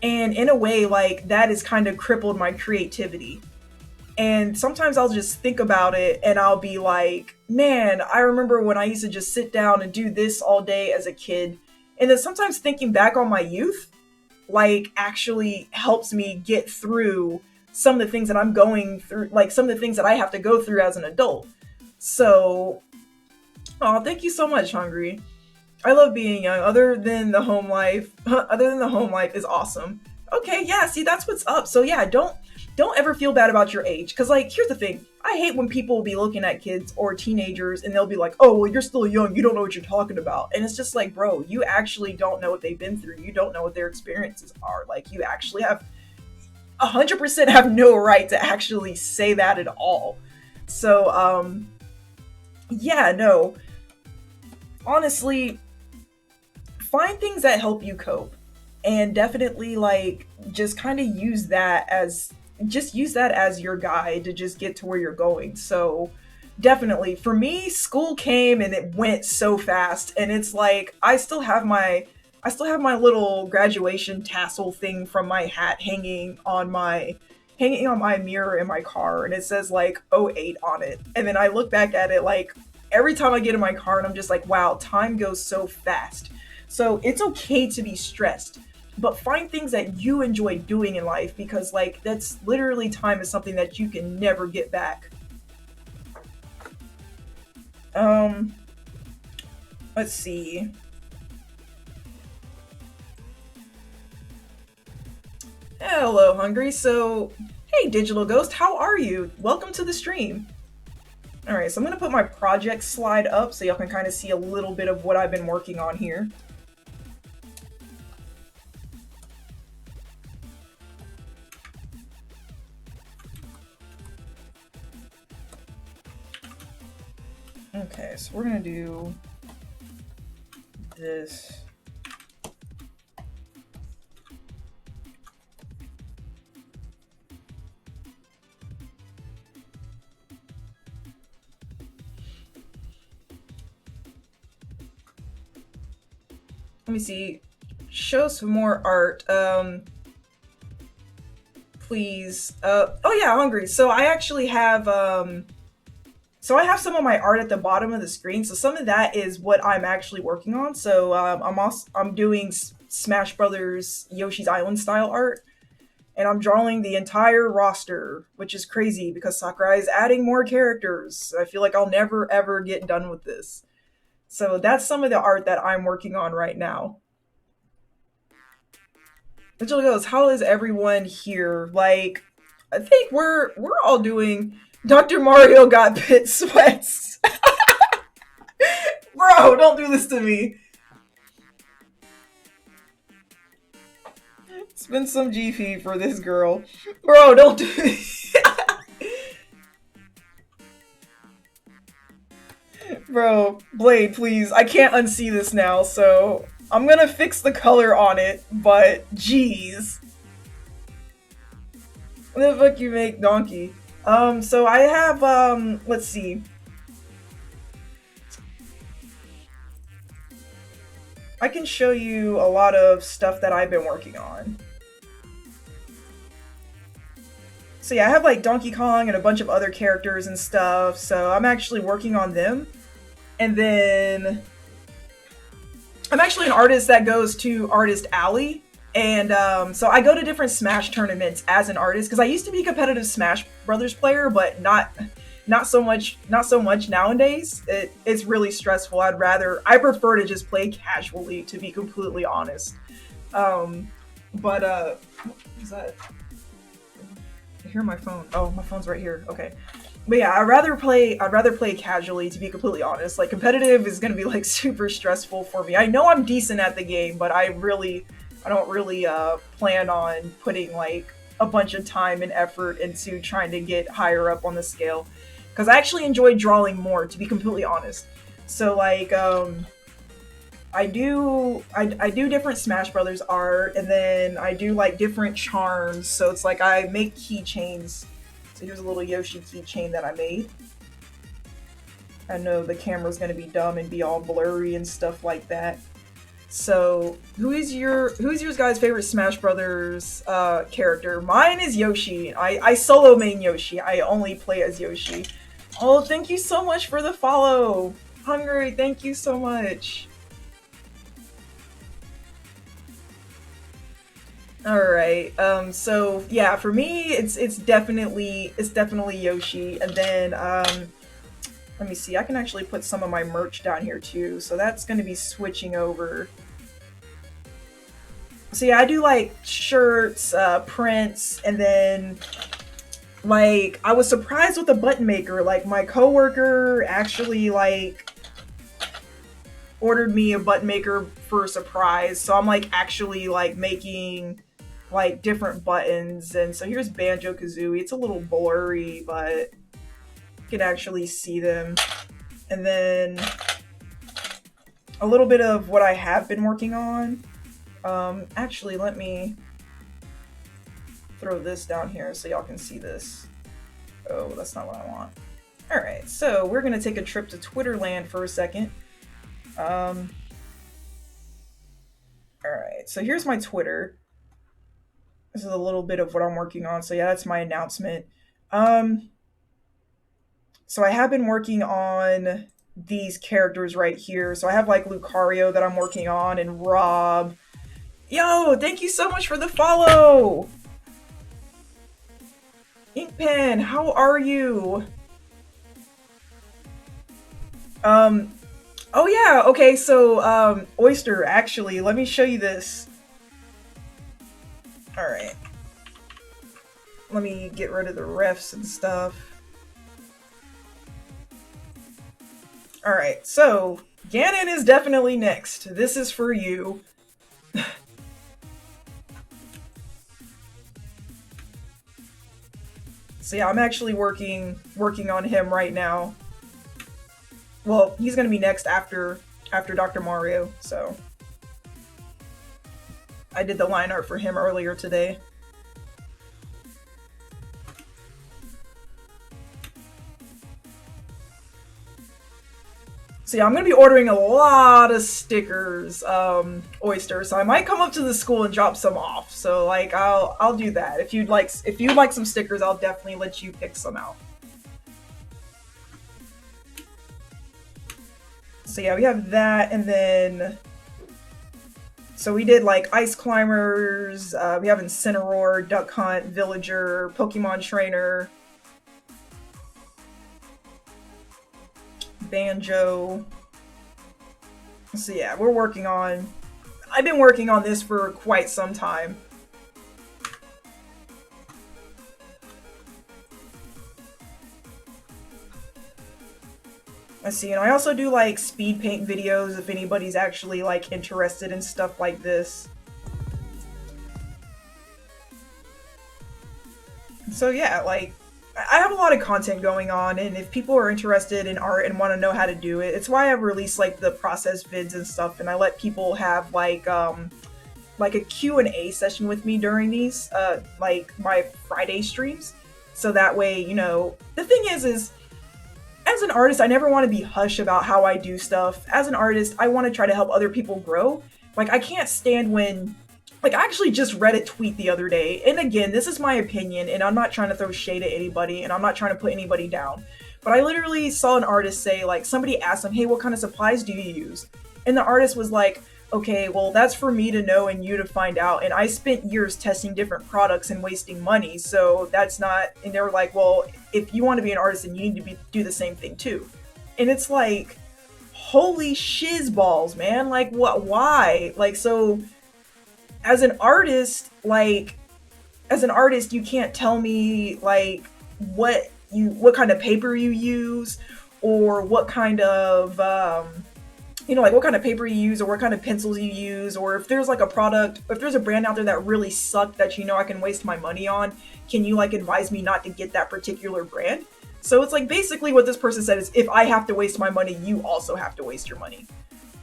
And in a way like that has kind of crippled my creativity. And sometimes I'll just think about it and I'll be like, man, I remember when I used to just sit down and do this all day as a kid. And then sometimes thinking back on my youth, like actually helps me get through some of the things that I'm going through, like some of the things that I have to go through as an adult. So, oh, thank you so much, Hungry. I love being young. Other than the home life is awesome. Okay, yeah, see that's what's up. So yeah, don't ever feel bad about your age cuz like here's the thing. I hate when people will be looking at kids or teenagers and they'll be like, "Oh, well you're still young. You don't know what you're talking about." And it's just like, "Bro, you actually don't know what they've been through. You don't know what their experiences are. Like you actually have 100% have no right to actually say that at all." So, yeah, no. Honestly, find things that help you cope and definitely like just kind of use that as your guide to just get to where you're going. So definitely for me school came and it went so fast and it's like I still have my little graduation tassel thing from my hat hanging on my mirror in my car and it says like '08 on it. And then I look back at it like every time I get in my car and I'm just like, wow, time goes so fast. So it's okay to be stressed, but find things that you enjoy doing in life because like that's literally time is something that you can never get back. Um, let's see. Hello, Hungry. So, hey, Digital Ghost, how are you? Welcome to the stream. Alright, so I'm going to put my project slide up so y'all can kind of see a little bit of what I've been working on here. Okay, so we're going to do this. Let me see. Show some more art. Please. Oh yeah, Hungry. So I actually have, so I have some of my art at the bottom of the screen. So some of that is what I'm actually working on. So I'm doing Smash Brothers Yoshi's Island style art, and I'm drawing the entire roster, which is crazy because Sakurai is adding more characters. I feel like I'll never ever get done with this. So that's some of the art that I'm working on right now. Angela goes, how is everyone here? Like, I think we're all doing. Dr. Mario got pit sweats. Bro, don't do this to me. Spend some GP for this girl. Bro, don't do this. Bro, Blade, please. I can't unsee this now, so I'm gonna fix the color on it, but jeez. What the fuck you make Donkey? So I have, let's see. I can show you a lot of stuff that I've been working on. So yeah, I have like Donkey Kong and a bunch of other characters and stuff, so I'm actually working on them. And then I'm actually an artist that goes to Artist Alley. And so I go to different Smash tournaments as an artist because I used to be a competitive Smash Brothers player, but not so much nowadays. It's really stressful. I prefer to just play casually, to be completely honest. What is that? I hear my phone. Oh, my phone's right here. Okay. But yeah, I'd rather play casually, to be completely honest. Like, competitive is gonna be like super stressful for me. I know I'm decent at the game, but I don't really plan on putting like a bunch of time and effort into trying to get higher up on the scale. Because I actually enjoy drawing more, to be completely honest. So like, I do different Smash Brothers art, and then I do like different charms. So it's like I make keychains. So here's a little Yoshi keychain that I made. I know the camera's gonna be dumb and be all blurry and stuff like that. So who's your guys' favorite Smash Brothers character? Mine is Yoshi. I solo main Yoshi. I only play as Yoshi. Oh, thank you so much for the follow. Hungry, thank you so much. Alright, so yeah, for me it's definitely Yoshi, and then let me see, I can actually put some of my merch down here too, so that's gonna be switching over. So yeah, I do like shirts, prints, and then like I was surprised with the button maker. Like my coworker actually like ordered me a button maker for a surprise, so I'm like actually like making like different buttons. And so here's Banjo-Kazooie. It's a little blurry, but you can actually see them. And then a little bit of what I have been working on. Actually, let me throw this down here so y'all can see this. Oh, that's not what I want. Alright, so we're gonna take a trip to Twitterland for a second. Alright, so here's my Twitter. This is a little bit of what I'm working on. So yeah, that's my announcement. So I have been working on these characters right here. So I have like Lucario that I'm working on, and Rob. Yo, thank you so much for the follow! Inkpen, how are you? Oh yeah, okay, so, Oyster, actually, let me show you this. Alright. let me get rid of the refs and stuff. Alright, so Ganon is definitely next. This is for you. So yeah, I'm actually working on him right now. Well, he's gonna be next after Dr. Mario, so I did the line art for him earlier today. So yeah, I'm gonna be ordering a lot of stickers, Oyster. So I might come up to the school and drop some off. So like, I'll do that. If you'd like some stickers, I'll definitely let you pick some out. So yeah, we have that, and then so we did like Ice Climbers. We have Incineroar, Duck Hunt, Villager, Pokemon Trainer, Banjo. So yeah, I've been working on this for quite some time. Let's see, and I also do like speed paint videos if anybody's actually like interested in stuff like this. So yeah, like I have a lot of content going on, and if people are interested in art and want to know how to do it, it's why I've released like the process vids and stuff, and I let people have like a Q&A session with me during these like my Friday streams. So that way, you know, the thing is as an artist, I never want to be hush about how I do stuff. As an artist, I want to try to help other people grow. Like, I can't stand when... Like, I actually just read a tweet the other day, and again, this is my opinion, and I'm not trying to throw shade at anybody, and I'm not trying to put anybody down. But I literally saw an artist say, like, somebody asked him, hey, what kind of supplies do you use? And the artist was like, okay, well, that's for me to know and you to find out. And I spent years testing different products and wasting money, so that's not... And they were like, well, if you want to be an artist, then you need to do the same thing too. And it's like, holy shiz-balls, man. Like, what? Why? Like, so... As an artist, you can't tell me, like, what kind of paper you use, or what kind of, like what kind of paper you use, or what kind of pencils you use, or if there's like a product, if there's a brand out there that really sucked that you know I can waste my money on, can you like advise me not to get that particular brand? So it's like basically what this person said is, if I have to waste my money, you also have to waste your money.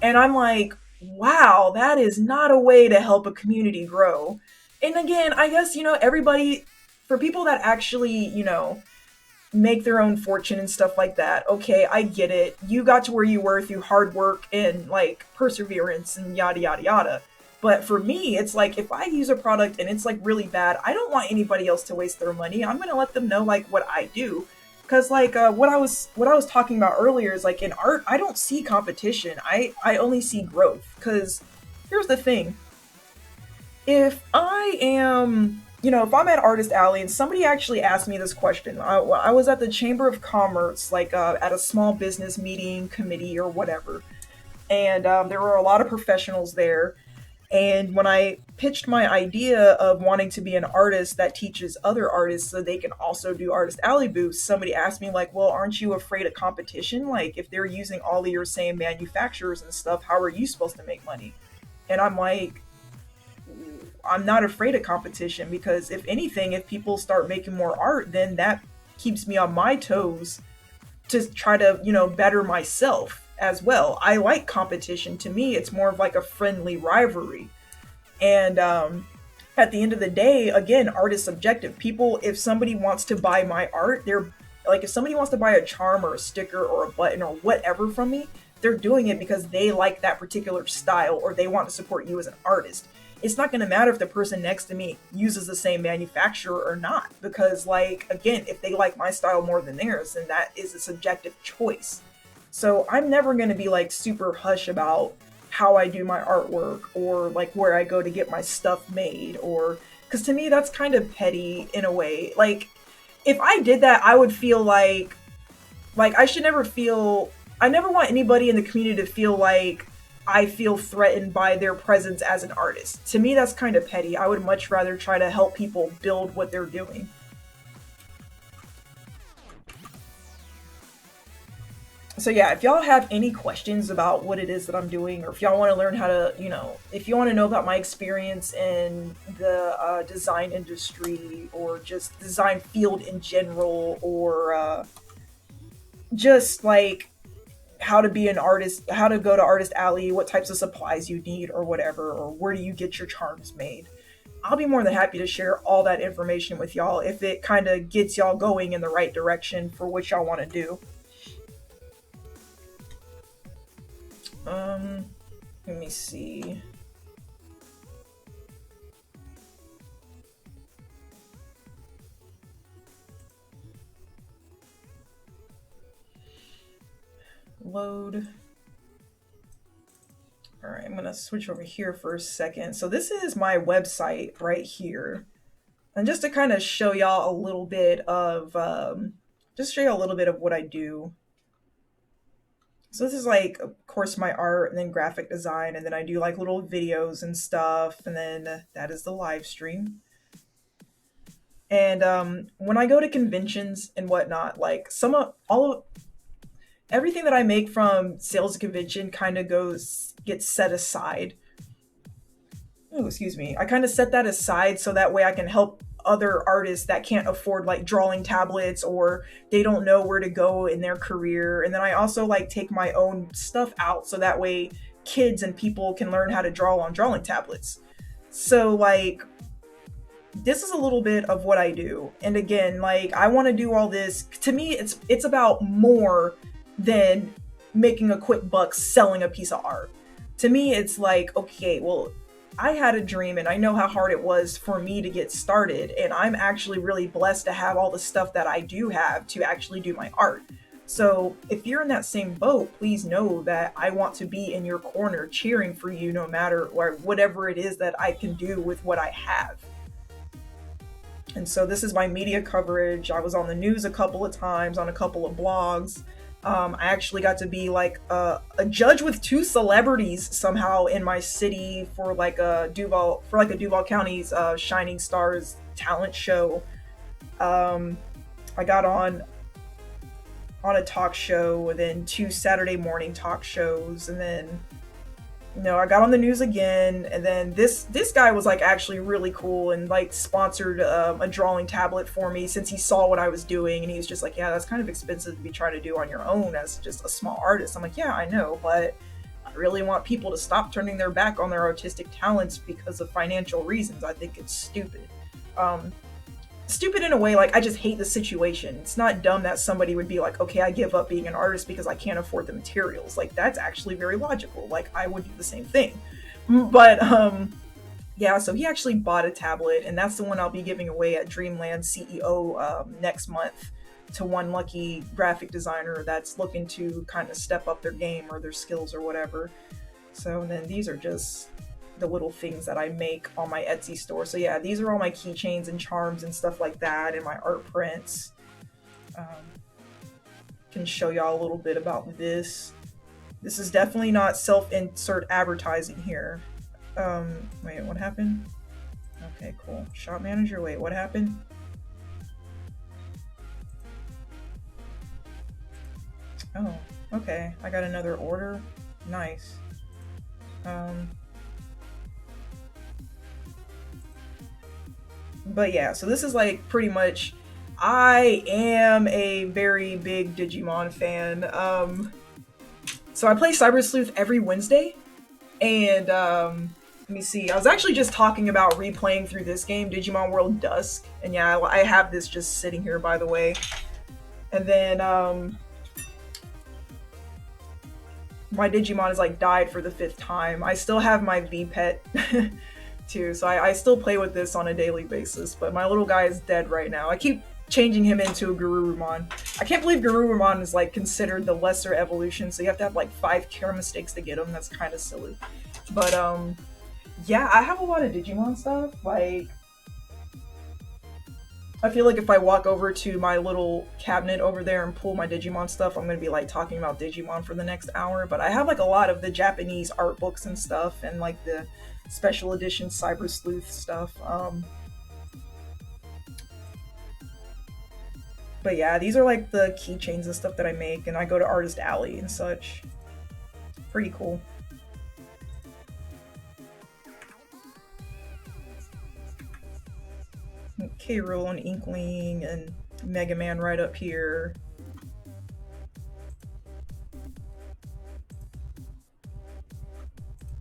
And I'm like, wow, that is not a way to help a community grow. And again, I guess, everybody, for people that actually, make their own fortune and stuff like that, okay, I get it. You got to where you were through hard work and, like, perseverance and yada, yada, yada. But for me, it's like, if I use a product and it's, like, really bad, I don't want anybody else to waste their money. I'm gonna let them know, like, what I do. Because, like, what I was talking about earlier is, like, in art, I don't see competition. I only see growth. Because here's the thing. If I am, if I'm at Artist Alley and somebody actually asked me this question, I was at the Chamber of Commerce, like, at a small business meeting, committee, or whatever. And there were a lot of professionals there. And when I pitched my idea of wanting to be an artist that teaches other artists so they can also do Artist Alley booths, somebody asked me, like, well, aren't you afraid of competition? Like, if they're using all of your same manufacturers and stuff, how are you supposed to make money? And I'm like, I'm not afraid of competition, because if anything, if people start making more art, then that keeps me on my toes to try to, better myself as well. I like competition. To me, it's more of like a friendly rivalry. And at the end of the day, again, art is subjective. People, if somebody wants to buy my art, they're like, if somebody wants to buy a charm or a sticker or a button or whatever from me, they're doing it because they like that particular style or they want to support you as an artist. It's not going to matter if the person next to me uses the same manufacturer or not, because, like, again, if they like my style more than theirs, then that is a subjective choice. So I'm never going to be, like, super hush about how I do my artwork or, like, where I go to get my stuff made, or, because to me that's kind of petty in a way. Like, if I did that, I would feel like I never want anybody in the community to feel like I feel threatened by their presence as an artist. To me, that's kind of petty. I would much rather try to help people build what they're doing. So yeah, if y'all have any questions about what it is that I'm doing, or if y'all want to learn how to, if you want to know about my experience in the design industry, or just design field in general, or just like how to be an artist, how to go to Artist Alley, what types of supplies you need, or whatever, or where do you get your charms made, I'll be more than happy to share all that information with y'all if it kind of gets y'all going in the right direction for what y'all want to do. Um, Let me see. Load. All right, I'm gonna switch over here for a second. So this is my website right here. And just to kind of show y'all a little bit of, just show you a little bit of what I do. So this is like, of course, my art, and then graphic design, and then I do like little videos and stuff, and then that is the live stream. And when I go to conventions and whatnot, like some of all of everything that I make from sales convention kind of gets set aside. Oh, excuse me. I kind of set that aside so that way I can help other artists that can't afford like drawing tablets, or they don't know where to go in their career. And then I also like take my own stuff out so that way kids and people can learn how to draw on drawing tablets. So like this is a little bit of what I do. And again, like I want to do all this. To me, it's about more than making a quick buck selling a piece of art. To me, it's like, okay, well, I had a dream and I know how hard it was for me to get started, and I'm actually really blessed to have all the stuff that I do have to actually do my art. So if you're in that same boat, please know that I want to be in your corner cheering for you no matter whatever it is that I can do with what I have. And so this is my media coverage. I was on the news a couple of times, on a couple of blogs. I actually got to be like a judge with two celebrities somehow in my city for like a Duval County's Shining Stars talent show. I got on a talk show, and then two Saturday morning talk shows, and then I got on the news again, and then this guy was like actually really cool and like sponsored a drawing tablet for me since he saw what I was doing, and he was just like, yeah, that's kind of expensive to be trying to do on your own as just a small artist. I'm like, yeah, I know, but I really want people to stop turning their back on their artistic talents because of financial reasons. I think it's stupid. Stupid in a way, like I just hate the situation. It's not dumb that somebody would be like, okay, I give up being an artist because I can't afford the materials. Like that's actually very logical. Like I would do the same thing. But yeah, so he actually bought a tablet, and that's the one I'll be giving away at Dreamland CEO next month to one lucky graphic designer that's looking to kind of step up their game or their skills or whatever. So and then these are just the little things that I make on my Etsy store. So yeah, these are all my keychains and charms and stuff like that, and my art prints. Can show y'all a little bit about this. This is definitely not self-insert advertising here. Wait, what happened? Okay, cool. Shop manager, wait, what happened? Oh, okay. I got another order. Nice. But yeah, so this is like pretty much, I am a very big Digimon fan. So I play Cyber Sleuth every Wednesday, and let me see. I was actually just talking about replaying through this game, Digimon World Dusk, and yeah, I have this just sitting here, by the way. And then my Digimon has like died for the 5th time. I still have my V pet. Too, so I still play with this on a daily basis, but my little guy is dead right now. I keep changing him into a Garurumon. I can't believe Garurumon is like considered the lesser evolution, so you have to have like 5 care mistakes to get him. That's kind of silly. But yeah, I have a lot of Digimon stuff. Like, I feel like if I walk over to my little cabinet over there and pull my Digimon stuff, I'm gonna be like talking about Digimon for the next hour. But I have like a lot of the Japanese art books and stuff, and like the special edition Cyber Sleuth stuff. But yeah, these are like the keychains and stuff that I make, and I go to Artist Alley and such. Pretty cool. K. Rool and Inkling and Mega Man right up here.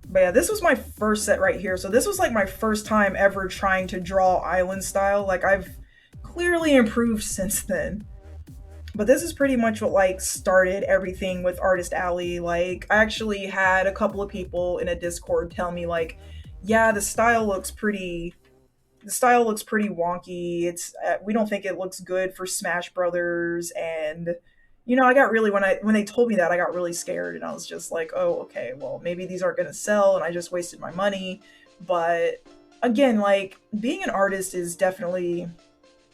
But yeah, this was my first set right here. So this was like my first time ever trying to draw island style. Like I've clearly improved since then. But this is pretty much what like started everything with Artist Alley. Like I actually had a couple of people in a Discord tell me like, yeah, the style looks pretty wonky. It's we don't think it looks good for Smash Brothers, and I got really when they told me that I got really scared, and I was just like, oh, okay, well maybe these aren't gonna sell, and I just wasted my money. But again, like being an artist is definitely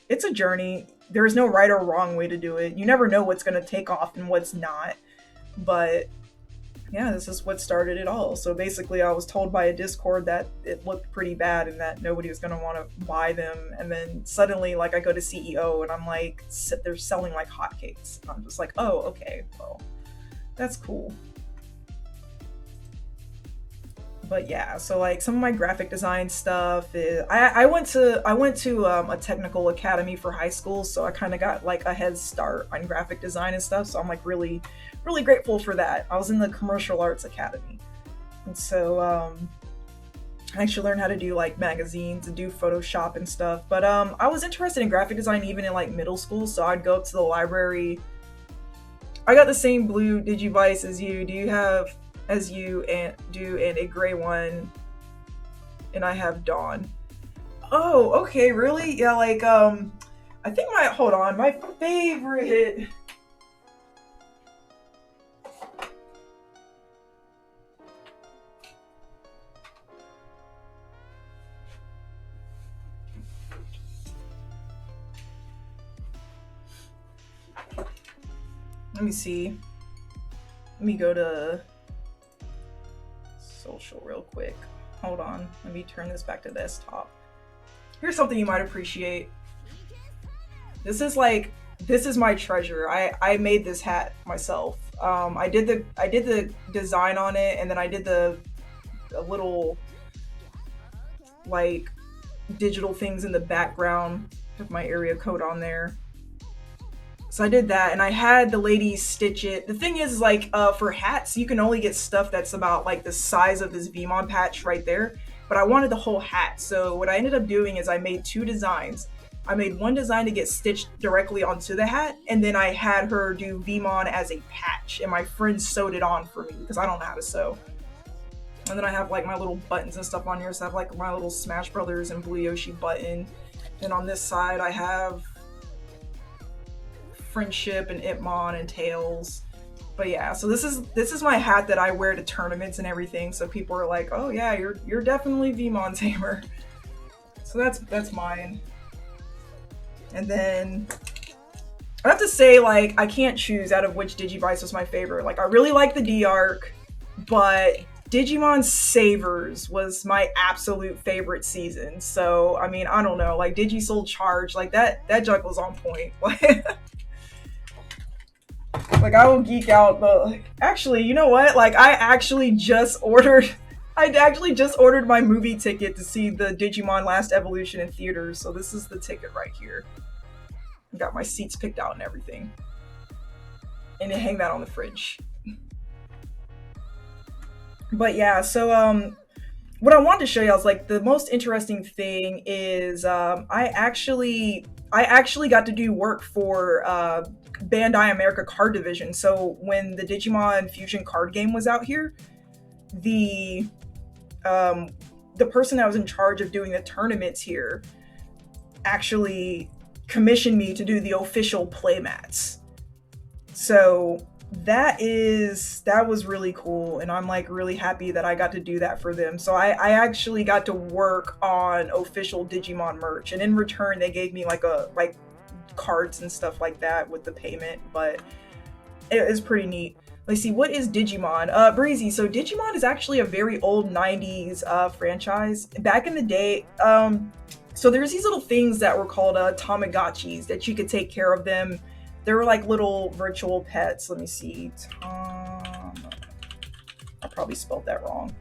it's a journey. There is no right or wrong way to do it. You never know what's gonna take off and what's not. But yeah, this is what started it all. So basically, I was told by a Discord that it looked pretty bad and that nobody was going to want to buy them. And then suddenly, like, I go to CEO and I'm like, they're selling like hotcakes. And I'm just like, oh, okay, well, that's cool. But yeah, so like some of my graphic design stuff is I went to a technical academy for high school, so I kind of got like a head start on graphic design and stuff. So I'm like really grateful for that. I was in the commercial arts academy, and so I actually learned how to do like magazines and do Photoshop and stuff. But I was interested in graphic design even in like middle school, so I'd go up to the library. I got the same blue Digivice as you. Do you have as you and do and a gray one, and I have Dawn. Oh, okay, really? Yeah, like I think my favorite. Let me see. Let me go to social real quick. Hold on. Let me turn this back to desktop. Here's something you might appreciate. This is my treasure. I made this hat myself. I did the design on it, and then I did the little like digital things in the background with my area code on there. So I did that, and I had the lady stitch it. The thing is, like, for hats, you can only get stuff that's about, like, the size of this Veemon patch right there. But I wanted the whole hat, so what I ended up doing is I made two designs. I made one design to get stitched directly onto the hat, and then I had her do Veemon as a patch, and my friend sewed it on for me, because I don't know how to sew. And then I have, like, my little buttons and stuff on here, so I have, like, my little Smash Brothers and Blue Yoshi button. Then on this side, I have Friendship and Itmon and Tails. But yeah, so this is my hat that I wear to tournaments and everything, so people are like, oh yeah, you're definitely Veemontamer. So that's mine. And then I have to say, like, I can't choose out of which Digivice was my favorite. Like, I really like the D-Arc, but Digimon Savers was my absolute favorite season. So I mean, I don't know, like Digisoul Charge, like that junk was on point. Like I will geek out, but actually, you know what? Like I actually just ordered my movie ticket to see the Digimon Last Evolution in theaters. So this is the ticket right here. Got my seats picked out and everything. And to hang that on the fridge. But yeah, so what I wanted to show you is like the most interesting thing is I actually got to do work for Bandai America Card Division. So when the Digimon Fusion card game was out here, the person that was in charge of doing the tournaments here actually commissioned me to do the official playmats. So that was really cool, and I'm like really happy that I got to do that for them. So I actually got to work on official Digimon merch, and in return they gave me like cards and stuff like that with the payment, but it is pretty neat. Let's see, what is Digimon? Breezy, so Digimon is actually a very old 90s franchise. Back in the day, So there's these little things that were called Tamagotchis that you could take care of them. They were like little virtual pets. Let me see. I probably spelled that wrong.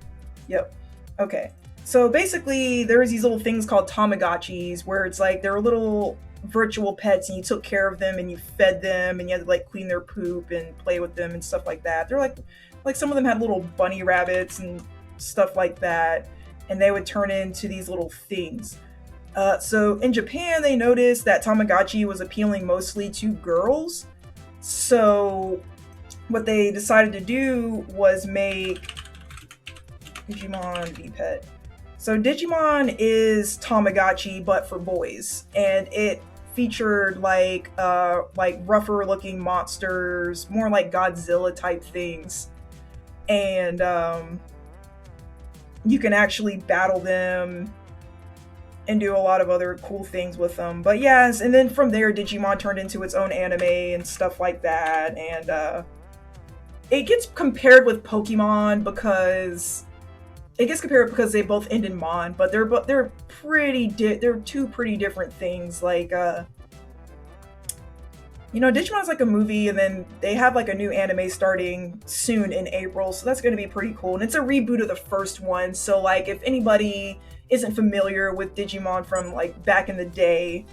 Yep. Okay. So basically, there was these little things called Tamagotchis where it's like there were little virtual pets and you took care of them and you fed them and you had to like clean their poop and play with them and stuff like that. They're like some of them had little bunny rabbits and stuff like that, and they would turn into these little things. So in Japan, they noticed that Tamagotchi was appealing mostly to girls. So what they decided to do was make Digimon V-Pet. So Digimon is Tamagotchi, but for boys, and it featured like rougher looking monsters, more like Godzilla type things, and you can actually battle them and do a lot of other cool things with them. But yes, and then from there, Digimon turned into its own anime and stuff like that, and it gets compared with Pokemon because they both end in mon, but they're they're two pretty different things. Like Digimon's like a movie, and then they have like a new anime starting soon in April, so that's going to be pretty cool. And it's a reboot of the first one, so like if anybody isn't familiar with Digimon from like back in the day,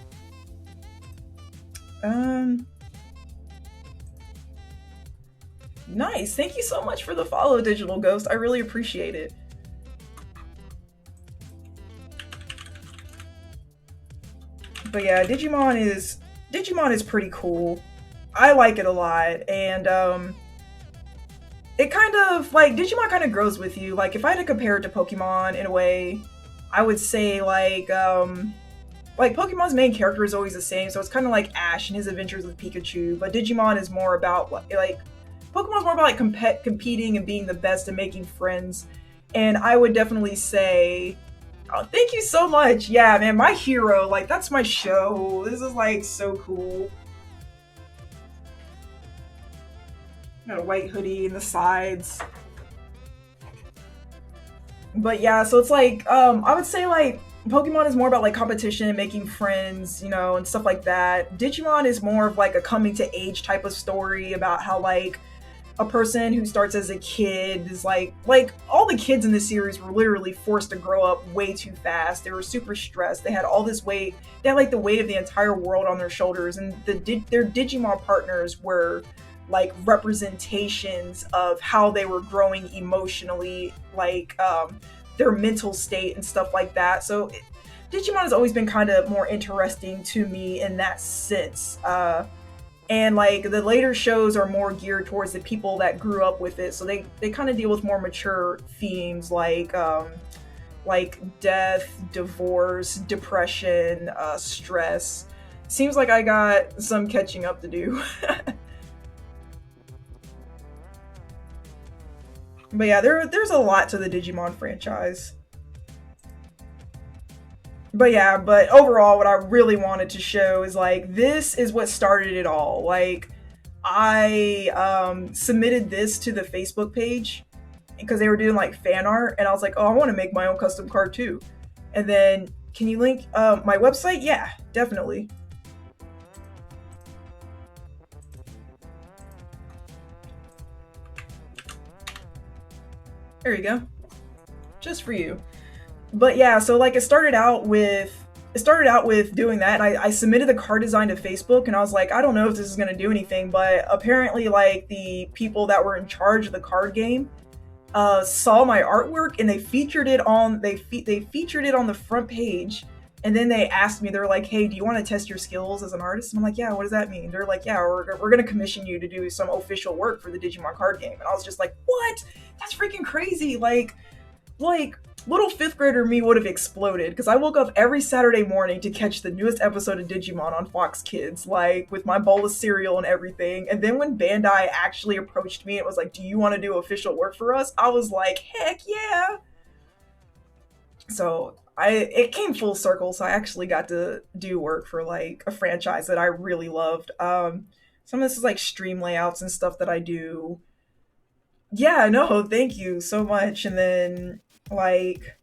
nice. Thank you so much for the follow, Digital Ghost. I really appreciate it. But yeah, Digimon is pretty cool. I like it a lot, and it kind of like Digimon kind of grows with you. Like if I had to compare it to Pokemon in a way, I would say like Pokemon's main character is always the same, so it's kind of like Ash and his adventures with Pikachu. But Digimon is more about like Pokemon's more about like competing and being the best and making friends. And I would definitely say, oh, thank you so much. Yeah, man, my hero, like that's my show. This is like so cool. Got a white hoodie in the sides. But yeah, so it's like I would say like Pokemon is more about like competition and making friends, and stuff like that. Digimon is more of like a coming to age type of story about how like a person who starts as a kid is like all the kids in this series were literally forced to grow up way too fast. They were super stressed. They had all this weight. They had like the weight of the entire world on their shoulders, and their Digimon partners were like representations of how they were growing emotionally, like their mental state and stuff like that. So Digimon has always been kind of more interesting to me in that sense. And like the later shows are more geared towards the people that grew up with it, so they kind of deal with more mature themes like death, divorce, depression, stress. Seems like I got some catching up to do. But yeah, there's a lot to the Digimon franchise. But overall, what I really wanted to show is like this is what started it all. Like I submitted this to the Facebook page because they were doing like fan art, and I was like, oh, I want to make my own custom card too. And then, can you link my website? Yeah, definitely. There you go. Just for you. But yeah, so like it started out with doing that, and I submitted the card design to Facebook, and I was like, I don't know if this is going to do anything, but apparently like the people that were in charge of the card game saw my artwork, and they featured it on the front page. And then they asked me, they're like, hey, do you want to test your skills as an artist? And I'm like, yeah, what does that mean? They're like, yeah, we're going to commission you to do some official work for the Digimon card game. And I was just like, what? That's freaking crazy. Like little fifth grader me would have exploded, because I woke up every Saturday morning to catch the newest episode of Digimon on Fox Kids, like with my bowl of cereal and everything. And then when Bandai actually approached me, it was like, do you want to do official work for us? I was like, heck yeah. So it came full circle, so I actually got to do work for like a franchise that I really loved. Some of this is like stream layouts and stuff that I do. Yeah, no, thank you so much. And then like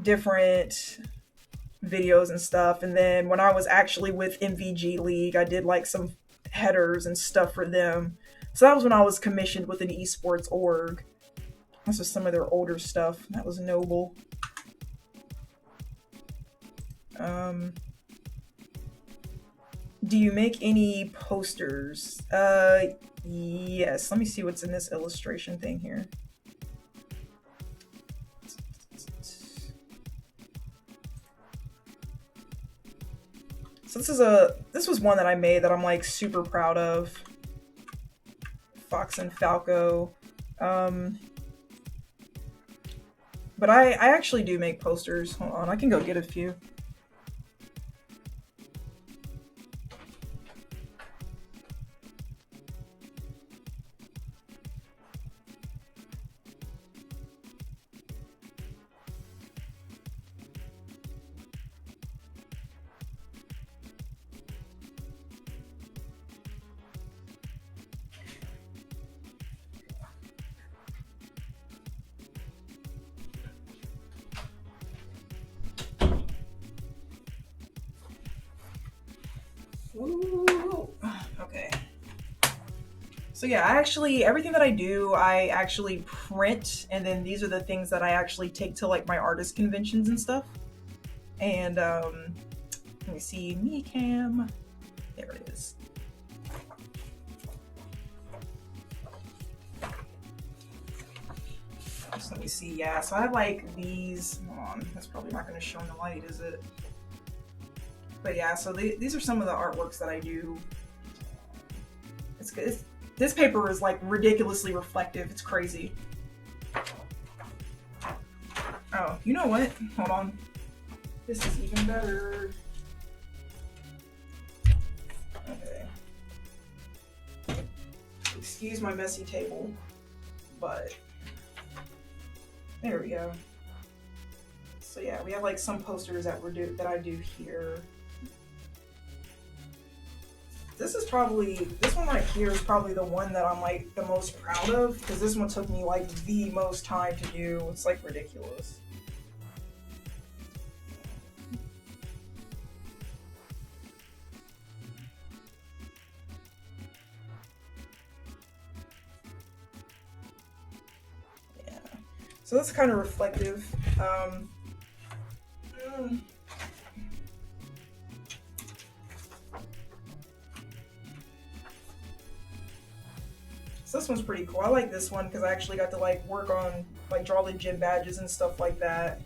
different videos and stuff. And then when I was actually with MVG League, I did like some headers and stuff for them. So that was when I was commissioned with an eSports org. That's just some of their older stuff. That was noble. Do you make any posters? Yes. Let me see what's in this illustration thing here. So this was one that I made that I'm like super proud of. Fox and Falco. But I actually do make posters. Hold on, I can go get a few. Ooh, okay. So yeah, everything that I do, I actually print, and then these are the things that I actually take to like my artist conventions and stuff. And let me see, Minicam. There it is. So let me see, yeah, so I have like these, hold on, that's probably not going to show in the light, is it? But yeah, so these are some of the artworks that I do. It's good. This paper is like ridiculously reflective. It's crazy. Oh, you know what? Hold on. This is even better. Okay. Excuse my messy table, but there we go. So yeah, we have like some posters that I do here. This one right here is probably the one that I'm like the most proud of, because this one took me like the most time to do. It's like ridiculous. Yeah. So that's kind of reflective. So this one's pretty cool. I like this one because I actually got to like work on, like draw the gym badges and stuff like that.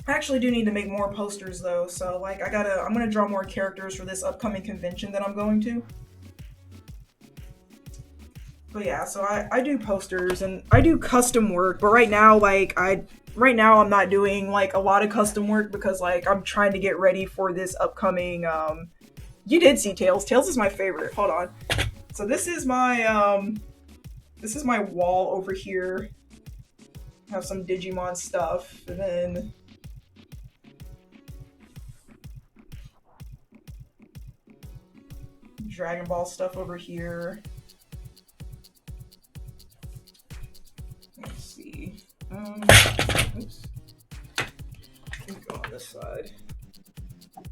I actually do need to make more posters though, so like I'm gonna draw more characters for this upcoming convention that I'm going to. But yeah, so I do posters and I do custom work, but right now I'm not doing like a lot of custom work because like I'm trying to get ready for this upcoming you did see Tails. Tails is my favorite. Hold on. So this is my wall over here. I have some Digimon stuff, and then Dragon Ball stuff over here. Let's see. Oops. Let me go on this side. I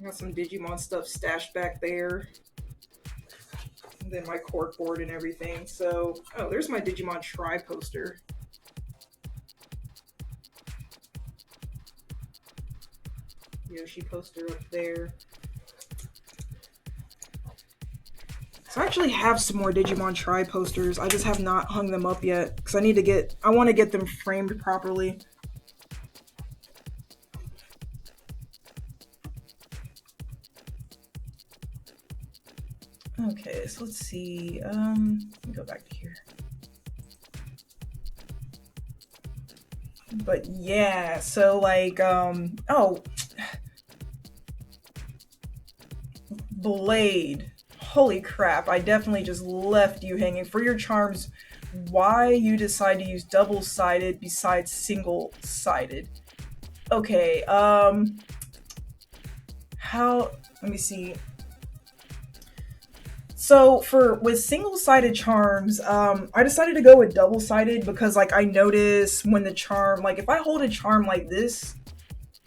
got some Digimon stuff stashed back there. And then my corkboard and everything. So, oh, there's my Digimon Tri poster. Yoshi poster up there. So I actually have some more Digimon Tri posters. I just have not hung them up yet because I want to get them framed properly. Okay, so let's see. Let me go back to here. But yeah, so like, oh, Blade. Holy crap, I definitely just left you hanging. For your charms, why you decide to use double-sided besides single-sided? Okay, let me see. So for with single-sided charms, I decided to go with double-sided because like I notice when the charm, like if I hold a charm like this,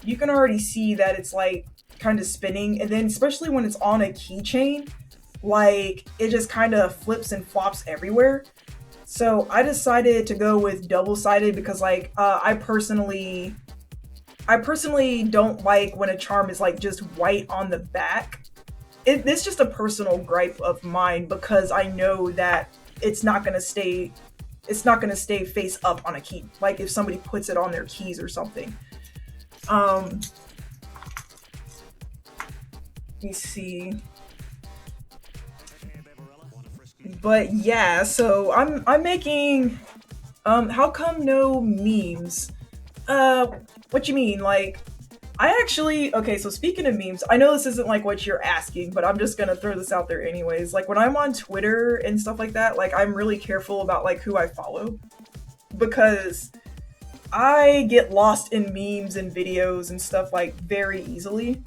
you can already see that it's like kind of spinning, and then especially when it's on a keychain, like it just kind of flips and flops everywhere. So I decided to go with double-sided because like I personally don't like when a charm is like just white on the back. It's just a personal gripe of mine because I know that it's not gonna stay it's not gonna stay face up on a key. Like if somebody puts it on their keys or something. Um, let me see. But yeah, so I'm making how come no memes? Uh what you mean? Like I actually, okay, so speaking of memes, I know this isn't like what you're asking, but I'm just gonna throw this out there anyways. Like when I'm on Twitter and stuff like that, like I'm really careful about like who I follow because I get lost in memes and videos and stuff like very easily.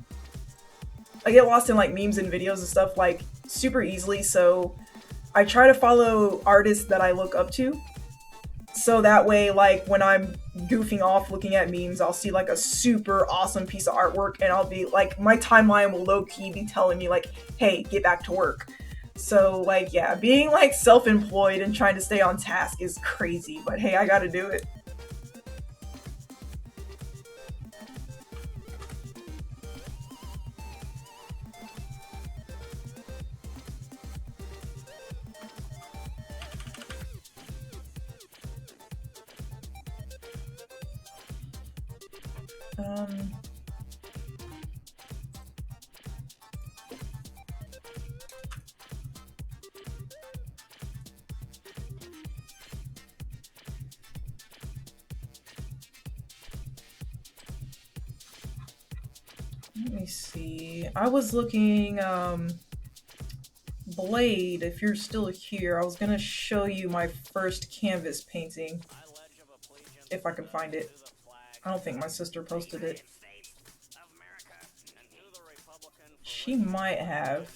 I get lost in like memes and videos and stuff like super easily, so I try to follow artists that I look up to. So that way, like when I'm goofing off looking at memes, I'll see like a super awesome piece of artwork and I'll be like, my timeline will low key be telling me like, hey, get back to work. So like, yeah, being like self-employed and trying to stay on task is crazy, but hey, I gotta do it. Um, Let me see. I was looking, Blade, if you're still here, I was gonna show you my first canvas painting, if I can find it. I don't think my sister posted it. She might have.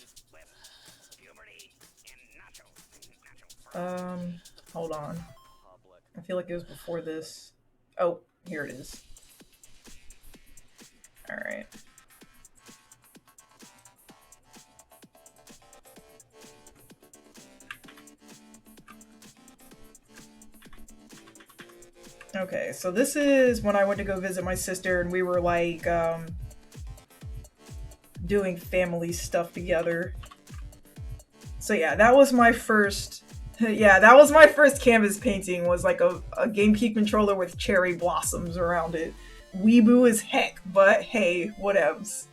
Um, Hold on. I feel like it was before this. Oh, here it is. Alright. Okay, so this is when I went to go visit my sister and we were like, doing family stuff together. So yeah, that was my first, yeah, that was my first canvas painting, was like a GameCube controller with cherry blossoms around it. Weeboo as heck, but hey, whatevs.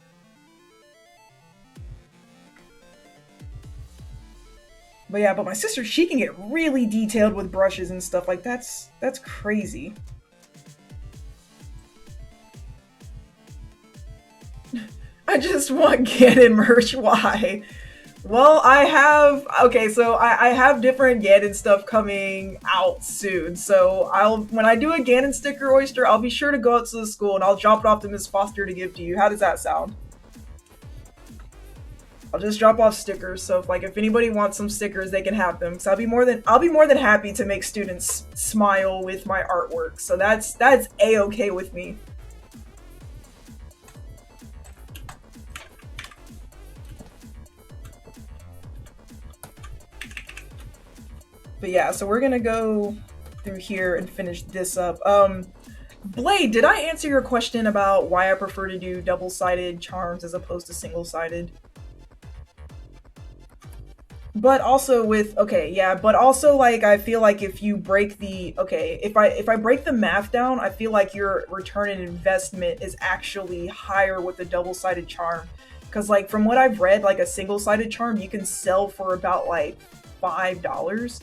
But yeah, but my sister, she can get really detailed with brushes and stuff. Like that's crazy. I just want Ganon merch. Why? Well, I have, okay, so I have different Ganon stuff coming out soon. So when I do a Ganon sticker oyster, I'll be sure to go out to the school and I'll drop it off to Miss Foster to give to you. How does that sound? I'll just drop off stickers. So if anybody wants some stickers, they can have them. So I'll be more than happy to make students smile with my artwork. So that's a-okay with me. But yeah, so we're gonna go through here and finish this up. Blade, did I answer your question about why I prefer to do double-sided charms as opposed to single-sided? But also okay, yeah, but also like I feel like if you break the okay, if I break the math down, I feel like your return on investment is actually higher with a double-sided charm. Cause like from what I've read, like a single-sided charm you can sell for about like $5,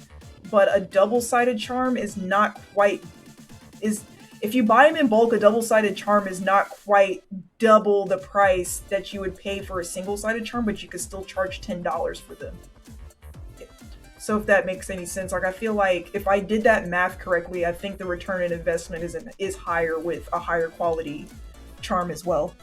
but a double-sided charm is not quite is if you buy them in bulk, a double-sided charm is not quite double the price that you would pay for a single-sided charm, but you could still charge $10 for them. So if that makes any sense, like I feel like if I did that math correctly, I think the return on investment is higher with a higher quality charm as well.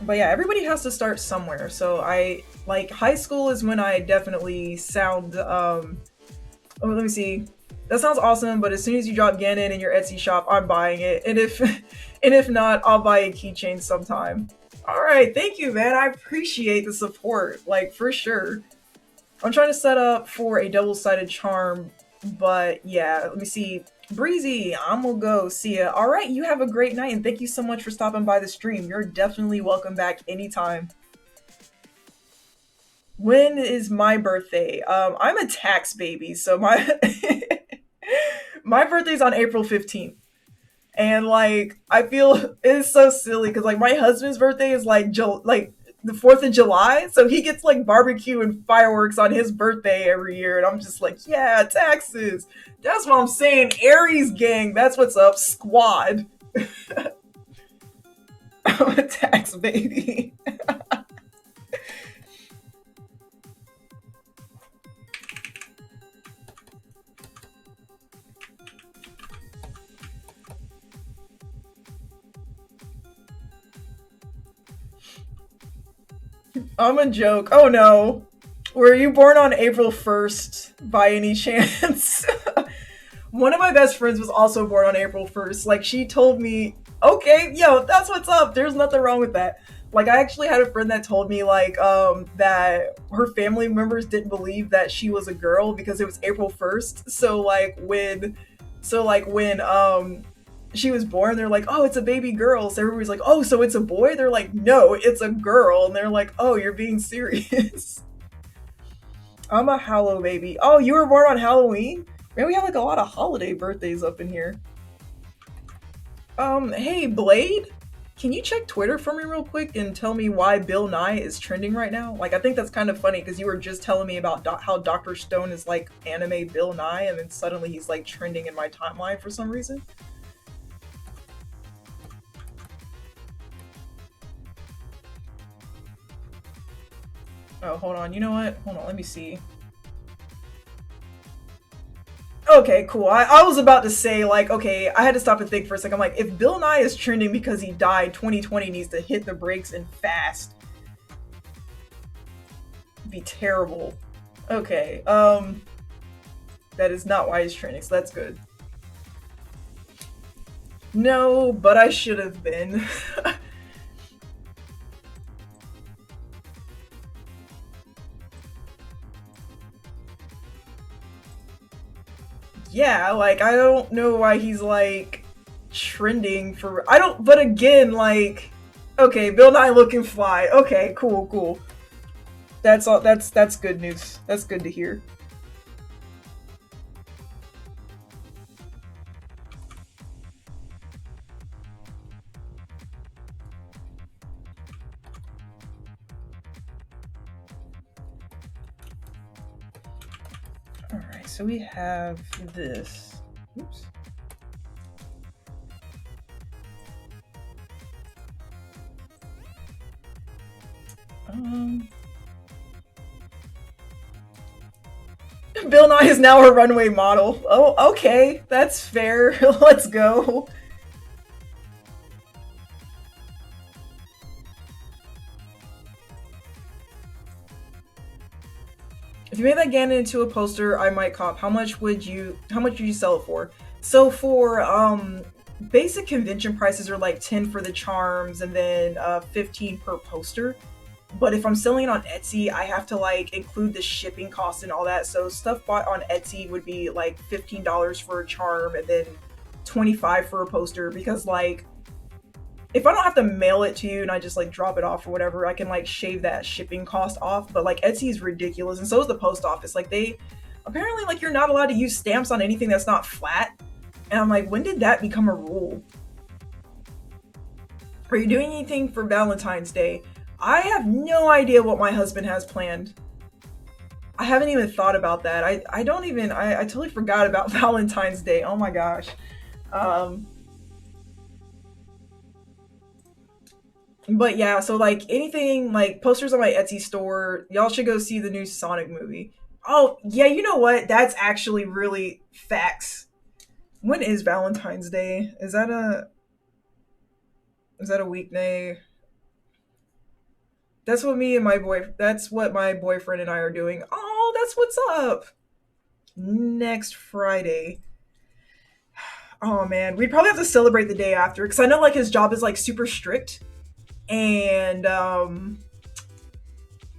But yeah, everybody has to start somewhere. So I like high school is when I definitely sound oh, let me see. That sounds awesome, but as soon as you drop Ganon in your Etsy shop, I'm buying it. And if and if not, I'll buy a keychain sometime. All right, thank you, man. I appreciate the support, like for sure. I'm trying to set up for a double-sided charm, but yeah, let me see. Breezy, I'm gonna go see ya. All right, you have a great night, and thank you so much for stopping by the stream. You're definitely welcome back anytime. When is my birthday? I'm a tax baby, so my my birthday's on April 15th. And like I feel it's so silly because like my husband's birthday is like like the 4th of July, so he gets like barbecue and fireworks on his birthday every year, and I'm just like, yeah, taxes. That's what I'm saying. Aries gang, that's what's up. Squad. I'm a tax baby. I'm a joke. Oh no. Were you born on April 1st by any chance? One of my best friends was also born on April 1st. Like, she told me, okay, yo, that's what's up. There's nothing wrong with that. Like, I actually had a friend that told me, like, that her family members didn't believe that she was a girl because it was April 1st. So, like, when she was born, they're like, oh, it's a baby girl. So everybody's like, oh, so it's a boy? They're like, no, it's a girl. And they're like, oh, you're being serious. I'm a Hallow baby. Oh, you were born on Halloween? Man, we have like a lot of holiday birthdays up in here. Hey, Blade? Can you check Twitter for me real quick and tell me why Bill Nye is trending right now? Like, I think that's kind of funny because you were just telling me about how Dr. Stone is like anime Bill Nye, and then suddenly he's like trending in my timeline for some reason. Oh, hold on. You know what? Hold on. Let me see. Okay, cool. I was about to say, like, okay, I had to stop and think for a second. I'm like, if Bill Nye is trending because he died, 2020 needs to hit the brakes and fast. It'd be terrible. Okay, that is not why he's trending, so that's good. No, but I should have been. Yeah, like, I don't know why he's, like, trending for. I don't. But again, like. Okay, Bill Nye looking fly. Okay, cool, cool. That's all. That's good news. That's good to hear. All right, so we have this. Oops. Um. Bill Nye is now a runway model. Oh, okay, that's fair. Let's go. If you made that Ganon into a poster, I might cop. How much would you sell it for? So for basic convention prices are like 10 for the charms and then 15 per poster. But if I'm selling it on Etsy, I have to like include the shipping cost and all that. So stuff bought on Etsy would be like $15 for a charm and then 25 for a poster because like if I don't have to mail it to you and I just like drop it off or whatever, I can like shave that shipping cost off. But like Etsy is ridiculous, and so is the post office. Like they apparently like you're not allowed to use stamps on anything that's not flat. And I'm like, when did that become a rule? Are you doing anything for Valentine's Day? I have no idea what my husband has planned. I haven't even thought about that. I don't even I totally forgot about Valentine's Day. Oh my gosh. Um But yeah, so like anything like posters on my Etsy store, y'all should go see the new Sonic movie. Oh, yeah, you know what? That's actually really facts. When is Valentine's Day? Is that a weekday? That's what me and my boy. That's what my boyfriend and I are doing. Oh, that's what's up. Next Friday. Oh man, we'd probably have to celebrate the day after because I know like his job is like super strict, and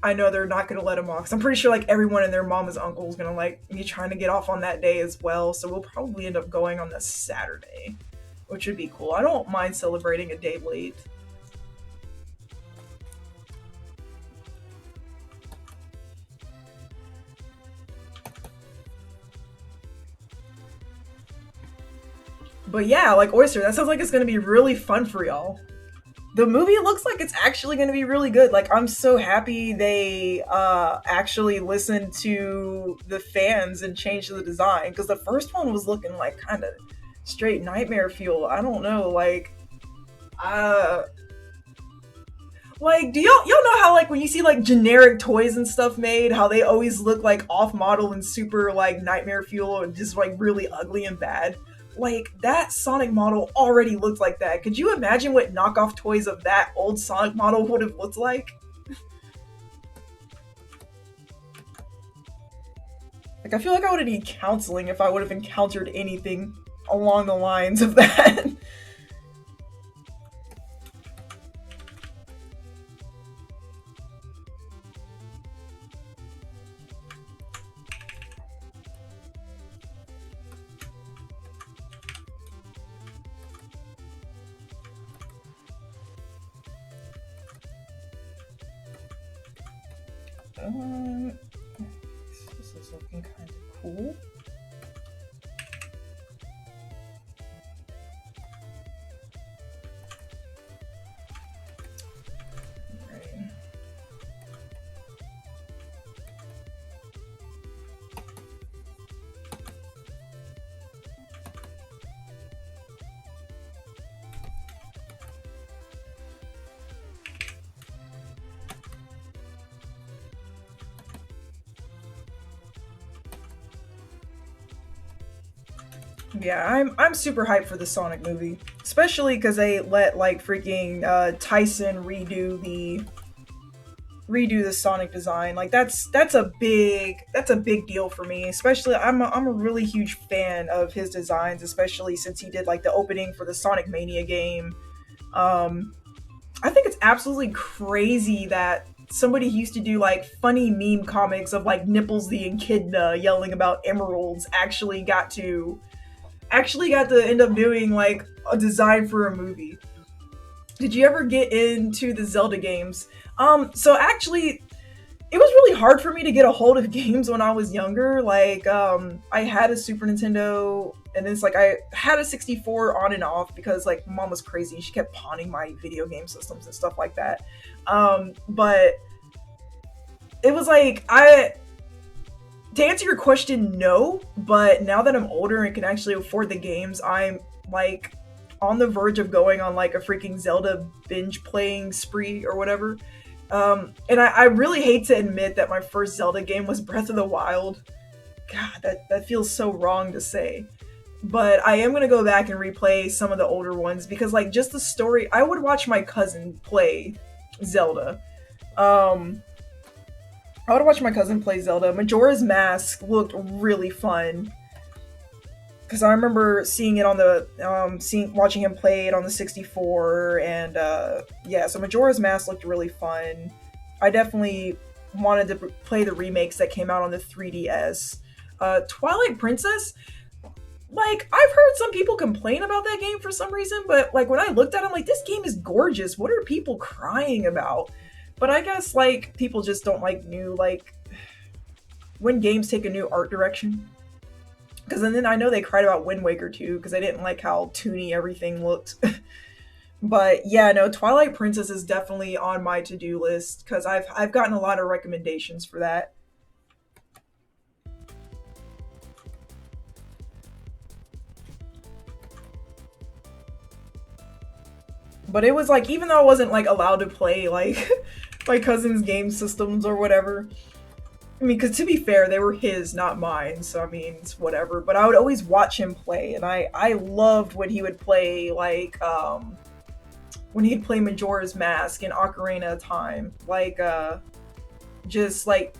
I know they're not gonna let him off. Cause I'm pretty sure like everyone and their mom and uncle is gonna like be trying to get off on that day as well. So we'll probably end up going on the Saturday, which would be cool. I don't mind celebrating a day late. But yeah, like Oyster, that sounds like it's gonna be really fun for y'all. The movie looks like it's actually going to be really good. Like I'm so happy they actually listened to the fans and changed the design because the first one was looking like kind of straight nightmare fuel. I don't know, uh like do y'all know how like when you see like generic toys and stuff made, how they always look like off model and super like nightmare fuel and just like really ugly and bad? Like that Sonic model already looked like that. Could you imagine what knockoff toys of that old Sonic model would have looked like? Like I feel like I would need counseling if I would have encountered anything along the lines of that. This is looking kind of cool. Right. Yeah, I'm super hyped for the Sonic movie, especially because they let like freaking Tyson redo the Sonic design. Like that's a big deal for me. Especially I'm a really huge fan of his designs, especially since he did like the opening for the Sonic Mania game. Um, I think it's absolutely crazy that somebody who used to do like funny meme comics of like Nipples the Echidna yelling about emeralds actually got to end up doing like a design for a movie. Did you ever get into the Zelda games? So actually, it was really hard for me to get a hold of games when I was younger. Like, I had a Super Nintendo, and it's like I had a 64 on and off because like mom was crazy. She kept pawning my video game systems and stuff like that. But it was like to answer your question, no. But now that I'm older and can actually afford the games, I'm like on the verge of going on like a freaking Zelda binge playing spree or whatever. And I really hate to admit that my first Zelda game was Breath of the Wild. God, that feels so wrong to say. But I am gonna go back and replay some of the older ones because like just the story. I would watch my cousin play Zelda. Um, I would watch my cousin play Zelda. Majora's Mask looked really fun because I remember seeing it on the watching him play it on the 64, and yeah, so Majora's Mask looked really fun. I definitely wanted to play the remakes that came out on the 3DS. Twilight Princess, like I've heard some people complain about that game for some reason, but like when I looked at it, I'm like, this game is gorgeous. What are people crying about? But I guess like people just don't like new like when games take a new art direction. Because then I know they cried about Wind Waker too, because I didn't like how toony everything looked. But yeah, no, Twilight Princess is definitely on my to-do list because I've gotten a lot of recommendations for that. But it was like even though I wasn't like allowed to play like my cousin's game systems or whatever. I mean, because to be fair, they were his, not mine. So I mean, it's whatever. But I would always watch him play, and I loved when he would play like when he'd play Majora's Mask and Ocarina of Time. Like just like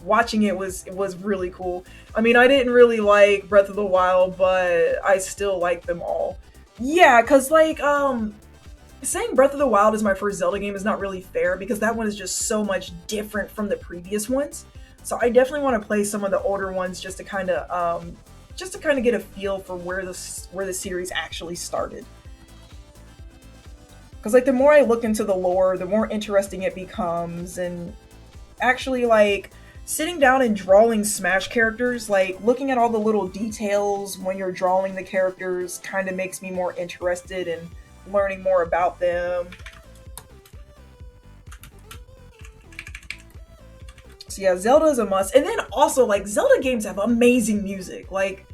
watching it was really cool. I mean, I didn't really like Breath of the Wild, but I still like them all. Yeah, cuz like saying Breath of the Wild is my first Zelda game is not really fair because that one is just so much different from the previous ones. So I definitely want to play some of the older ones just to kind of get a feel for where the series actually started. Because like the more I look into the lore, the more interesting it becomes, and actually like sitting down and drawing Smash characters, like looking at all the little details when you're drawing the characters, kind of makes me more interested in learning more about them. So yeah, Zelda is a must. And then also like Zelda games have amazing music. Like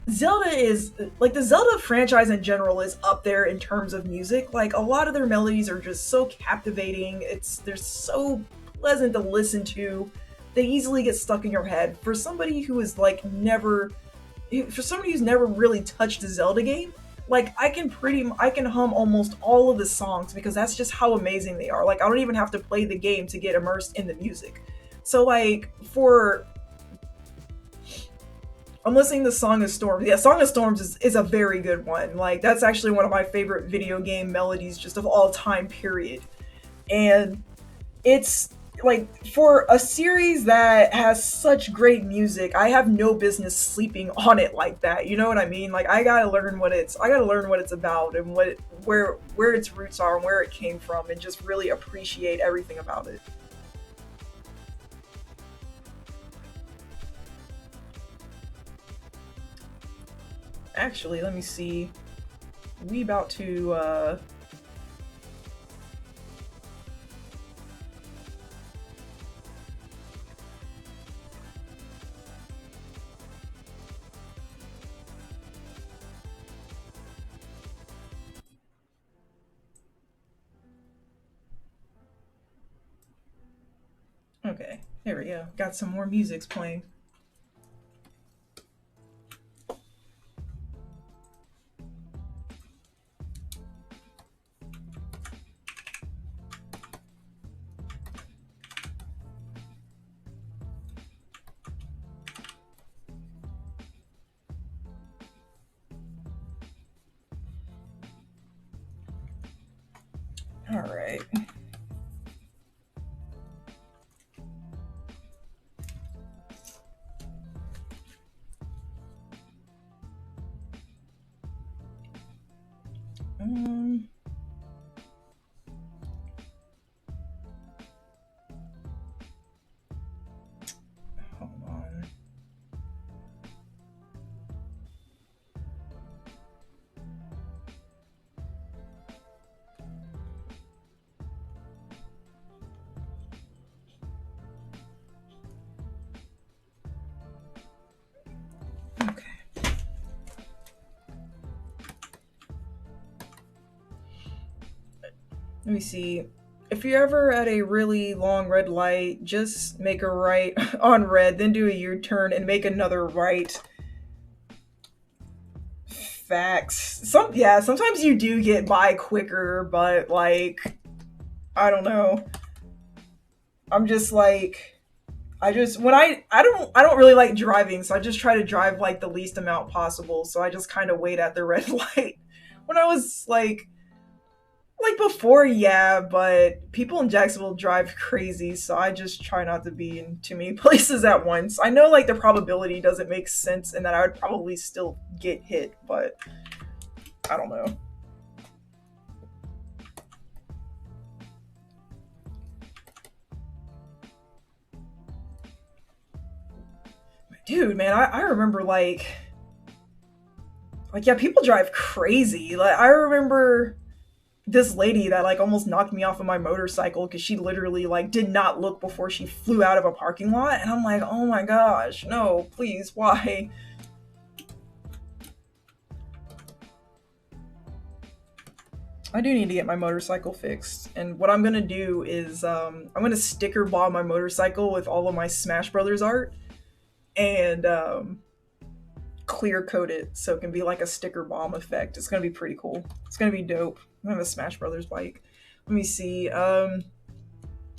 Zelda is like the Zelda franchise in general is up there in terms of music. Like a lot of their melodies are just so captivating. They're so pleasant to listen to. They easily get stuck in your head. For somebody who's never really touched a Zelda game, like I can hum almost all of the songs because that's just how amazing they are. Like I don't even have to play the game to get immersed in the music. So like for I'm listening to Song of Storms. Yeah, Song of Storms is a very good one. Like that's actually one of my favorite video game melodies just of all time, period. And it's like for a series that has such great music, I have no business sleeping on it like that. You know what I mean? Like I gotta learn what it's about and where its roots are and where it came from and just really appreciate everything about it. Actually, let me see. We about to okay, there we go. Got some more music's playing. All right. Um, hold on. Okay. Let me see. If you're ever at a really long red light, just make a right on red, then do a U-turn and make another right. Facts. Sometimes you do get by quicker, but like I don't know. I'm just like I just when I don't really like driving, so I just try to drive like the least amount possible. So I just kind of wait at the red light. When I was like before, yeah, but people in Jacksonville drive crazy, so I just try not to be in too many places at once. I know like the probability doesn't make sense and that I would probably still get hit, but I don't know. Dude, man, I remember like yeah, people drive crazy. Like I remember this lady that like almost knocked me off of my motorcycle because she literally like did not look before she flew out of a parking lot, and I'm like, oh my gosh, no, please, why? I do need to get my motorcycle fixed, and what I'm gonna do is I'm gonna sticker ball my motorcycle with all of my Smash Brothers art, and clear coat it so it can be like a sticker bomb effect. It's gonna be pretty cool. It's gonna be dope. I'm gonna have a Smash Brothers bike. Let me see. I've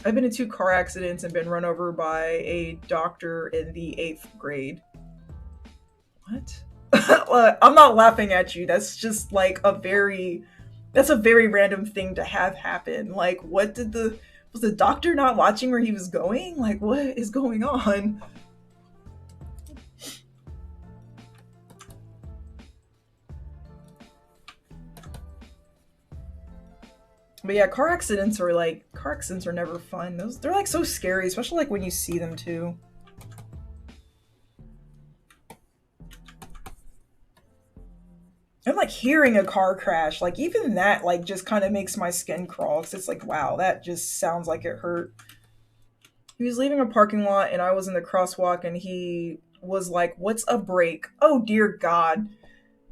been in 2 car accidents and been run over by a doctor in the 8th grade. What? I'm not laughing at you. That's just like that's a very random thing to have happen. Like, what did was the doctor not watching where he was going? Like, what is going on? But yeah, car accidents are never fun. They're like so scary, especially like when you see them too. And like hearing a car crash, like even that like just kind of makes my skin crawl because it's like, wow, that just sounds like it hurt. He was leaving a parking lot and I was in the crosswalk and he was like, "What's a break?" Oh dear God.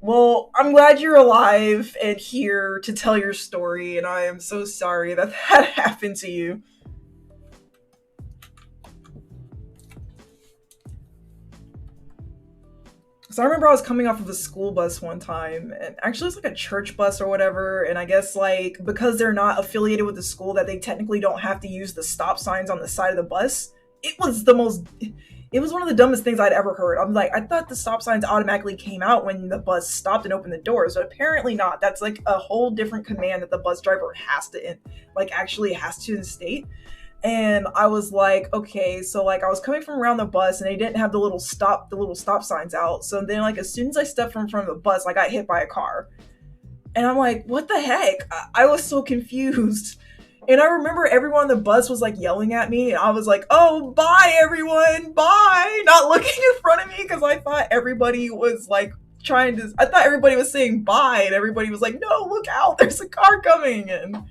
Well, I'm glad you're alive and here to tell your story, and I am so sorry that that happened to you. So I remember I was coming off of a school bus one time, and actually it's like a church bus or whatever, and I guess like because they're not affiliated with the school that they technically don't have to use the stop signs on the side of the bus. It was one of the dumbest things I'd ever heard. I'm like, I thought the stop signs automatically came out when the bus stopped and opened the doors, but apparently not. That's like a whole different command that the bus driver actually has to instate. And I was like, okay, so like I was coming from around the bus and they didn't have the little stop signs out. So then like as soon as I stepped from in front of the bus, I got hit by a car. And I'm like, what the heck? I was so confused. And I remember everyone on the bus was like yelling at me, and I was like, "Oh, bye everyone, bye!" Not looking in front of me because I thought everybody was like I thought everybody was saying bye, and everybody was like, "No, look out! There's a car coming!" And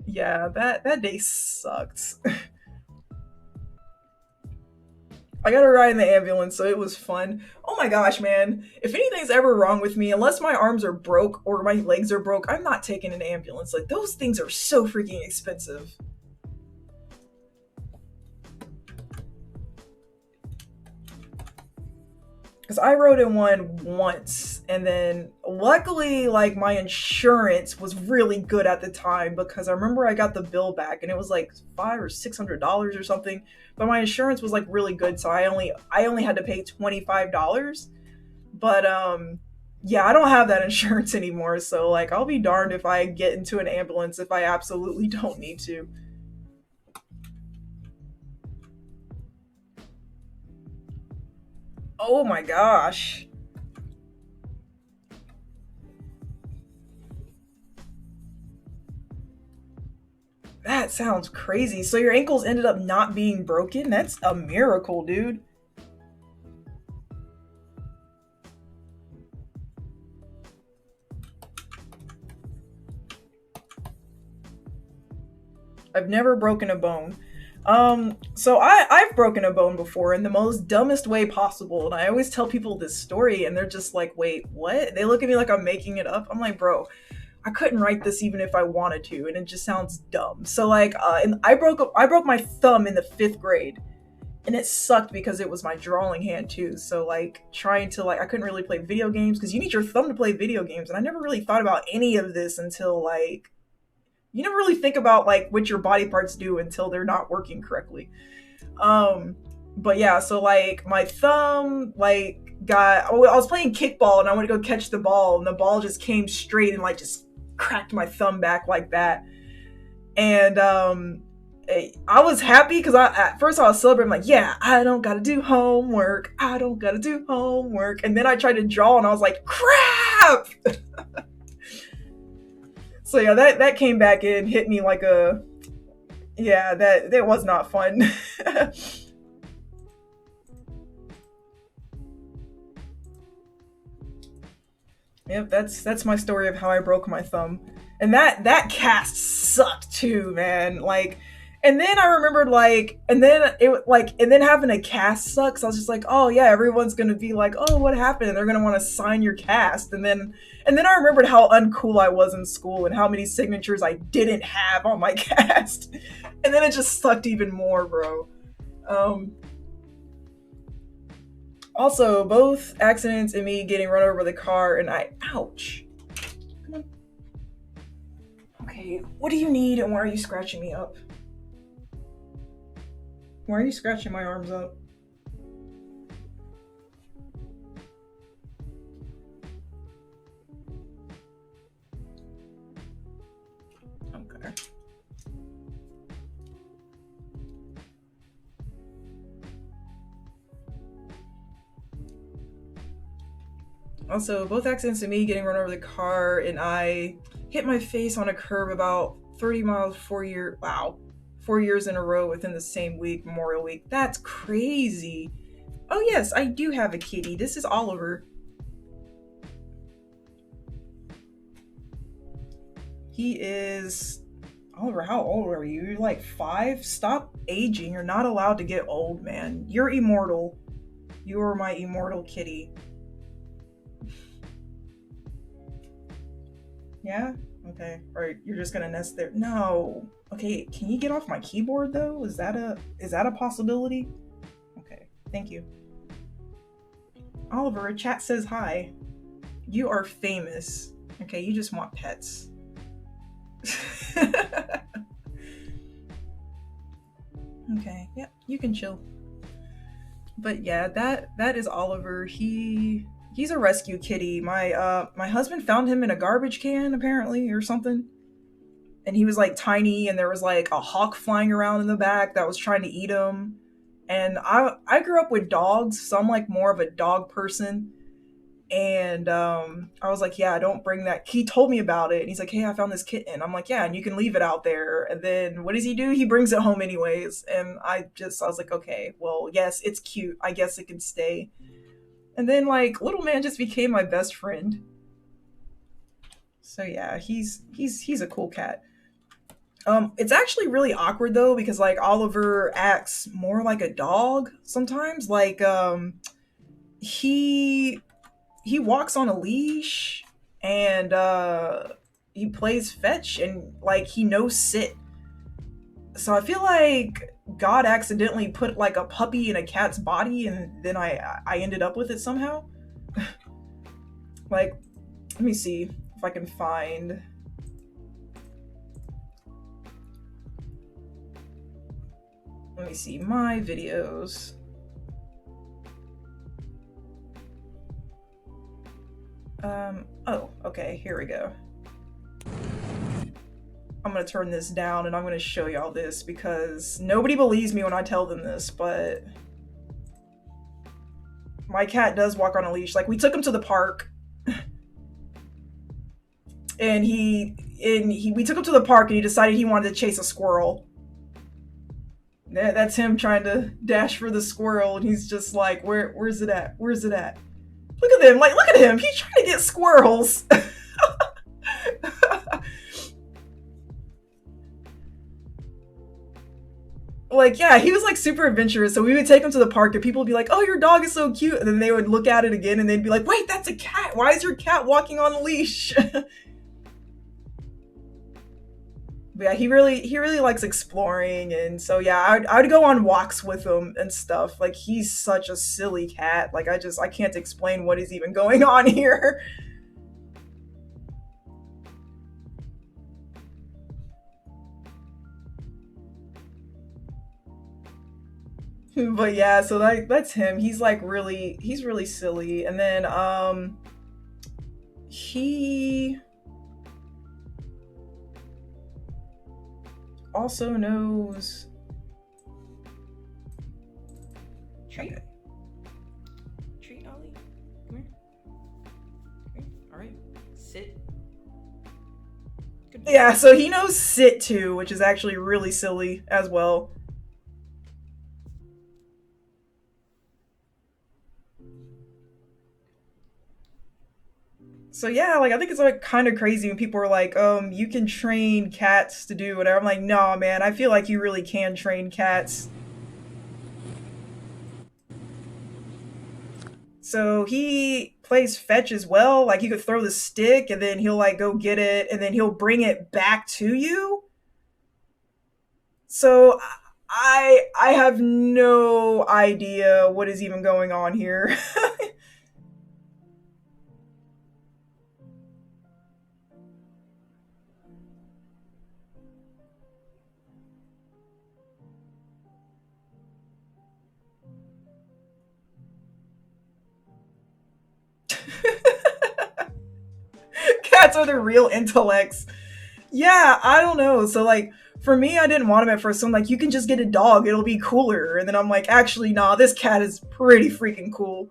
yeah, that day sucked. I got a ride in the ambulance, so it was fun. Oh my gosh, man. If anything's ever wrong with me, unless my arms are broke or my legs are broke, I'm not taking an ambulance. Like, those things are so freaking expensive. Because I rode in one once, and then luckily, like, my insurance was really good at the time because I remember I got the bill back and it was like $500 or $600 or something. But my insurance was like really good, so I only had to pay $25. But yeah, I don't have that insurance anymore, so like I'll be darned if I get into an ambulance if I absolutely don't need to. Oh my gosh. That sounds crazy. So your ankles ended up not being broken? That's a miracle, dude. I've never broken a bone. So I've broken a bone before in the most dumbest way possible, and I always tell people this story, and they're just like, "Wait, what?" They look at me like I'm making it up. I'm like, "Bro, I couldn't write this even if I wanted to, and it just sounds dumb." So like, and I broke my thumb in the 5th grade, and it sucked because it was my drawing hand too. So like, trying to like, I couldn't really play video games because you need your thumb to play video games, and I never really thought about any of this until like you never really think about like what your body parts do until they're not working correctly. But yeah, so like my thumb I was playing kickball and I went to go catch the ball and the ball just came straight and like just cracked my thumb back like that. And I was happy because at first I was celebrating like, yeah, I don't gotta do homework. I don't gotta do homework. And then I tried to draw and I was like, crap. So yeah, that came back in, hit me like that was not fun. Yep, that's my story of how I broke my thumb. And that cast sucked too, man. Like, and then I remembered and then having a cast sucks. I was just like, oh yeah, everyone's gonna be like, oh, what happened? And they're gonna want to sign your cast. And then I remembered how uncool I was in school and how many signatures I didn't have on my cast. And then it just sucked even more, bro. Also, both accidents and me getting run over by the car and I. Ouch. Come on. Okay, what do you need and why are you scratching me up? Why are you scratching my arms up? Okay. Also, both accidents and me getting run over the car and I hit my face on a curb about 30 miles 4 year. Wow. 4 years in a row within the same week, Memorial Week. That's crazy. Oh, yes, I do have a kitty. This is Oliver. He is. Oliver, how old are you? You're like 5? Stop aging. You're not allowed to get old, man. You're immortal. You are my immortal kitty. Yeah? Okay. Or you're just gonna nest there. No. Okay, can you get off my keyboard though? Is that a possibility? Okay, thank you. Oliver, a chat says hi. You are famous. Okay, you just want pets. Okay, yeah, you can chill. But yeah, that is Oliver. He's a rescue kitty. My husband found him in a garbage can apparently or something. And he was like tiny and there was like a hawk flying around in the back that was trying to eat him. And I grew up with dogs, so I'm like more of a dog person. And I was like, yeah, don't bring that. He told me about it, and he's like, hey, I found this kitten. I'm like, yeah, and you can leave it out there. And then what does he do? He brings it home anyways. And I was like, okay, well, yes, it's cute. I guess it can stay. And then like little man just became my best friend. So yeah, he's a cool cat. It's actually really awkward though because like Oliver acts more like a dog sometimes. Like he he walks on a leash and he plays fetch and like he knows sit. So I feel like God accidentally put like a puppy in a cat's body and then I ended up with it somehow. Like, let me see if I can find. Let me see my videos. Oh, okay, here we go. I'm gonna turn this down and I'm gonna show y'all this because nobody believes me when I tell them this, but my cat does walk on a leash. Like, we took him to the park and we took him to the park and he decided he wanted to chase a squirrel. That's him trying to dash for the squirrel and he's just like, where's it at? Where's it at? Look at him, like, look at him. He's trying to get squirrels. Like, yeah, he was like super adventurous. So we would take him to the park and people would be like, oh, your dog is so cute. And then they would look at it again and they'd be like, wait, that's a cat. Why is your cat walking on a leash? But yeah, he really likes exploring. And so, yeah, I would go on walks with him and stuff. Like, he's such a silly cat. Like, I can't explain what is even going on here. But yeah, so that's him. He's really silly. And then he also knows treat. Treat Ollie. Come here. Come here. Alright. Sit. Good. Yeah, so he knows sit too, which is actually really silly as well. So yeah, like I think it's like kind of crazy when people are like, you can train cats to do whatever. I'm like, no, man, I feel like you really can train cats. So he plays fetch as well. Like, you could throw the stick and then he'll like go get it and then he'll bring it back to you. So I have no idea what is even going on here. Cats are the real intellects. Yeah, I don't know. So like for me, I didn't want him at first. So I'm like, you can just get a dog; it'll be cooler. And then I'm like, actually, nah, this cat is pretty freaking cool.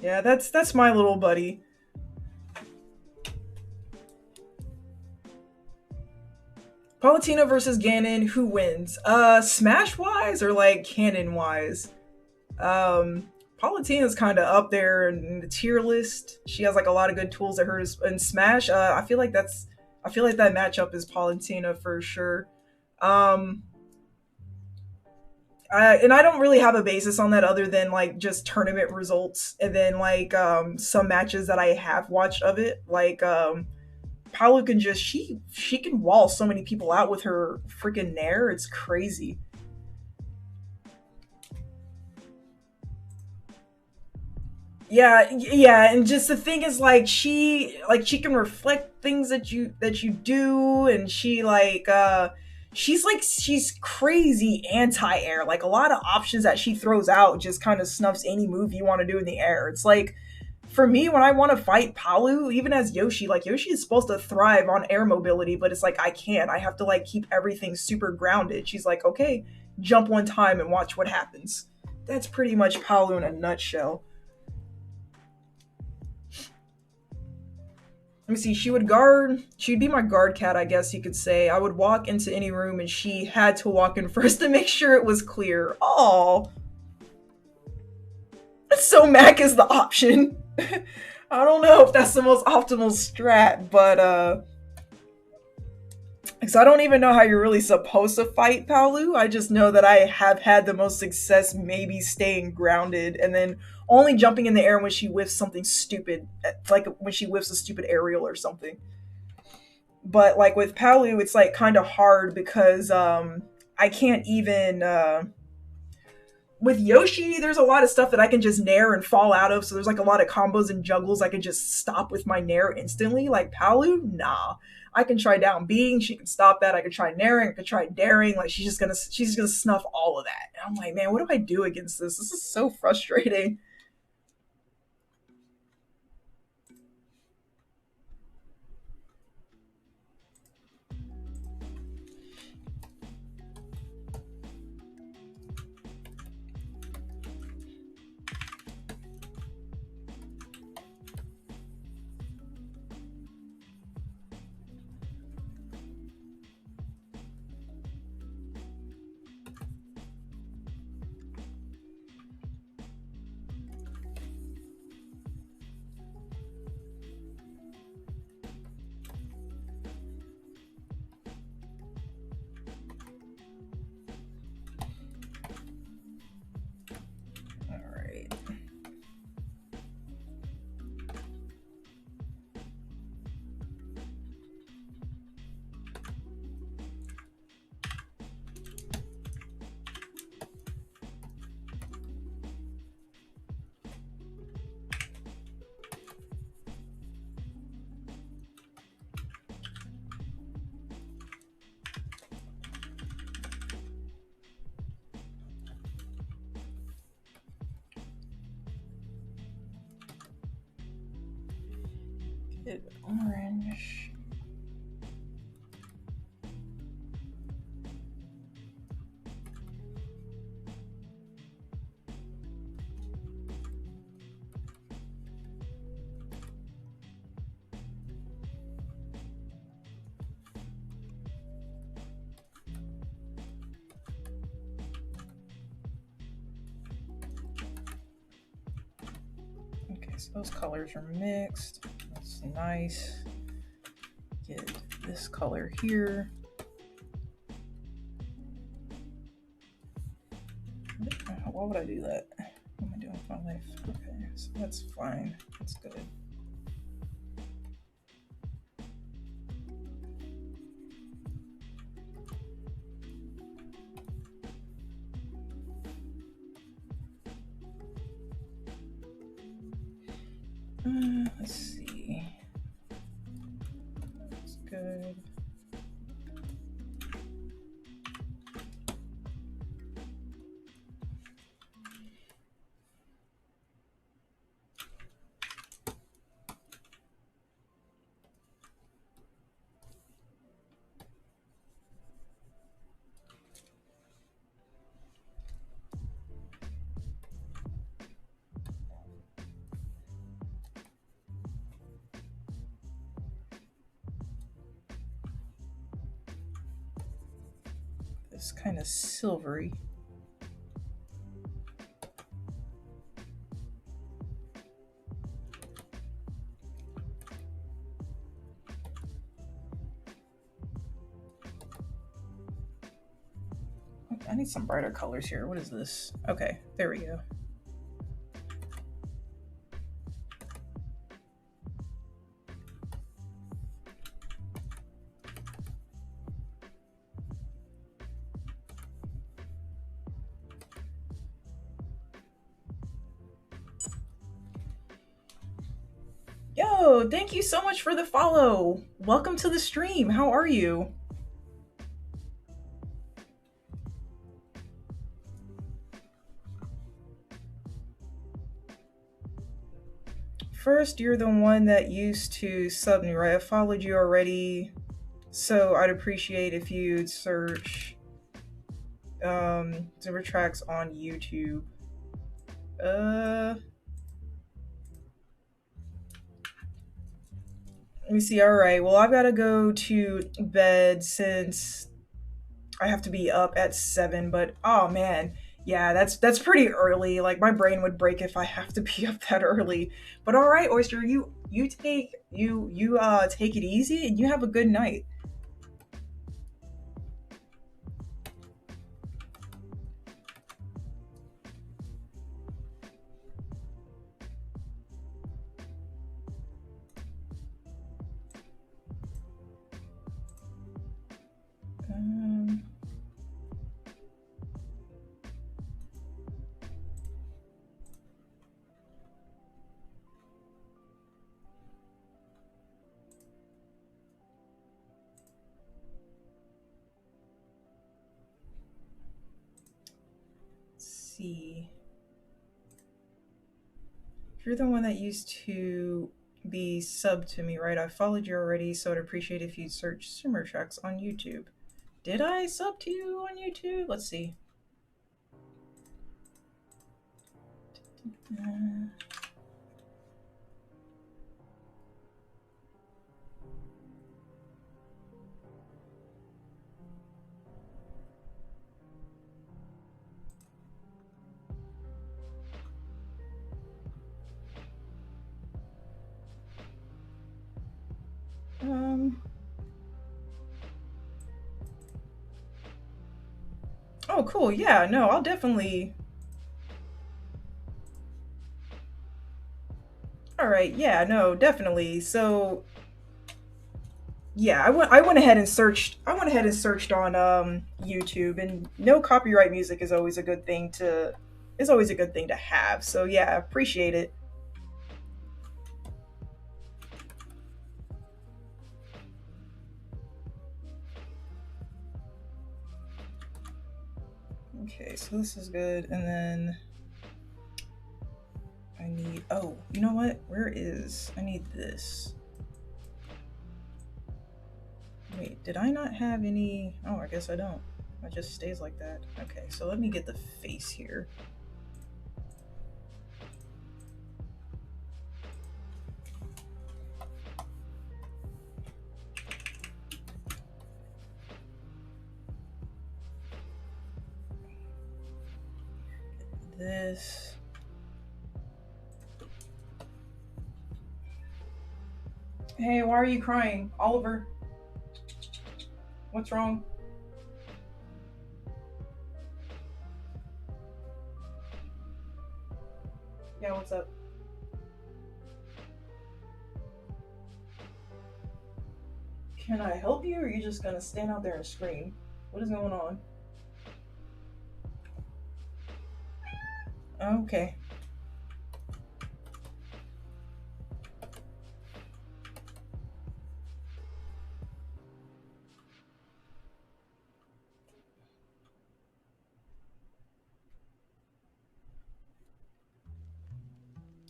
Yeah, that's my little buddy. Palutena versus Ganon, who wins? Smash wise or like canon wise? Palutena's kind of up there in the tier list. She has like a lot of good tools that hurt us in Smash. I feel like that matchup is Palutena for sure. Um, and I don't really have a basis on that other than like just tournament results and then like some matches that I have watched of it. Like Palu can just she can wall so many people out with her freaking nair. It's crazy. Yeah, yeah, and just the thing is like she can reflect things that you do, and she's crazy anti-air. Like a lot of options that she throws out just kind of snuffs any move you want to do in the air. It's like for me when I want to fight Palu, even as Yoshi, like Yoshi is supposed to thrive on air mobility, but it's like I can't. I have to like keep everything super grounded. She's like, okay, jump one time and watch what happens. That's pretty much Palu in a nutshell. Let me see. She'd be my guard cat, I guess you could say. I would walk into any room and she had to walk in first to make sure it was clear. Oh, so Mac is the option. I don't know if that's the most optimal strat, but because I don't even know how you're really supposed to fight Palu. I just know that I have had the most success maybe staying grounded and then only jumping in the air when she whiffs something stupid, like when she whiffs a stupid aerial or something. But like with Palu, it's like kind of hard because I can't even with Yoshi, there's a lot of stuff that I can just nair and fall out of. So there's like a lot of combos and juggles I can just stop with my nair instantly. Like Palu, nah. I can try down being, she can stop that. I can try nairing, I can try daring. Like she's just gonna snuff all of that. And I'm like, man, what do I do against this? This is so frustrating. All right. Get orange. Okay, so those colors are mixed. That's nice. Get this color here. Why would I do that? What am I doing? my life. Okay, so that's fine. That's good. Let's see. That's good. It's kind of silvery. I need some brighter colors here. What is this? Okay, there we go. Yo, thank you so much for the follow. Welcome to the stream. How are you? First, you're the one that used to sub me, right? I followed you already, so I'd appreciate if you'd search Zimmer Tracks on YouTube. Let me see. All right. Well, I've got to go to bed since I have to be up at 7. But oh man, yeah, that's pretty early. Like my brain would break if I have to be up that early. But all right, Oyster, you take it easy and you have a good night. See. You're the one that used to be subbed to me, right? I followed you already, so I'd appreciate if you'd search Simmer Tracks on YouTube. Did I sub to you on YouTube? Let's see. Oh, cool. Yeah, no, I'll definitely. All right. Yeah, no, definitely. So, yeah, I went ahead and searched. I went ahead and searched on YouTube, and no copyright music is always a good thing to. Is always a good thing to have. So yeah, appreciate it. Okay, so this is good, and then I need. Oh, you know what? Where is? I need this. Wait, did I not have any? Oh, I guess I don't. It just stays like that. Okay, so let me get the face here. This. Hey, why are you crying? Oliver? What's wrong? Yeah, what's up? Can I help you, or are you just gonna stand out there and scream? What is going on? Okay.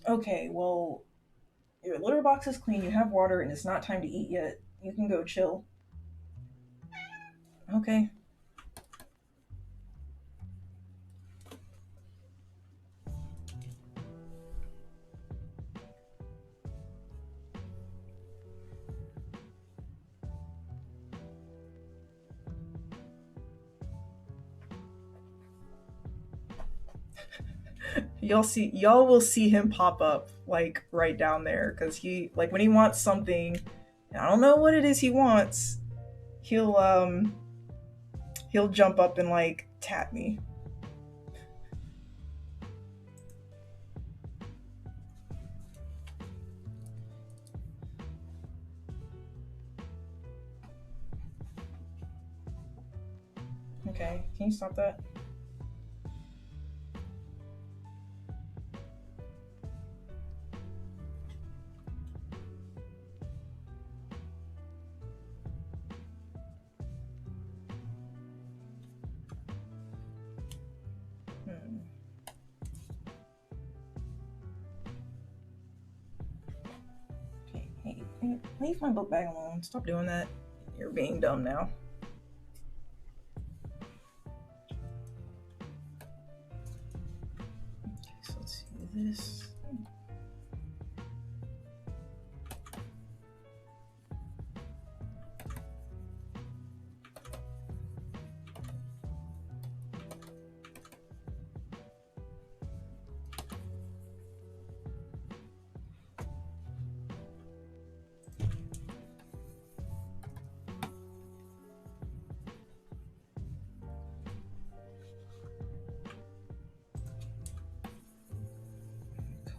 Okay, well, your litter box is clean, you have water, and it's not time to eat yet. You can go chill. Okay. Y'all will see him pop up like right down there because he like when he wants something, and I don't know what it is he wants. He'll he'll jump up and like tap me. Okay, can you stop that? Hmm. Okay, hey, leave my book bag alone. Stop doing that. You're being dumb now. Okay, so let's do this.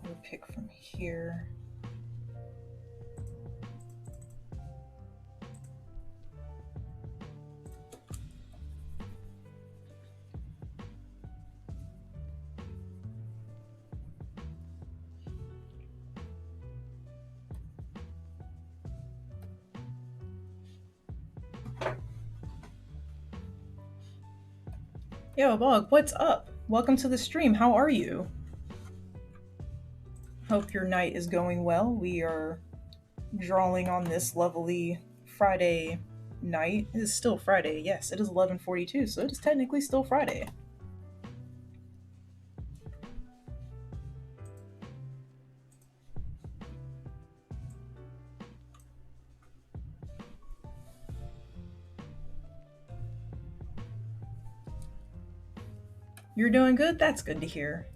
Color pick from here. Yo, Bug, what's up? Welcome to the stream. How are you? Hope your night is going well. We are drawing on this lovely Friday night. It is still Friday. Yes, it is 11:42, so it is technically still Friday. You're doing good? That's good to hear.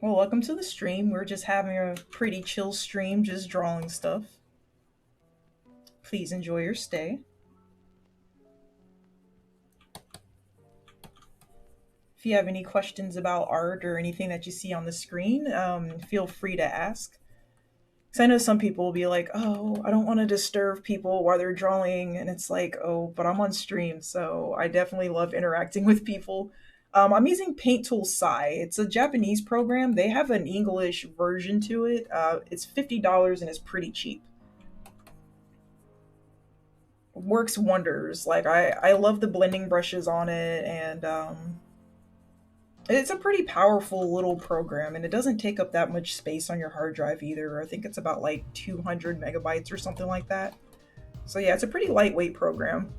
Well, welcome to the stream. We're just having a pretty chill stream, just drawing stuff. Please enjoy your stay. If you have any questions about art or anything that you see on the screen, feel free to ask. Because I know some people will be like, oh, I don't want to disturb people while they're drawing. And it's like, oh, but I'm on stream, so I definitely love interacting with people. I'm using Paint Tool Sai. It's a Japanese program. They have an English version to it. It's $50 and it's pretty cheap. Works wonders. Like I love the blending brushes on it, and it's a pretty powerful little program, and it doesn't take up that much space on your hard drive either. I think it's about like 200 megabytes or something like that. So yeah, it's a pretty lightweight program.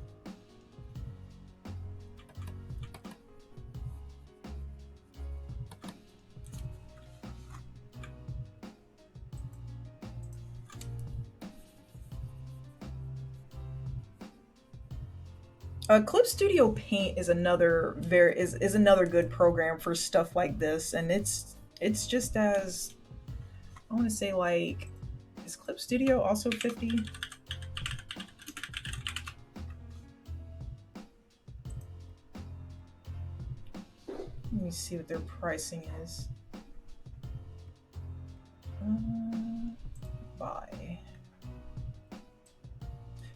Clip Studio Paint is another good program for stuff like this, and it's just as I want to say like Is Clip Studio also 50? Let me see what their pricing is. Buy.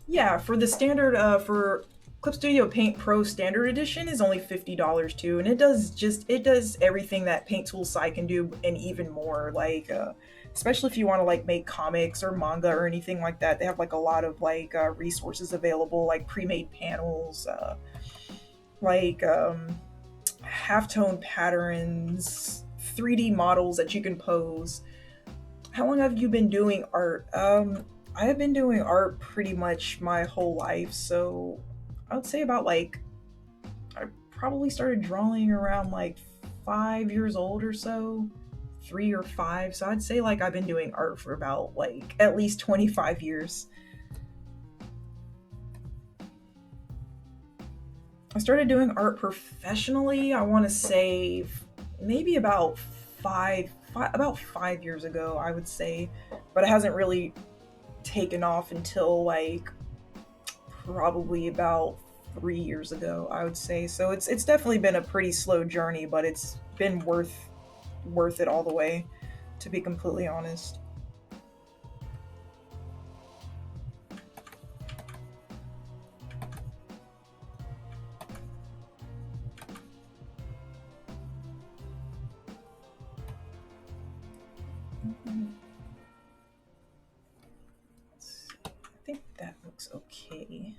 Yeah, for the standard, for Clip Studio Paint Pro Standard Edition is only $50 too, and it does everything that Paint Tool Sci can do and even more. Like, especially if you want to like make comics or manga or anything like that, they have like a lot of like resources available, like pre-made panels, like halftone patterns, 3D models that you can pose. How long have you been doing art? I have been doing art pretty much my whole life, so I would say about like I probably started drawing around like 5 years old or so, 3 or 5. So I'd say like I've been doing art for about like at least 25 years. I started doing art professionally, I want to say maybe about 5 years ago, I would say, but it hasn't really taken off until like probably about 3 years ago, I would say. So it's definitely been a pretty slow journey, but it's been worth it all the way, to be completely honest. I think that looks okay.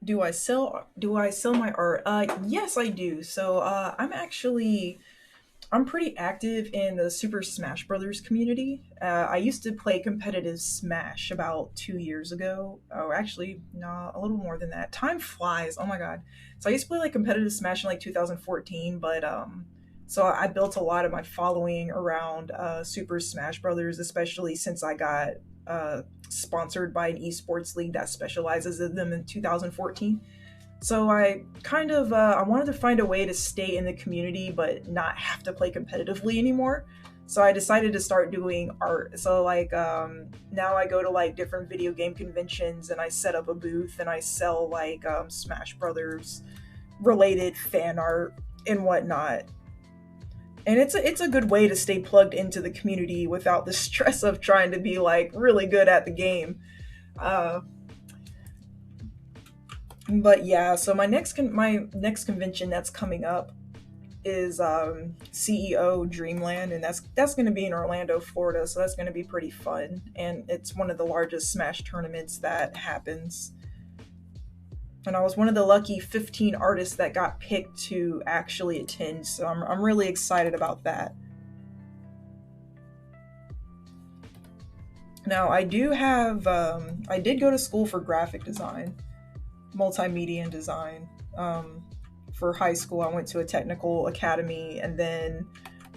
Do I sell my art? Yes, I do. So I'm pretty active in the Super Smash Brothers community. I used to play competitive Smash about 2 years ago. Oh, actually, no, a little more than that. Time flies. Oh my god. So I used to play like competitive Smash in like 2014, but so I built a lot of my following around Super Smash Brothers, especially since I got sponsored by an esports league that specializes in them in 2014. So I kind of I wanted to find a way to stay in the community but not have to play competitively anymore. So I decided to start doing art. So like now I go to like different video game conventions and I set up a booth and I sell like Smash Brothers related fan art and whatnot. And it's a good way to stay plugged into the community without the stress of trying to be like really good at the game. Uh, but yeah, so my next convention that's coming up is CEO Dreamland, and that's going to be in Orlando, Florida. So that's going to be pretty fun, and it's one of the largest Smash tournaments that happens. And I was one of the lucky 15 artists that got picked to actually attend. So I'm really excited about that. Now I did go to school for graphic design, multimedia and design. For high school, I went to a technical academy, and then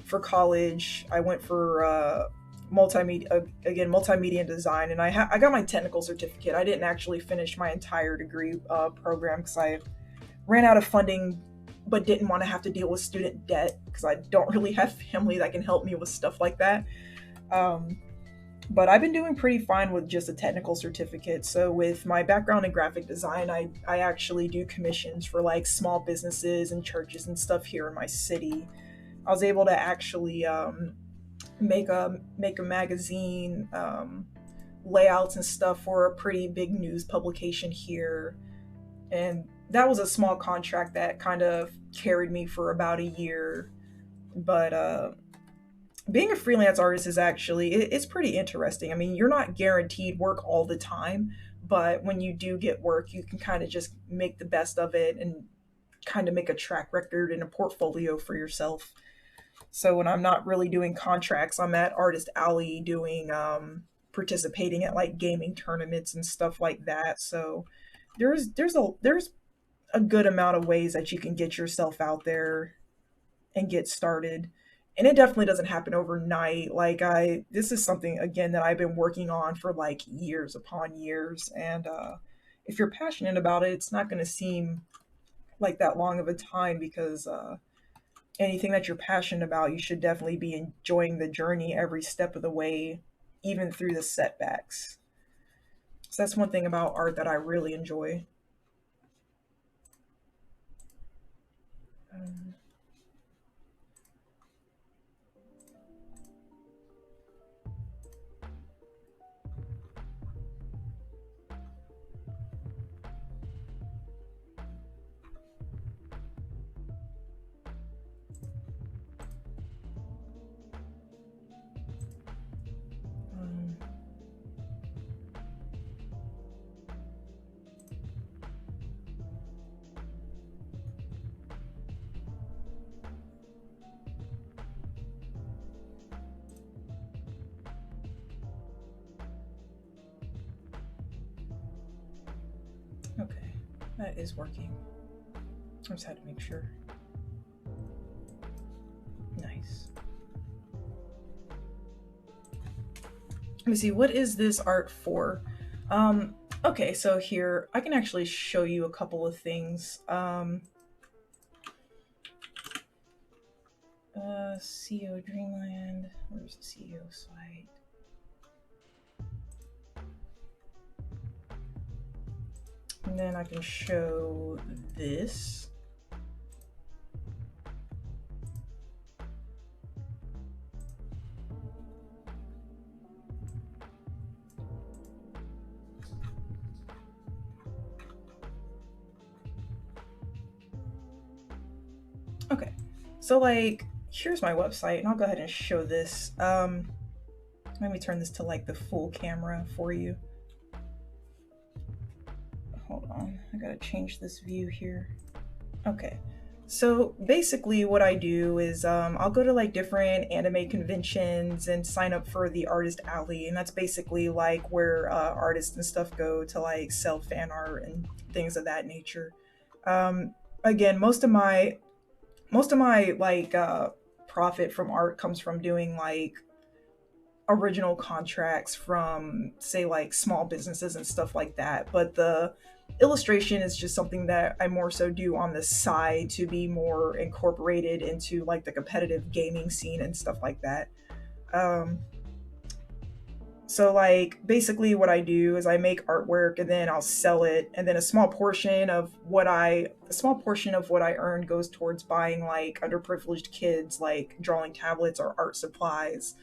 for college, I went for multimedia and design, and I got my technical certificate. I didn't actually finish my entire degree program because I ran out of funding, but didn't want to have to deal with student debt because I don't really have family that can help me with stuff like that. Um, but I've been doing pretty fine with just a technical certificate. So with my background in graphic design, I actually do commissions for like small businesses and churches and stuff here in my city. I was able to actually make a magazine, layouts and stuff for a pretty big news publication here, and that was a small contract that kind of carried me for about a year. But being a freelance artist is actually it's pretty interesting. I mean, you're not guaranteed work all the time, but when you do get work, you can kind of just make the best of it and kind of make a track record and a portfolio for yourself. So when I'm not really doing contracts, I'm at Artist Alley doing participating at like gaming tournaments and stuff like that. So there's a good amount of ways that you can get yourself out there and get started. And it definitely doesn't happen overnight. Like this is something again that I've been working on for like years upon years. And if you're passionate about it, it's not going to seem like that long of a time because anything that you're passionate about, you should definitely be enjoying the journey every step of the way, even through the setbacks. So that's one thing about art that I really enjoy. Um, um, okay, that is working. I just had to make sure. Nice. Let me see, what is this art for? Okay, so here I can actually show you a couple of things. CEO Dreamland. Where's the CEO site? And then I can show this. Okay, so like here's my website, and I'll go ahead and show this. Let me turn this to like the full camera for you. Hold on, I gotta change this view here. Okay, so basically what I do is I'll go to like different anime conventions and sign up for the artist alley, and that's basically like where artists and stuff go to like sell fan art and things of that nature. Again, most of my like profit from art comes from doing like original contracts from say like small businesses and stuff like that, but the illustration is just something that I more so do on the side to be more incorporated into like the competitive gaming scene and stuff like that. um so like basically what I do is I make artwork and then I'll sell it, and then a small portion of what I earn goes towards buying like underprivileged kids like drawing tablets or art supplies,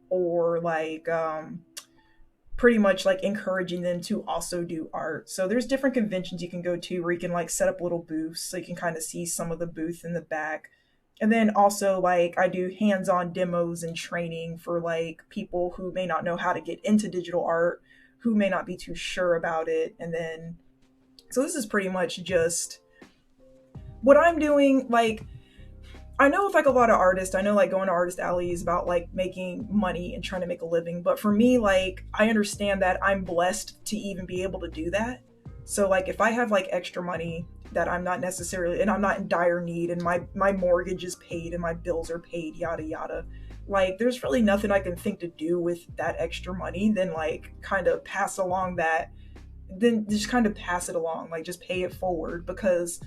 or like pretty much like encouraging them to also do art. So there's different conventions you can go to where you can like set up little booths so you can kind of see some of the booth in the back. And then also like I do hands-on demos and training for like people who may not know how to get into digital art, who may not be too sure about it. And then so this is pretty much just what I'm doing. Like I know with like a lot of artists, I know like going to artist alley is about like making money and trying to make a living. But for me, like I understand that I'm blessed to even be able to do that. So like if I have like extra money that I'm not necessarily, and I'm not in dire need, and my mortgage is paid and my bills are paid, yada yada. Like there's really nothing I can think to do with that extra money than like kind of pass along that, then just kind of pass it along, like just pay it forward. Because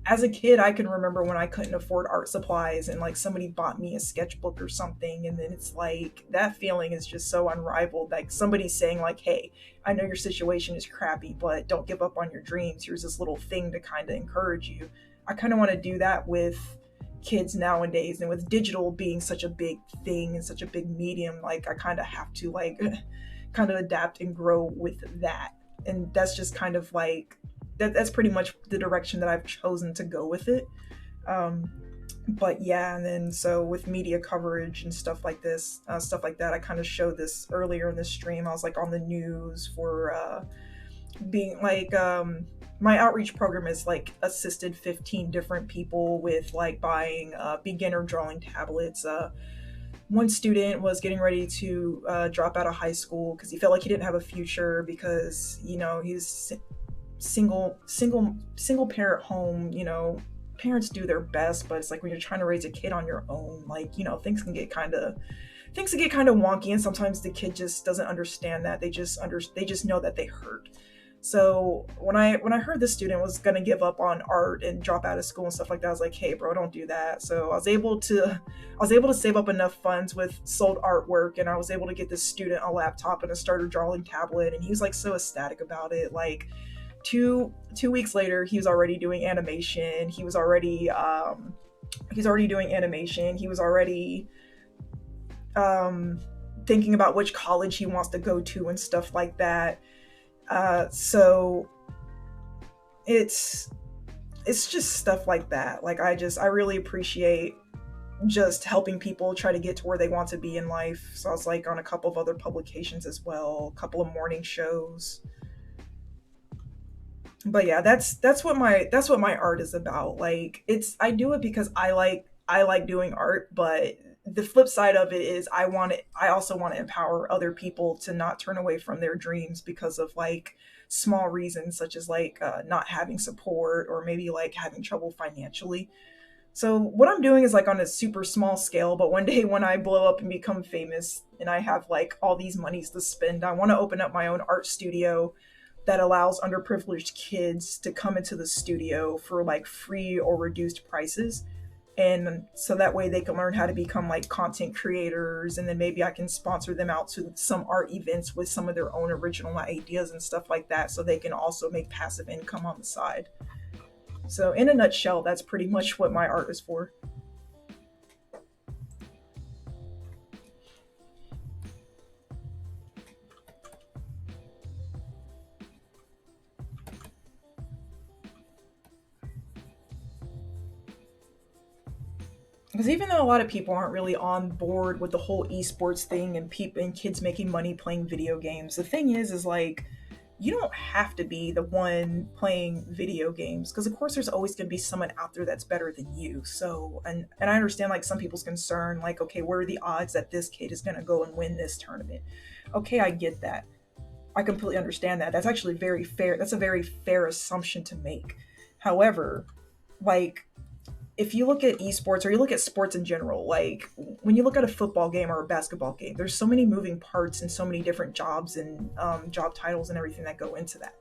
as a kid, I can remember when I couldn't afford art supplies and like somebody bought me a sketchbook or something, and then it's like that feeling is just so unrivaled. Like somebody saying like, "Hey, I know your situation is crappy, but don't give up on your dreams. Here's this little thing to kind of encourage you." I kind of want to do that with kids nowadays, and with digital being such a big thing and such a big medium, like I kind of have to like kind of adapt and grow with that. And that's just kind of like that's pretty much the direction that I've chosen to go with it. Um, but yeah, and then so with media coverage and stuff like this, stuff like that, I kind of showed this earlier in the stream. I was like on the news for being like my outreach program is like assisted 15 different people with like buying beginner drawing tablets. One student was getting ready to drop out of high school because he felt like he didn't have a future because he's single parent home, parents do their best, but it's like when you're trying to raise a kid on your own, like, you know, things can get kind of wonky, and sometimes the kid just doesn't understand that. They just know that they hurt. So when I heard this student was gonna give up on art and drop out of school and stuff like that, I was like, hey bro, don't do that. So I was able to save up enough funds with sold artwork, and I was able to get this student a laptop and a starter drawing tablet, and he was like so ecstatic about it. Like two weeks later, he was already doing animation. He's already doing animation. He was already um, thinking about which college he wants to go to and stuff like that. So it's just stuff like that. Like I really appreciate just helping people try to get to where they want to be in life. So I was like on a couple of other publications as well, a couple of morning shows. But yeah, that's what my art is about. Like I do it because I like doing art, but the flip side of it is I also want to empower other people to not turn away from their dreams because of like small reasons such as like not having support or maybe like having trouble financially. So what I'm doing is like on a super small scale, but one day when I blow up and become famous and I have like all these monies to spend, I want to open up my own art studio that allows underprivileged kids to come into the studio for like free or reduced prices. And so that way they can learn how to become like content creators, and then maybe I can sponsor them out to some art events with some of their own original ideas and stuff like that, so they can also make passive income on the side. So in a nutshell, that's pretty much what my art is for. Because even though a lot of people aren't really on board with the whole esports thing and people and kids making money playing video games, the thing is like you don't have to be the one playing video games, because of course there's always going to be someone out there that's better than you. So and I understand like some people's concern, like, okay, what are the odds that this kid is going to go and win this tournament? Okay, I get that. I completely understand that. That's actually very fair. That's a very fair assumption to make. However, like if you look at esports or you look at sports in general, like when you look at a football game or a basketball game, there's so many moving parts and so many different jobs and job titles and everything that go into that.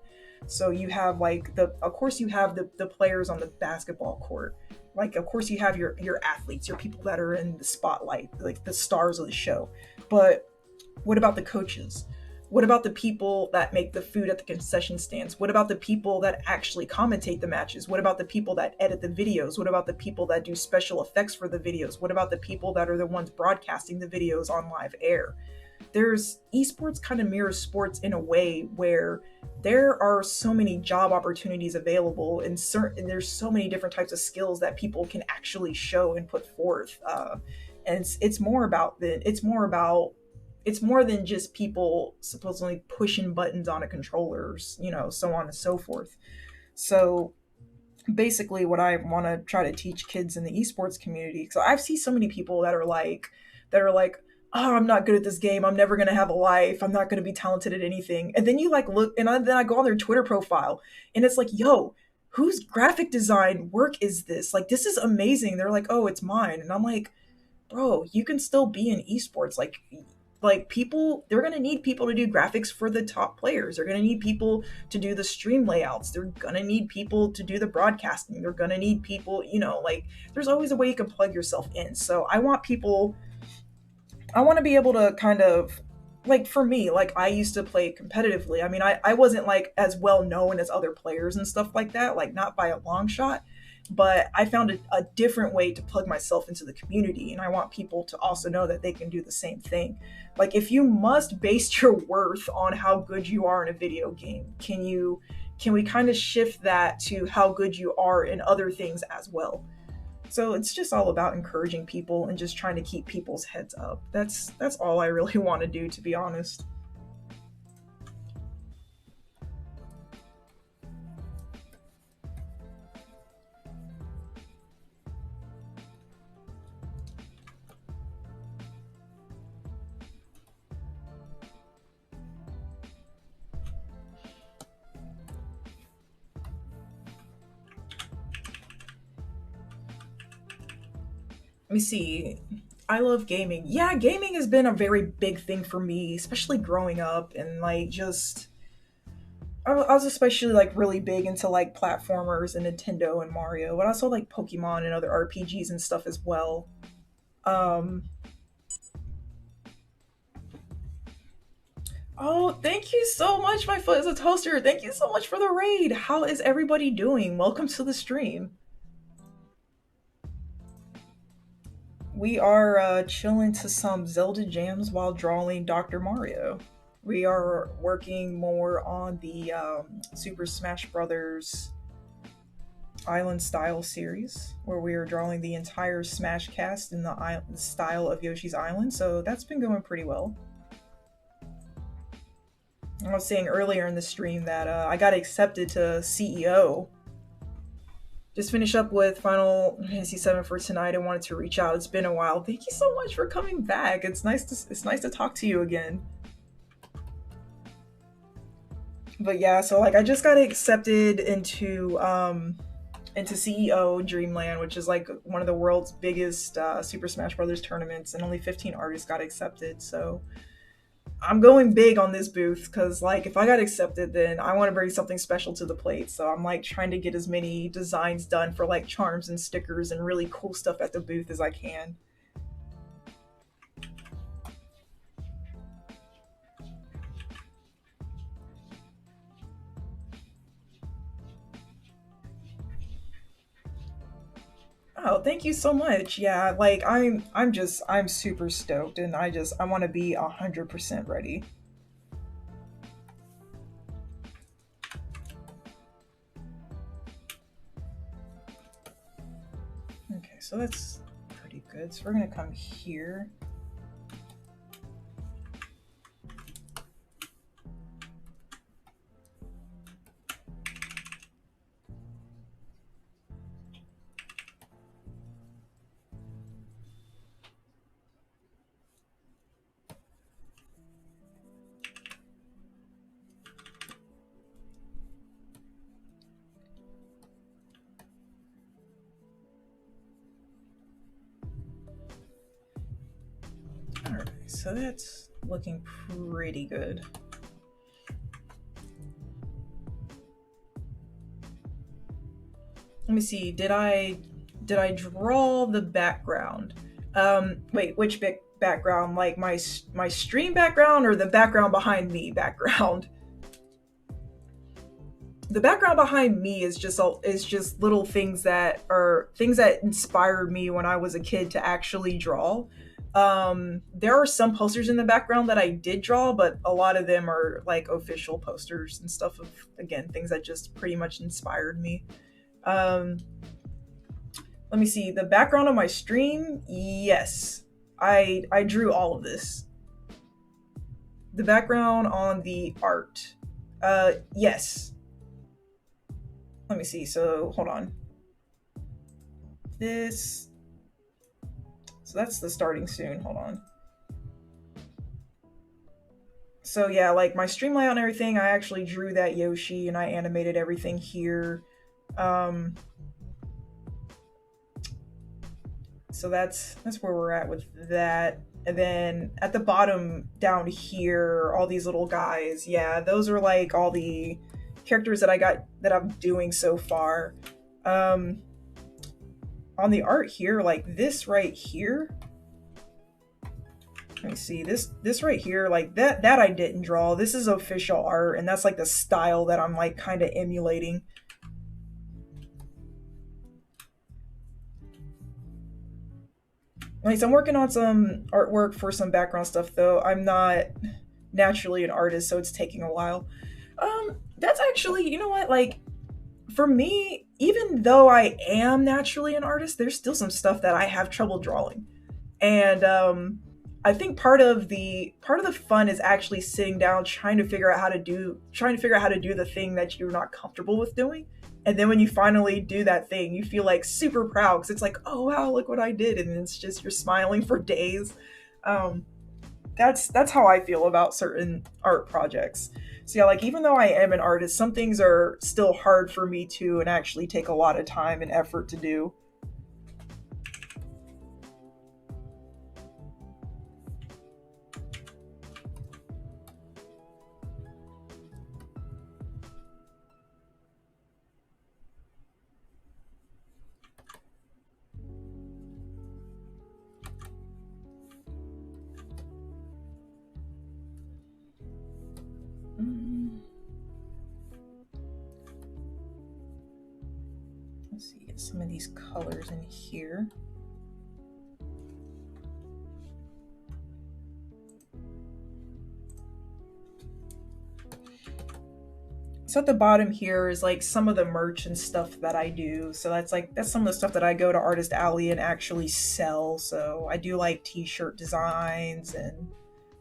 So you have like of course you have the players on the basketball court. Like of course you have your athletes, your people that are in the spotlight, like the stars of the show. But what about the coaches? What about the people that make the food at the concession stands? What about the people that actually commentate the matches? What about the people that edit the videos? What about the people that do special effects for the videos? What about the people that are the ones broadcasting the videos on live air? There's esports kind of mirrors sports in a way where there are so many job opportunities available, and there's so many different types of skills that people can actually show and put forth. And it's more than just people supposedly pushing buttons on a controller, you know, so on and so forth. So basically, what I want to try to teach kids in the esports community, because I've seen so many people that are like, oh, I'm not good at this game. I'm never gonna have a life. I'm not gonna be talented at anything. And then you like look, and then I go on their Twitter profile, and it's like, yo, whose graphic design work is this? Like, this is amazing. They're like, oh, it's mine, and I'm like, bro, you can still be in esports. Like people, they're going to need people to do graphics for the top players. They're going to need people to do the stream layouts. They're going to need people to do the broadcasting. They're going to need people, you know, like there's always a way you can plug yourself in. So I want to be able to kind of, like for me, like I used to play competitively. I mean, I wasn't like as well known as other players and stuff like that, like not by a long shot, but I found a different way to plug myself into the community. And I want people to also know that they can do the same thing. Like if you must base your worth on how good you are in a video game, can we kind of shift that to how good you are in other things as well? So it's just all about encouraging people and just trying to keep people's heads up. That's all I really want to do, to be honest. Let me see. I love gaming. Yeah, gaming has been a very big thing for me, especially growing up and like just I was especially like really big into like platformers and Nintendo and Mario, but also like Pokemon and other RPGs and stuff as well. Um, oh, thank you so much, my foot is a toaster. Thank you so much for the raid. How is everybody doing? Welcome to the stream. We are chilling to some Zelda jams while drawing Dr. Mario. We are working more on the Super Smash Brothers Island style series, where we are drawing the entire Smash cast in the style of Yoshi's Island. So that's been going pretty well. I was saying earlier in the stream that I got accepted to CEO. Just finish up with Final Fantasy VII for tonight. I wanted to reach out. It's been a while. Thank you so much for coming back. It's nice to talk to you again. But yeah, so like I just got accepted into CEO Dreamland, which is like one of the world's biggest Super Smash Brothers tournaments, and only 15 artists got accepted. So I'm going big on this booth because, like, if I got accepted, then I want to bring something special to the plate. So I'm like trying to get as many designs done for like charms and stickers and really cool stuff at the booth as I can. Oh, thank you so much. Yeah, like I'm super stoked, and I want to be 100% ready. Okay, so that's pretty good. So we're gonna come here. Alright, so that's looking pretty good. Let me see. Did I draw the background? Wait, which background? Like my stream background or the background behind me background? The background behind me is just little things that inspired me when I was a kid to actually draw. There are some posters in the background that I did draw, but a lot of them are like official posters and stuff of, again, things that just pretty much inspired me. Um, Let me see. The background of my stream, yes, I drew all of this. The background on the art, yes. Let me see. So hold on. This. So that's the starting soon. Hold on. So yeah, like my stream layout and everything, I actually drew that Yoshi and I animated everything here. Um, so that's where we're at with that. And then at the bottom down here, all these little guys, yeah, those are like all the characters that I'm doing so far. Um, on the art here, like this right here. Let me see, this right here, like that I didn't draw. This is official art, and that's like the style that I'm like kind of emulating. Like, so I'm working on some artwork for some background stuff, though. I'm not naturally an artist, so it's taking a while. That's actually, you know what? Like, for me, even though I am naturally an artist, there's still some stuff that I have trouble drawing, and I think part of the fun is actually sitting down trying to figure out how to do the thing that you're not comfortable with doing. And then when you finally do that thing, you feel like super proud because it's like, oh wow, look what I did, and it's just you're smiling for days. Um, that's how I feel about certain art projects. So yeah, like even though I am an artist, some things are still hard for me to and actually take a lot of time and effort to do. get some of these colors in here. So at the bottom here is like some of the merch and stuff that I do. So that's some of the stuff that I go to Artist Alley and actually sell. So I do like t-shirt designs and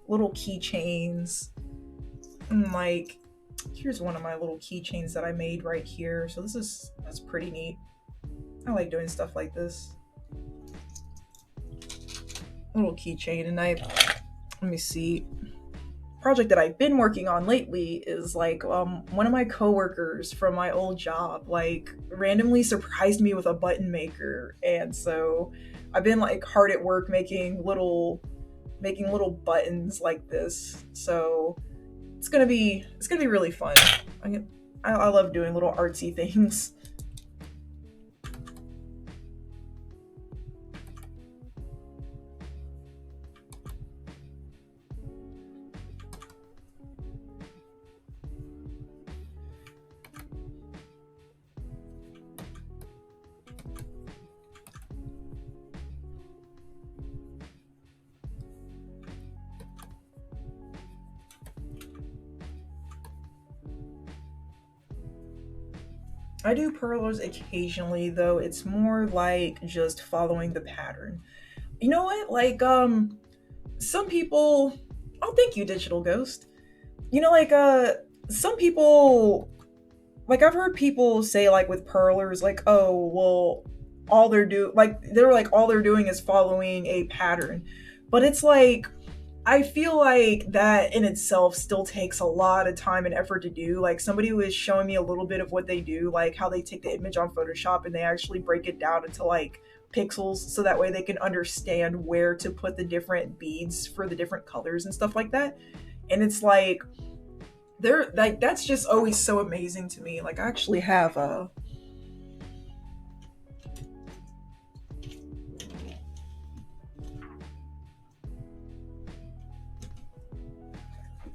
little keychains. And like, here's one of my little keychains that I made right here. So that's pretty neat. I like doing stuff like this. Little keychain, and let me see. Project that I've been working on lately is like one of my coworkers from my old job like randomly surprised me with a button maker, and so I've been like hard at work making little buttons like this. So it's gonna be really fun. I love doing little artsy things. I do perlers occasionally, though. It's more like just following the pattern. You know what? Like, some people. Oh, thank you, Digital Ghost. You know, like, some people. Like, I've heard people say, like, with perlers, like, oh, well, all they're doing is following a pattern. But it's like, I feel like that in itself still takes a lot of time and effort to do. Like somebody was showing me a little bit of what they do, like how they take the image on Photoshop and they actually break it down into like pixels so that way they can understand where to put the different beads for the different colors and stuff like that. And it's like they're like that's just always so amazing to me. Like I actually have a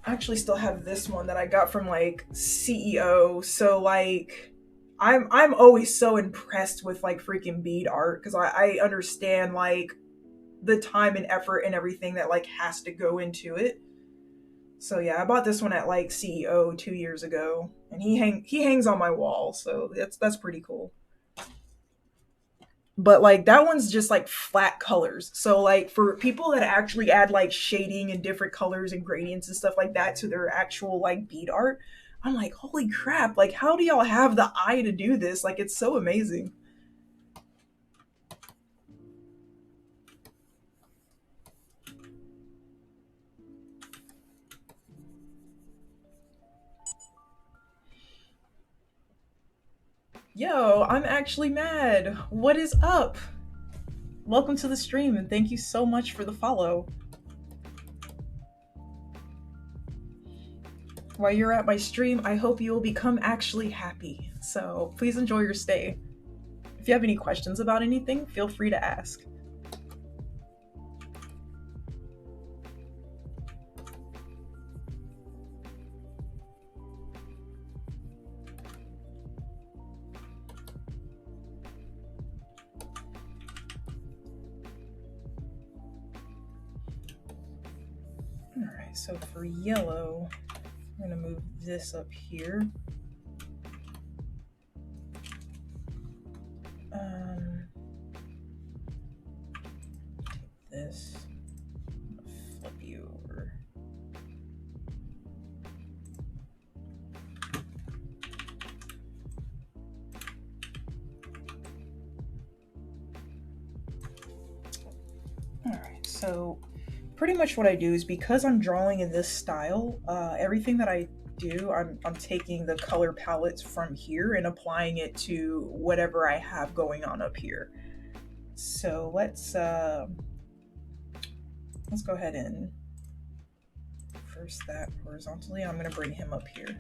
I actually still have this one that I got from like CEO. So like I'm always so impressed with like freaking bead art because I understand like the time and effort and everything that like has to go into it. So yeah, I bought this one at like CEO 2 years ago, and he hangs on my wall, so that's pretty cool. But like that one's just like flat colors. So like for people that actually add like shading and different colors and gradients and stuff like that to their actual like bead art, I'm like, holy crap, like how do y'all have the eye to do this? Like it's so amazing. Yo, I'm actually mad. What is up? Welcome to the stream and thank you so much for the follow. While you're at my stream, I hope you will become actually happy. So please enjoy your stay. If you have any questions about anything, feel free to ask. Alright, so for yellow, I'm gonna move this up here. Take this, flip you over. Alright, so pretty much what I do is because I'm drawing in this style, everything that I do, I'm taking the color palettes from here and applying it to whatever I have going on up here. So let's go ahead and first that horizontally. I'm gonna bring him up here.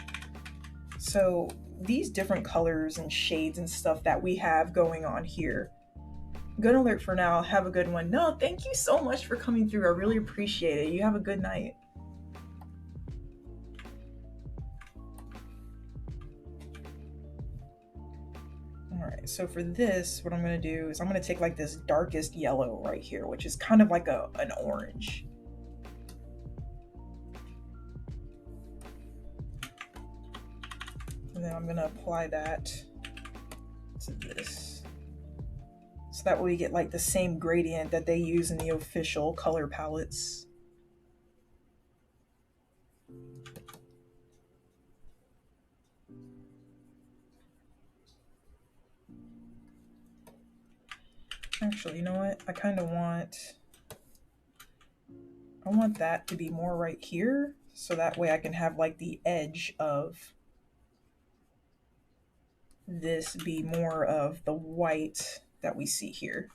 So these different colors and shades and stuff that we have going on here. Good alert for now. Have a good one. No, thank you so much for coming through. I really appreciate it. You have a good night. Alright, so for this, what I'm going to do is I'm going to take like this darkest yellow right here, which is kind of like an orange. And then I'm going to apply that to this. So that way we get like the same gradient that they use in the official color palettes. Actually, you know what? I kind of I want that to be more right here, so that way I can have like the edge of this be more of the white that we see here.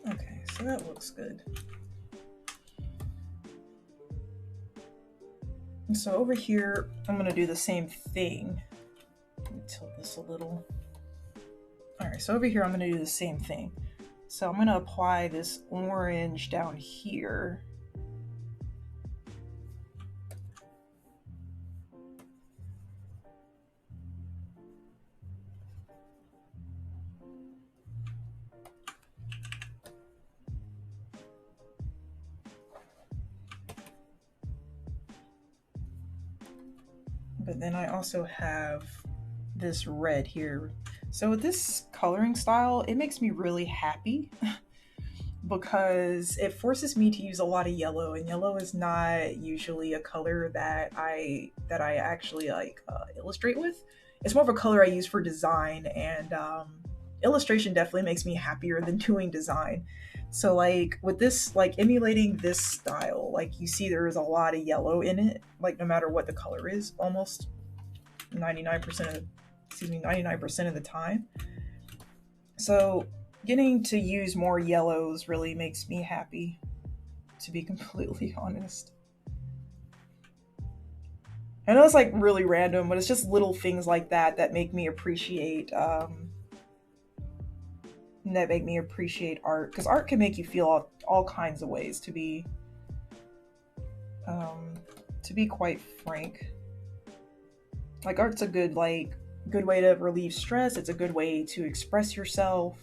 Okay, so that looks good. And so over here, I'm gonna do the same thing. Let me tilt this a little. All right, so over here, I'm gonna do the same thing. So I'm gonna apply this orange down here. But then I also have this red here. So with this coloring style, it makes me really happy because it forces me to use a lot of yellow, and yellow is not usually a color that I actually like illustrate with. It's more of a color I use for design, and illustration definitely makes me happier than doing design. So like with this, like emulating this style, like you see there is a lot of yellow in it, like no matter what the color is, almost 99% of 99% of the time. So getting to use more yellows really makes me happy, to be completely honest. I know it's like really random, but it's just little things like that that make me appreciate art, because art can make you feel all kinds of ways, um, to be quite frank. Like art's a good way to relieve stress. It's a good way to express yourself.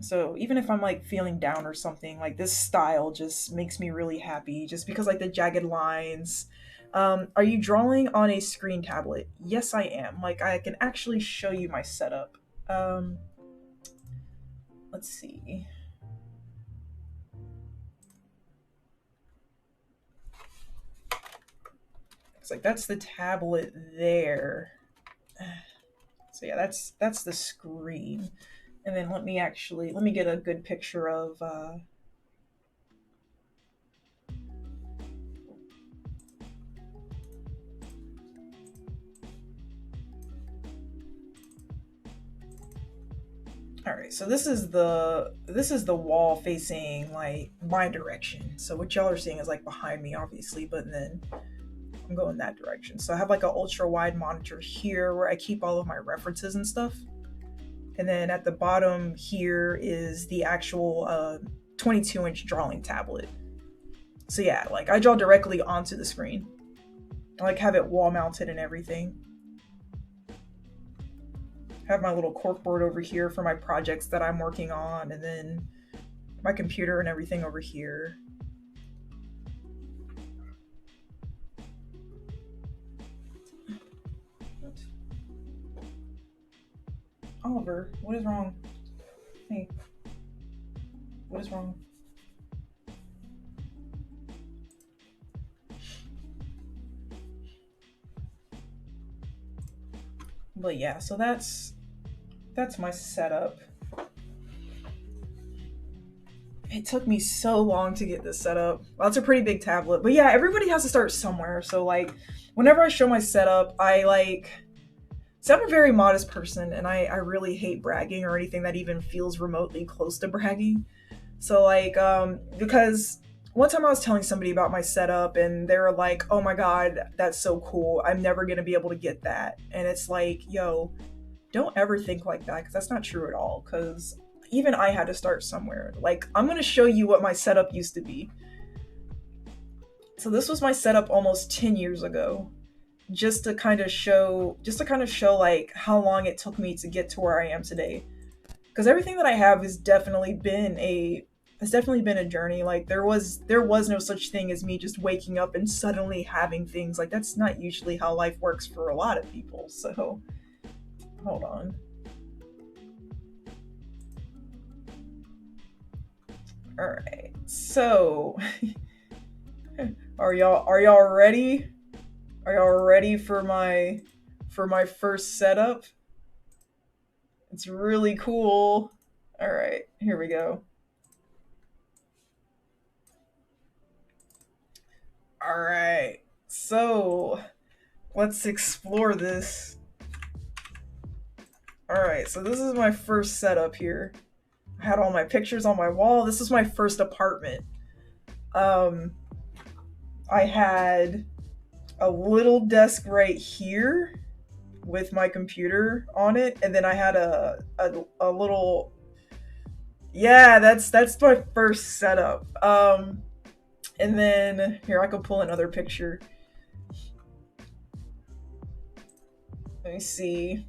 So even if I'm like feeling down or something, like this style just makes me really happy, just because like the jagged lines. Are you drawing on a screen tablet? Yes, I am. Like I can actually show you my setup. Um, let's see. It's like that's the tablet there. So yeah, that's the screen. And then let me get a good picture of all right, so this is the wall facing like my direction. So what y'all are seeing is like behind me, obviously, but then I'm going that direction. So I have like an ultra wide monitor here where I keep all of my references and stuff. And then at the bottom here is the actual 22-inch drawing tablet. So yeah, like I draw directly onto the screen. I like have it wall mounted and everything. Have my little corkboard over here for my projects that I'm working on, and then my computer and everything over here. What? Oliver, what is wrong? Hey, what is wrong? But yeah, so that's my setup. It took me so long to get this set up. Well, it's a pretty big tablet. But yeah, everybody has to start somewhere. So like whenever I show my setup, I like so I'm a very modest person and I really hate bragging or anything that even feels remotely close to bragging. So like because one time I was telling somebody about my setup and they were like, "Oh my god, that's so cool. I'm never going to be able to get that." And it's like, "Yo, don't ever think like that cuz that's not true at all cuz even I had to start somewhere. Like I'm going to show you what my setup used to be. So this was my setup almost 10 years ago. Just to kind of show like how long it took me to get to where I am today. Because everything that I have has definitely been a journey. Like there was no such thing as me just waking up and suddenly having things. Like that's not usually how life works for a lot of people. So hold on. All right. So are y'all ready? Are y'all ready for my first setup? It's really cool. All right, here we go. All right. So, let's explore this. All right. So this is my first setup here. I had all my pictures on my wall. This is my first apartment. Um I had a little desk right here with my computer on it, and then I had a little, yeah, that's my first setup. And then here I could pull another picture. Let me see.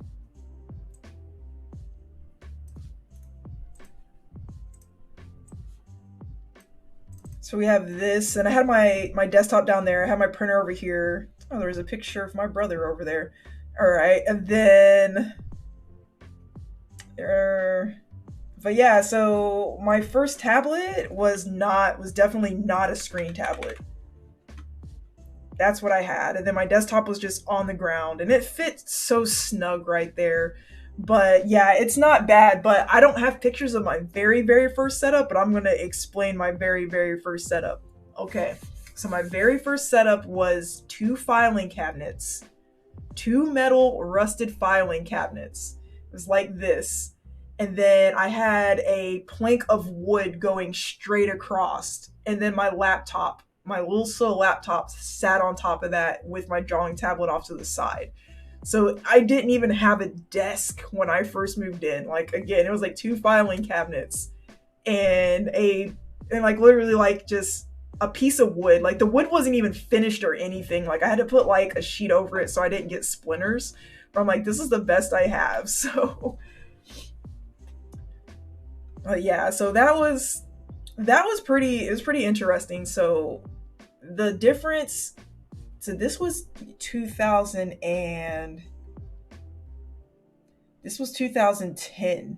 So we have this, and I had my desktop down there. I had my printer over here. Oh, there's a picture of my brother over there. All right, and then there. But yeah, so my first tablet was definitely not a screen tablet. That's what I had. And then my desktop was just on the ground and it fit so snug right there. But yeah, it's not bad, but I don't have pictures of my very, very first setup, but I'm going to explain my very, very first setup. Okay. So my very first setup was two filing cabinets, two metal rusted filing cabinets. It was like this. And then I had a plank of wood going straight across. And then my laptop, my little slow laptop, sat on top of that with my drawing tablet off to the side. So I didn't even have a desk when I first moved in. Like again, it was like two filing cabinets and like literally like just a piece of wood. Like the wood wasn't even finished or anything. Like I had to put like a sheet over it so I didn't get splinters. But I'm like, this is the best I have. So yeah, so that was pretty, it was pretty interesting. So the difference, so this was 2000 and this was 2010.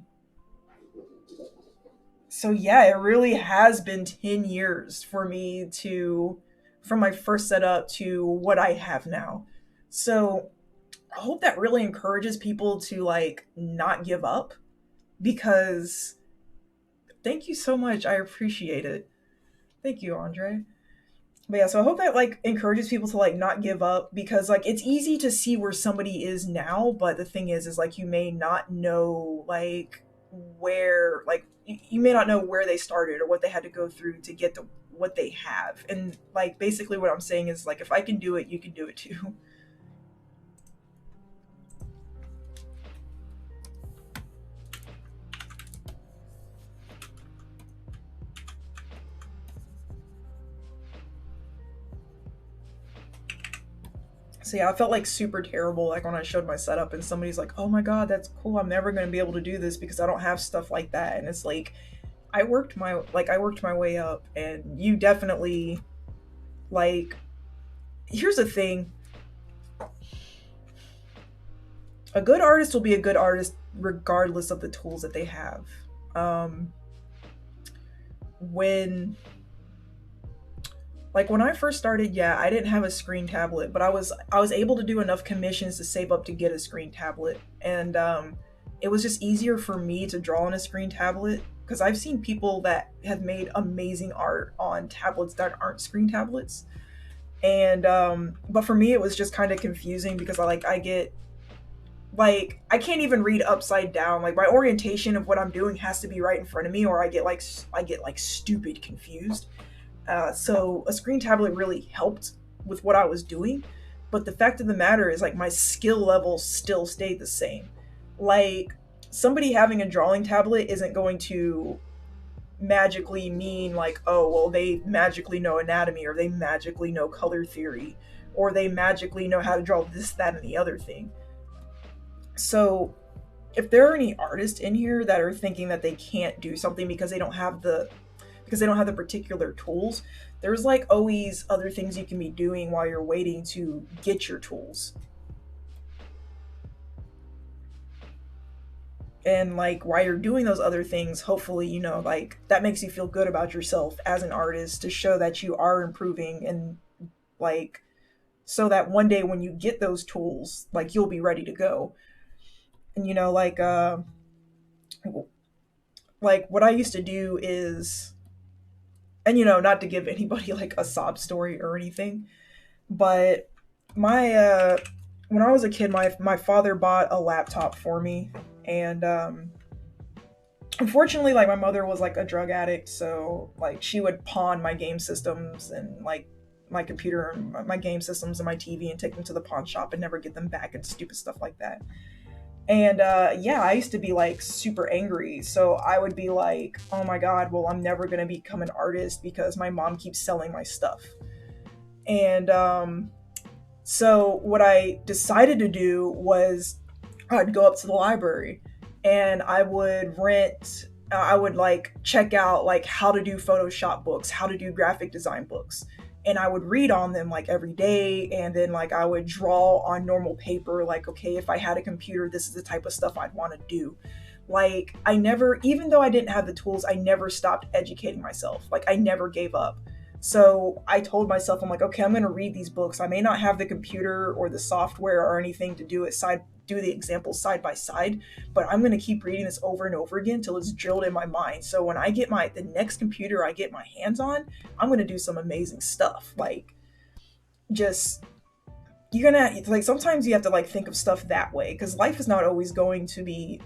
So yeah, it really has been 10 years for me to from my first setup to what I have now. So I hope that really encourages people to like not give up because thank you so much. I appreciate it. Thank you, Andre. But yeah, so I hope that like encourages people to like not give up because like it's easy to see where somebody is now, but the thing is like you may not know like where like you may not know where they started or what they had to go through to get to what they have. And like basically what I'm saying is like if I can do it, you can do it too. So yeah, I felt like super terrible like when I showed my setup and somebody's like, "Oh my god, that's cool. I'm never going to be able to do this because I don't have stuff like that." And it's like I worked my way up and you definitely like here's the thing. A good artist will be a good artist regardless of the tools that they have. Um when Like when I first started, yeah, I didn't have a screen tablet, but I was able to do enough commissions to save up to get a screen tablet, and it was just easier for me to draw on a screen tablet because I've seen people that have made amazing art on tablets that aren't screen tablets, and but for me it was just kind of confusing because I get like I can't even read upside down. Like my orientation of what I'm doing has to be right in front of me, or I get like stupid confused. So a screen tablet really helped with what I was doing, but the fact of the matter is like my skill level still stayed the same. Like somebody having a drawing tablet isn't going to magically mean like, oh well, they magically know anatomy, or they magically know color theory, or they magically know how to draw this, that, and the other thing. So if there are any artists in here that are thinking that they can't do something because they don't have the particular tools, there's like always other things you can be doing while you're waiting to get your tools. And like while you're doing those other things, hopefully, like that makes you feel good about yourself as an artist to show that you are improving, and like so that one day when you get those tools, like you'll be ready to go. And like what I used to do is, and not to give anybody like a sob story or anything, but my when I was a kid, my father bought a laptop for me, and unfortunately, like my mother was like a drug addict, so like she would pawn my game systems and like my computer and my game systems and my TV and take them to the pawn shop and never get them back and stupid stuff like that. And yeah, I used to be like super angry. So I would be like, oh my God, well, I'm never going to become an artist because my mom keeps selling my stuff. And so what I decided to do was I'd go up to the library and I would like check out like how to do Photoshop books, how to do graphic design books. And I would read on them like every day. And then like I would draw on normal paper, like, okay, if I had a computer, this is the type of stuff I'd want to do. Like I never, even though I didn't have the tools, I never stopped educating myself. Like I never gave up. So I told myself, I'm like, okay, I'm going to read these books. I may not have the computer or the software or anything to do the examples side by side, but I'm going to keep reading this over and over again till it's drilled in my mind. So when I get the next computer I get my hands on, I'm going to do some amazing stuff. Like just you're gonna like sometimes you have to like think of stuff that way because life isn't always going to be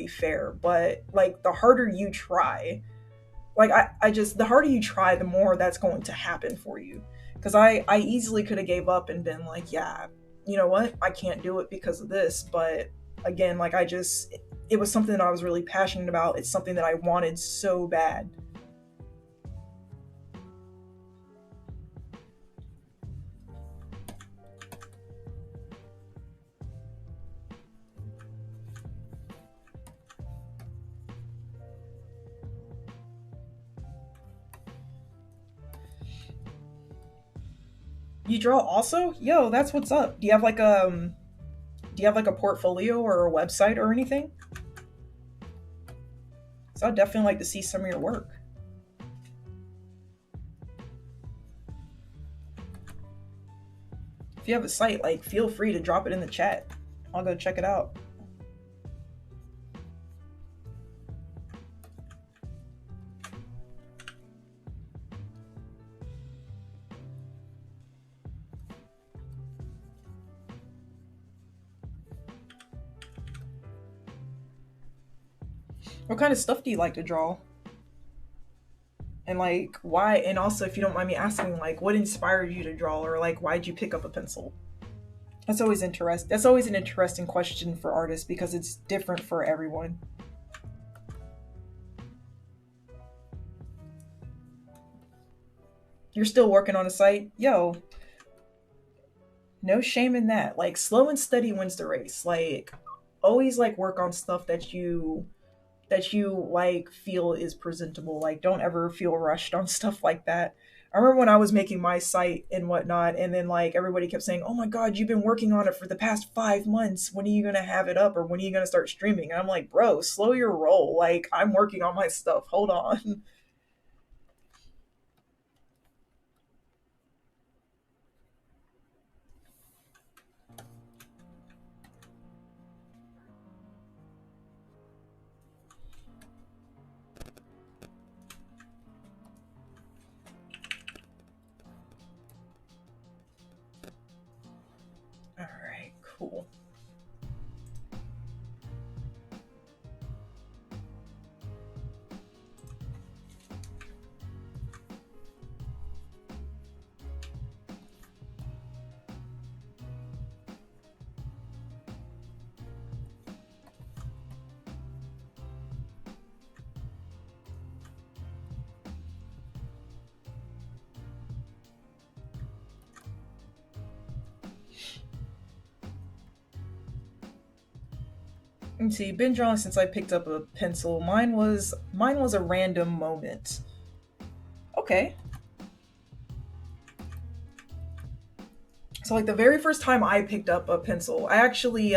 fair, but like the harder you try, like I just the harder you try, the more that's going to happen for you. Because I easily could have gave up and been like, yeah, you know what, I can't do it because of this. But again, like it was something that I was really passionate about. It's something that I wanted so bad. You draw also? Yo, that's what's up. Do you have like a portfolio or a website or anything? So I'd definitely like to see some of your work. If you have a site, like feel free to drop it in the chat. I'll go check it out. What kind of stuff do you like to draw? And like why, and also if you don't mind me asking, like what inspired you to draw, or like why'd you pick up a pencil? That's always an interesting question for artists because it's different for everyone. You're still working on a site? Yo, no shame in that. Like slow and steady wins the race. Like always like work on stuff that you like feel is presentable. Like don't ever feel rushed on stuff like that. I remember when I was making my site and whatnot, and then like everybody kept saying, "Oh my God, you've been working on it for the past 5 months. When are you gonna have it up, or when are you gonna start streaming?" And I'm like, "Bro, slow your roll. Like I'm working on my stuff. Hold on." Let's see, been drawing since I picked up a pencil. Mine was a random moment. Okay. So like the very first time I picked up a pencil, I actually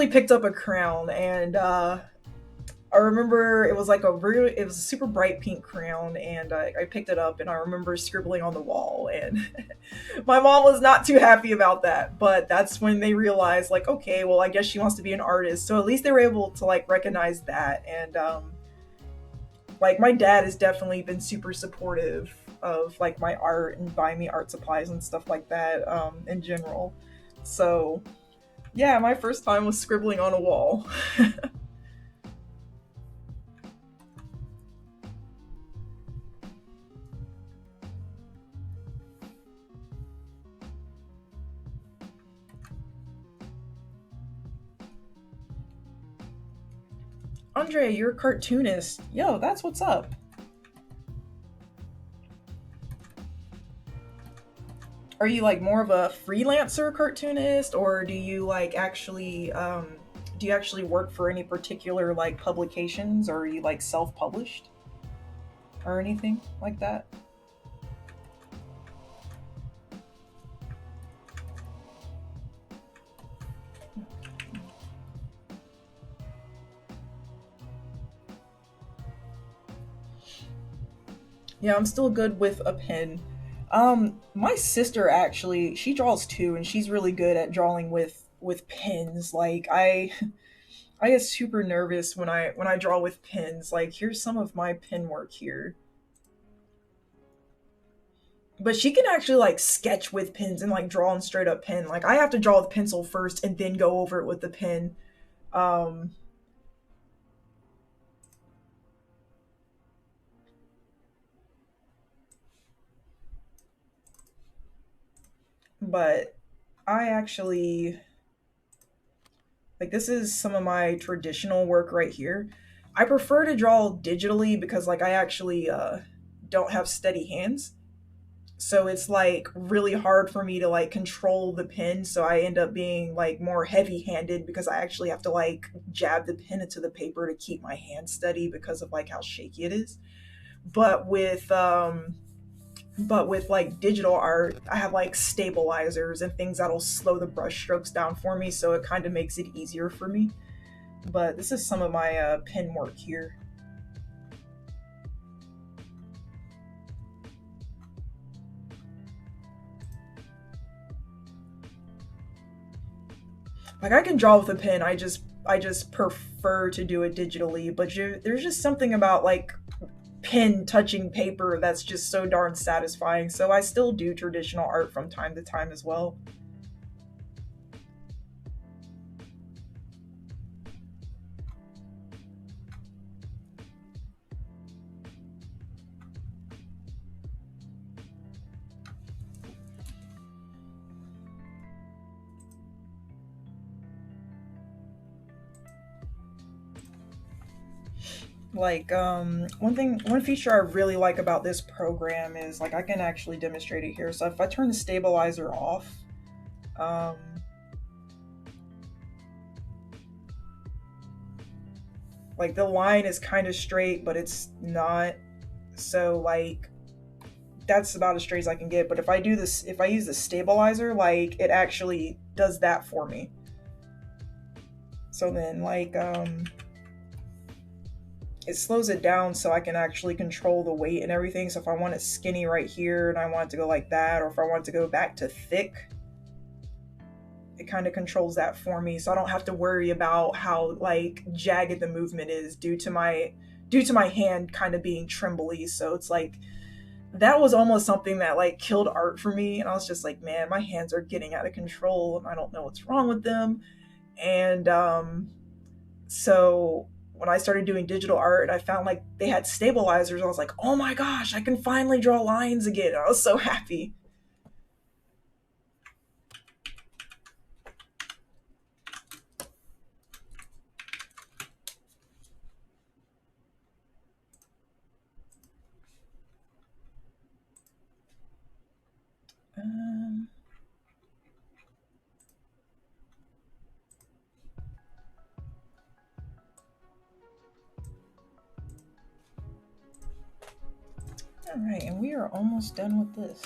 picked up a crayon, and I remember it was a super bright pink crayon, and I picked it up, and I remember scribbling on the wall, and my mom was not too happy about that. But that's when they realized, like, okay, well, I guess she wants to be an artist, so at least they were able to like recognize that, and like my dad has definitely been super supportive of like my art and buying me art supplies and stuff like that in general. So yeah, my first time was scribbling on a wall. Andre, you're a cartoonist. Yo, that's what's up. Are you like more of a freelancer cartoonist, or do you actually work for any particular like publications, or are you like self-published or anything like that? Yeah, I'm still good with a pen. My sister actually, she draws too, and she's really good at drawing with pens. Like I get super nervous when I draw with pens. Like here's some of my pen work here. But she can actually like sketch with pens and like draw on straight up pen. Like I have to draw with pencil first and then go over it with the pen. Um but I actually like this is some of my traditional work right here. I prefer to draw digitally because like I actually don't have steady hands. So it's like really hard for me to like control the pen, so I end up being like more heavy-handed because I actually have to like jab the pen into the paper to keep my hand steady because of like how shaky it is. But with like digital art, I have like stabilizers and things that'll slow the brush strokes down for me, so it kind of makes it easier for me. But this is some of my pen work here. Like I can draw with a pen. I just prefer to do it digitally. But there's just something about like pen touching paper that's just so darn satisfying. So I still do traditional art from time to time as well. Like one feature I really like about this program is like I can actually demonstrate it here. So if I turn the stabilizer off, um, like the line is kind of straight, but it's not. So like that's about as straight as I can get. But if I use the stabilizer, like it actually does that for me. So then it slows it down so I can actually control the weight and everything. So if I want it skinny right here and I want it to go like that, or if I want it to go back to thick, it kind of controls that for me. So I don't have to worry about how like jagged the movement is due to my hand kind of being trembly. So it's like that was almost something that like killed art for me, and I was just like, man, my hands are getting out of control and I don't know what's wrong with them. And so when I started doing digital art and I found like they had stabilizers, I was like, oh my gosh, I can finally draw lines again. I was so happy. um, Alright, and we are almost done with this.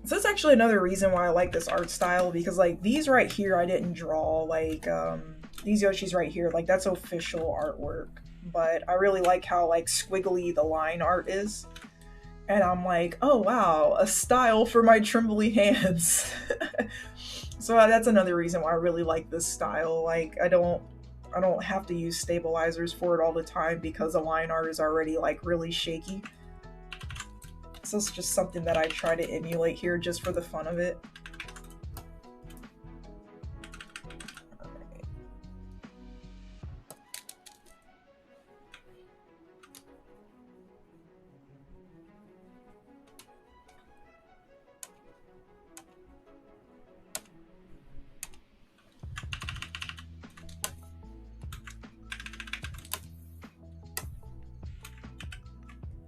So that's actually another reason why I like this art style, because like these right here I didn't draw, like these Yoshis right here, like that's official artwork. But I really like how like squiggly the line art is. And I'm like, oh wow, a style for my trembly hands. So that's another reason why I really like this style. Like I don't have to use stabilizers for it all the time because the line art is already like really shaky. So it's just something that I try to emulate here just for the fun of it.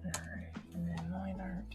Alright, and then line art.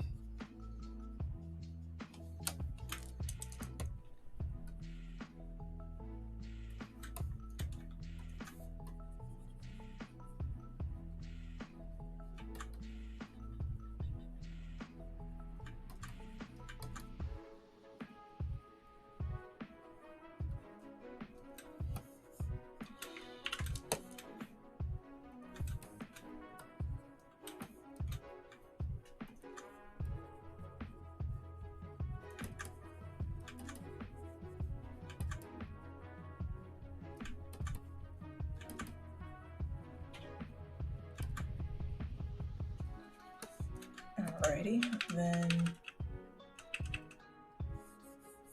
Alrighty, then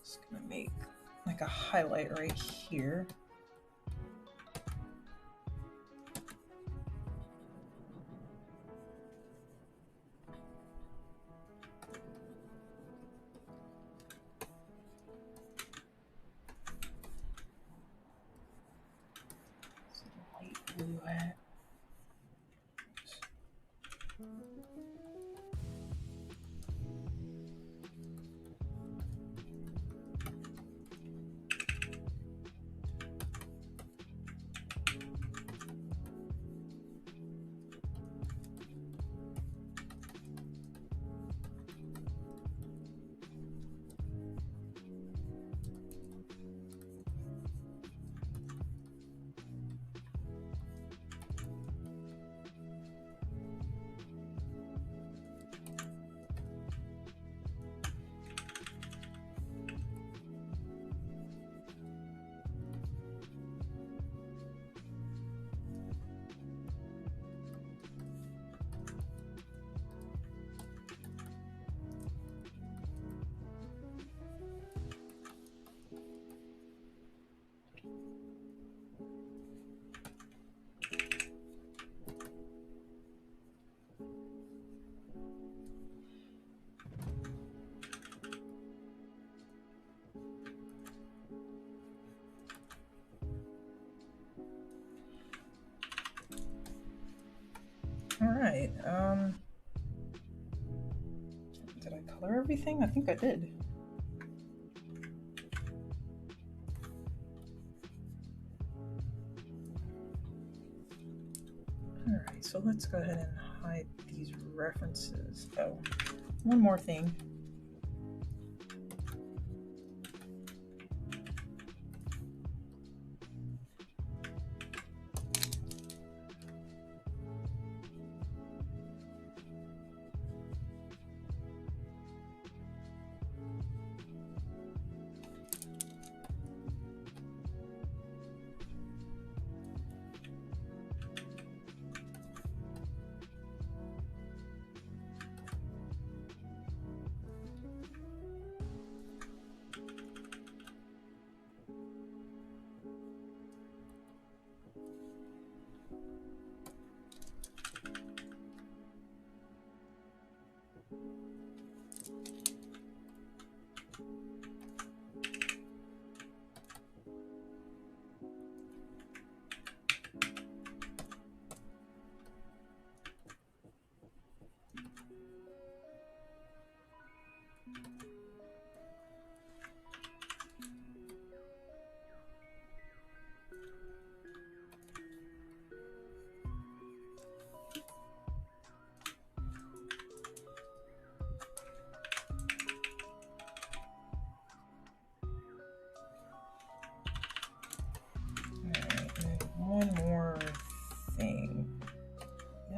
just gonna make like a highlight right here. So light blue hat. Alright, did I color everything? I think I did. Alright, so let's go ahead and hide these references. Oh, one more thing.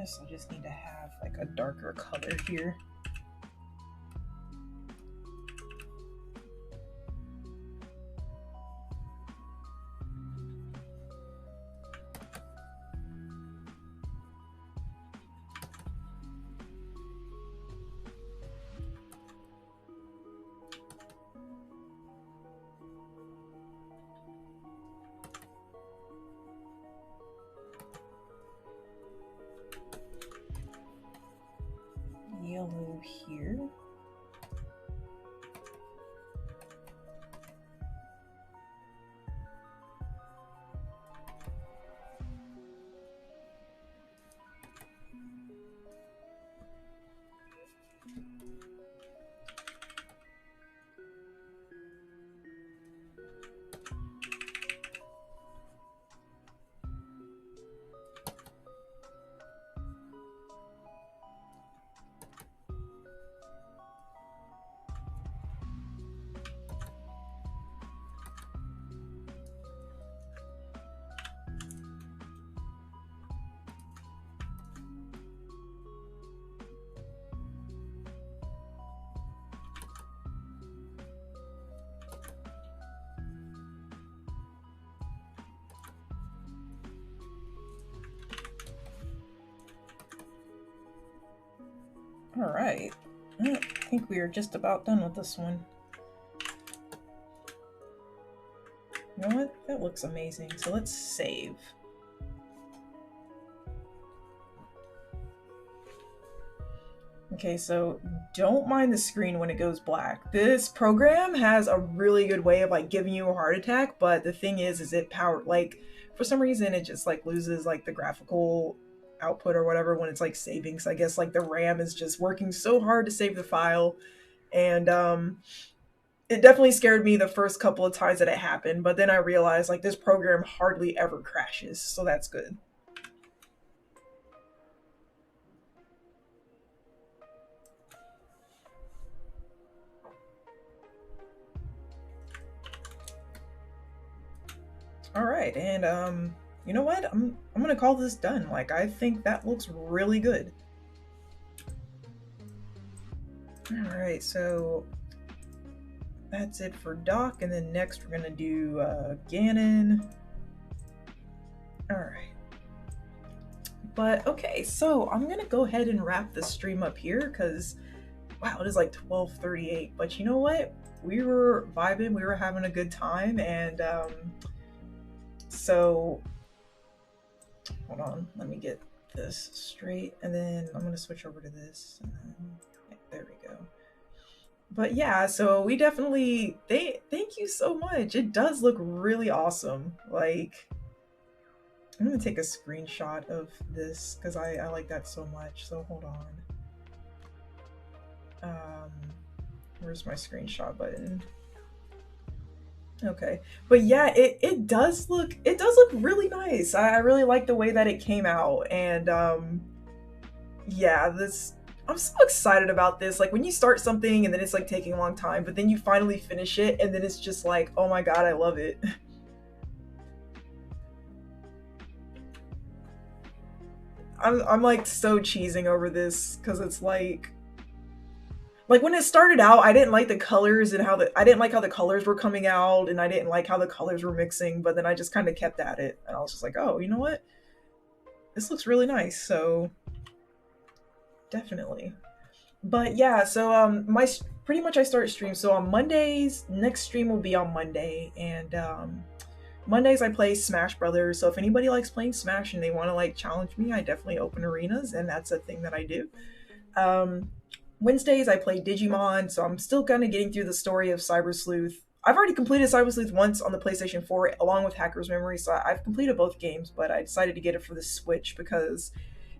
guess I just need to have like a darker color here. Yellow here. All right, I think we are just about done with this one. You know what? That looks amazing. So let's save. Okay, so don't mind the screen when it goes black. This program has a really good way of like giving you a heart attack, but the thing is it power like for some reason it just like loses like the graphical output or whatever when it's like saving. So I guess like the RAM is just working so hard to save the file, and it definitely scared me the first couple of times that it happened, but then I realized like this program hardly ever crashes, so that's good. All right, and you know what? I'm gonna call this done. Like I think that looks really good. All right, so that's it for Doc, and then next we're gonna do Ganon. All right. But okay, so I'm gonna go ahead and wrap the stream up here because wow, it is like 12:38. But you know what? We were vibing, we were having a good time, and so hold on, let me get this straight, and then I'm gonna switch over to this, and then yeah, there we go. But yeah, so we definitely thank you so much. It does look really awesome. Like I'm gonna take a screenshot of this because I like that so much. So hold on. Where's my screenshot button? Okay, but yeah, it does look really nice. I really like the way that it came out, and yeah, this I'm so excited about this. Like when you start something and then it's like taking a long time, but then you finally finish it, and then it's just like, oh my god, I love it. I'm like so cheesing over this because it's like when it started out, I didn't like the colors and I didn't like how the colors were coming out, and I didn't like how the colors were mixing. But then I just kind of kept at it, and I was just like, oh, you know what? This looks really nice. So definitely. But yeah, so my pretty much I start streams. So on Mondays, next stream will be on Monday, and Mondays I play Smash Brothers. So if anybody likes playing Smash and they want to like challenge me, I definitely open arenas, and that's a thing that I do. Um, Wednesdays I play Digimon, so I'm still kind of getting through the story of Cyber Sleuth. I've already completed Cyber Sleuth once on the PlayStation 4 along with Hacker's Memory, so I've completed both games, but I decided to get it for the Switch because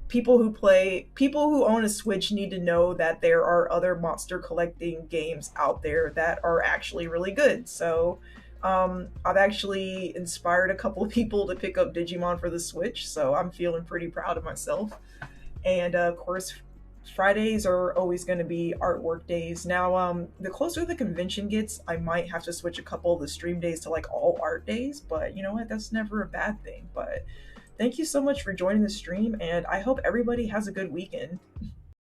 people who own a Switch need to know that there are other monster collecting games out there that are actually really good. So I've actually inspired a couple of people to pick up Digimon for the Switch, so I'm feeling pretty proud of myself. And of course, Fridays are always going to be artwork days. Now, the closer the convention gets, I might have to switch a couple of the stream days to like all art days, but you know what? That's never a bad thing. But Thank you so much for joining the stream, and I hope everybody has a good weekend.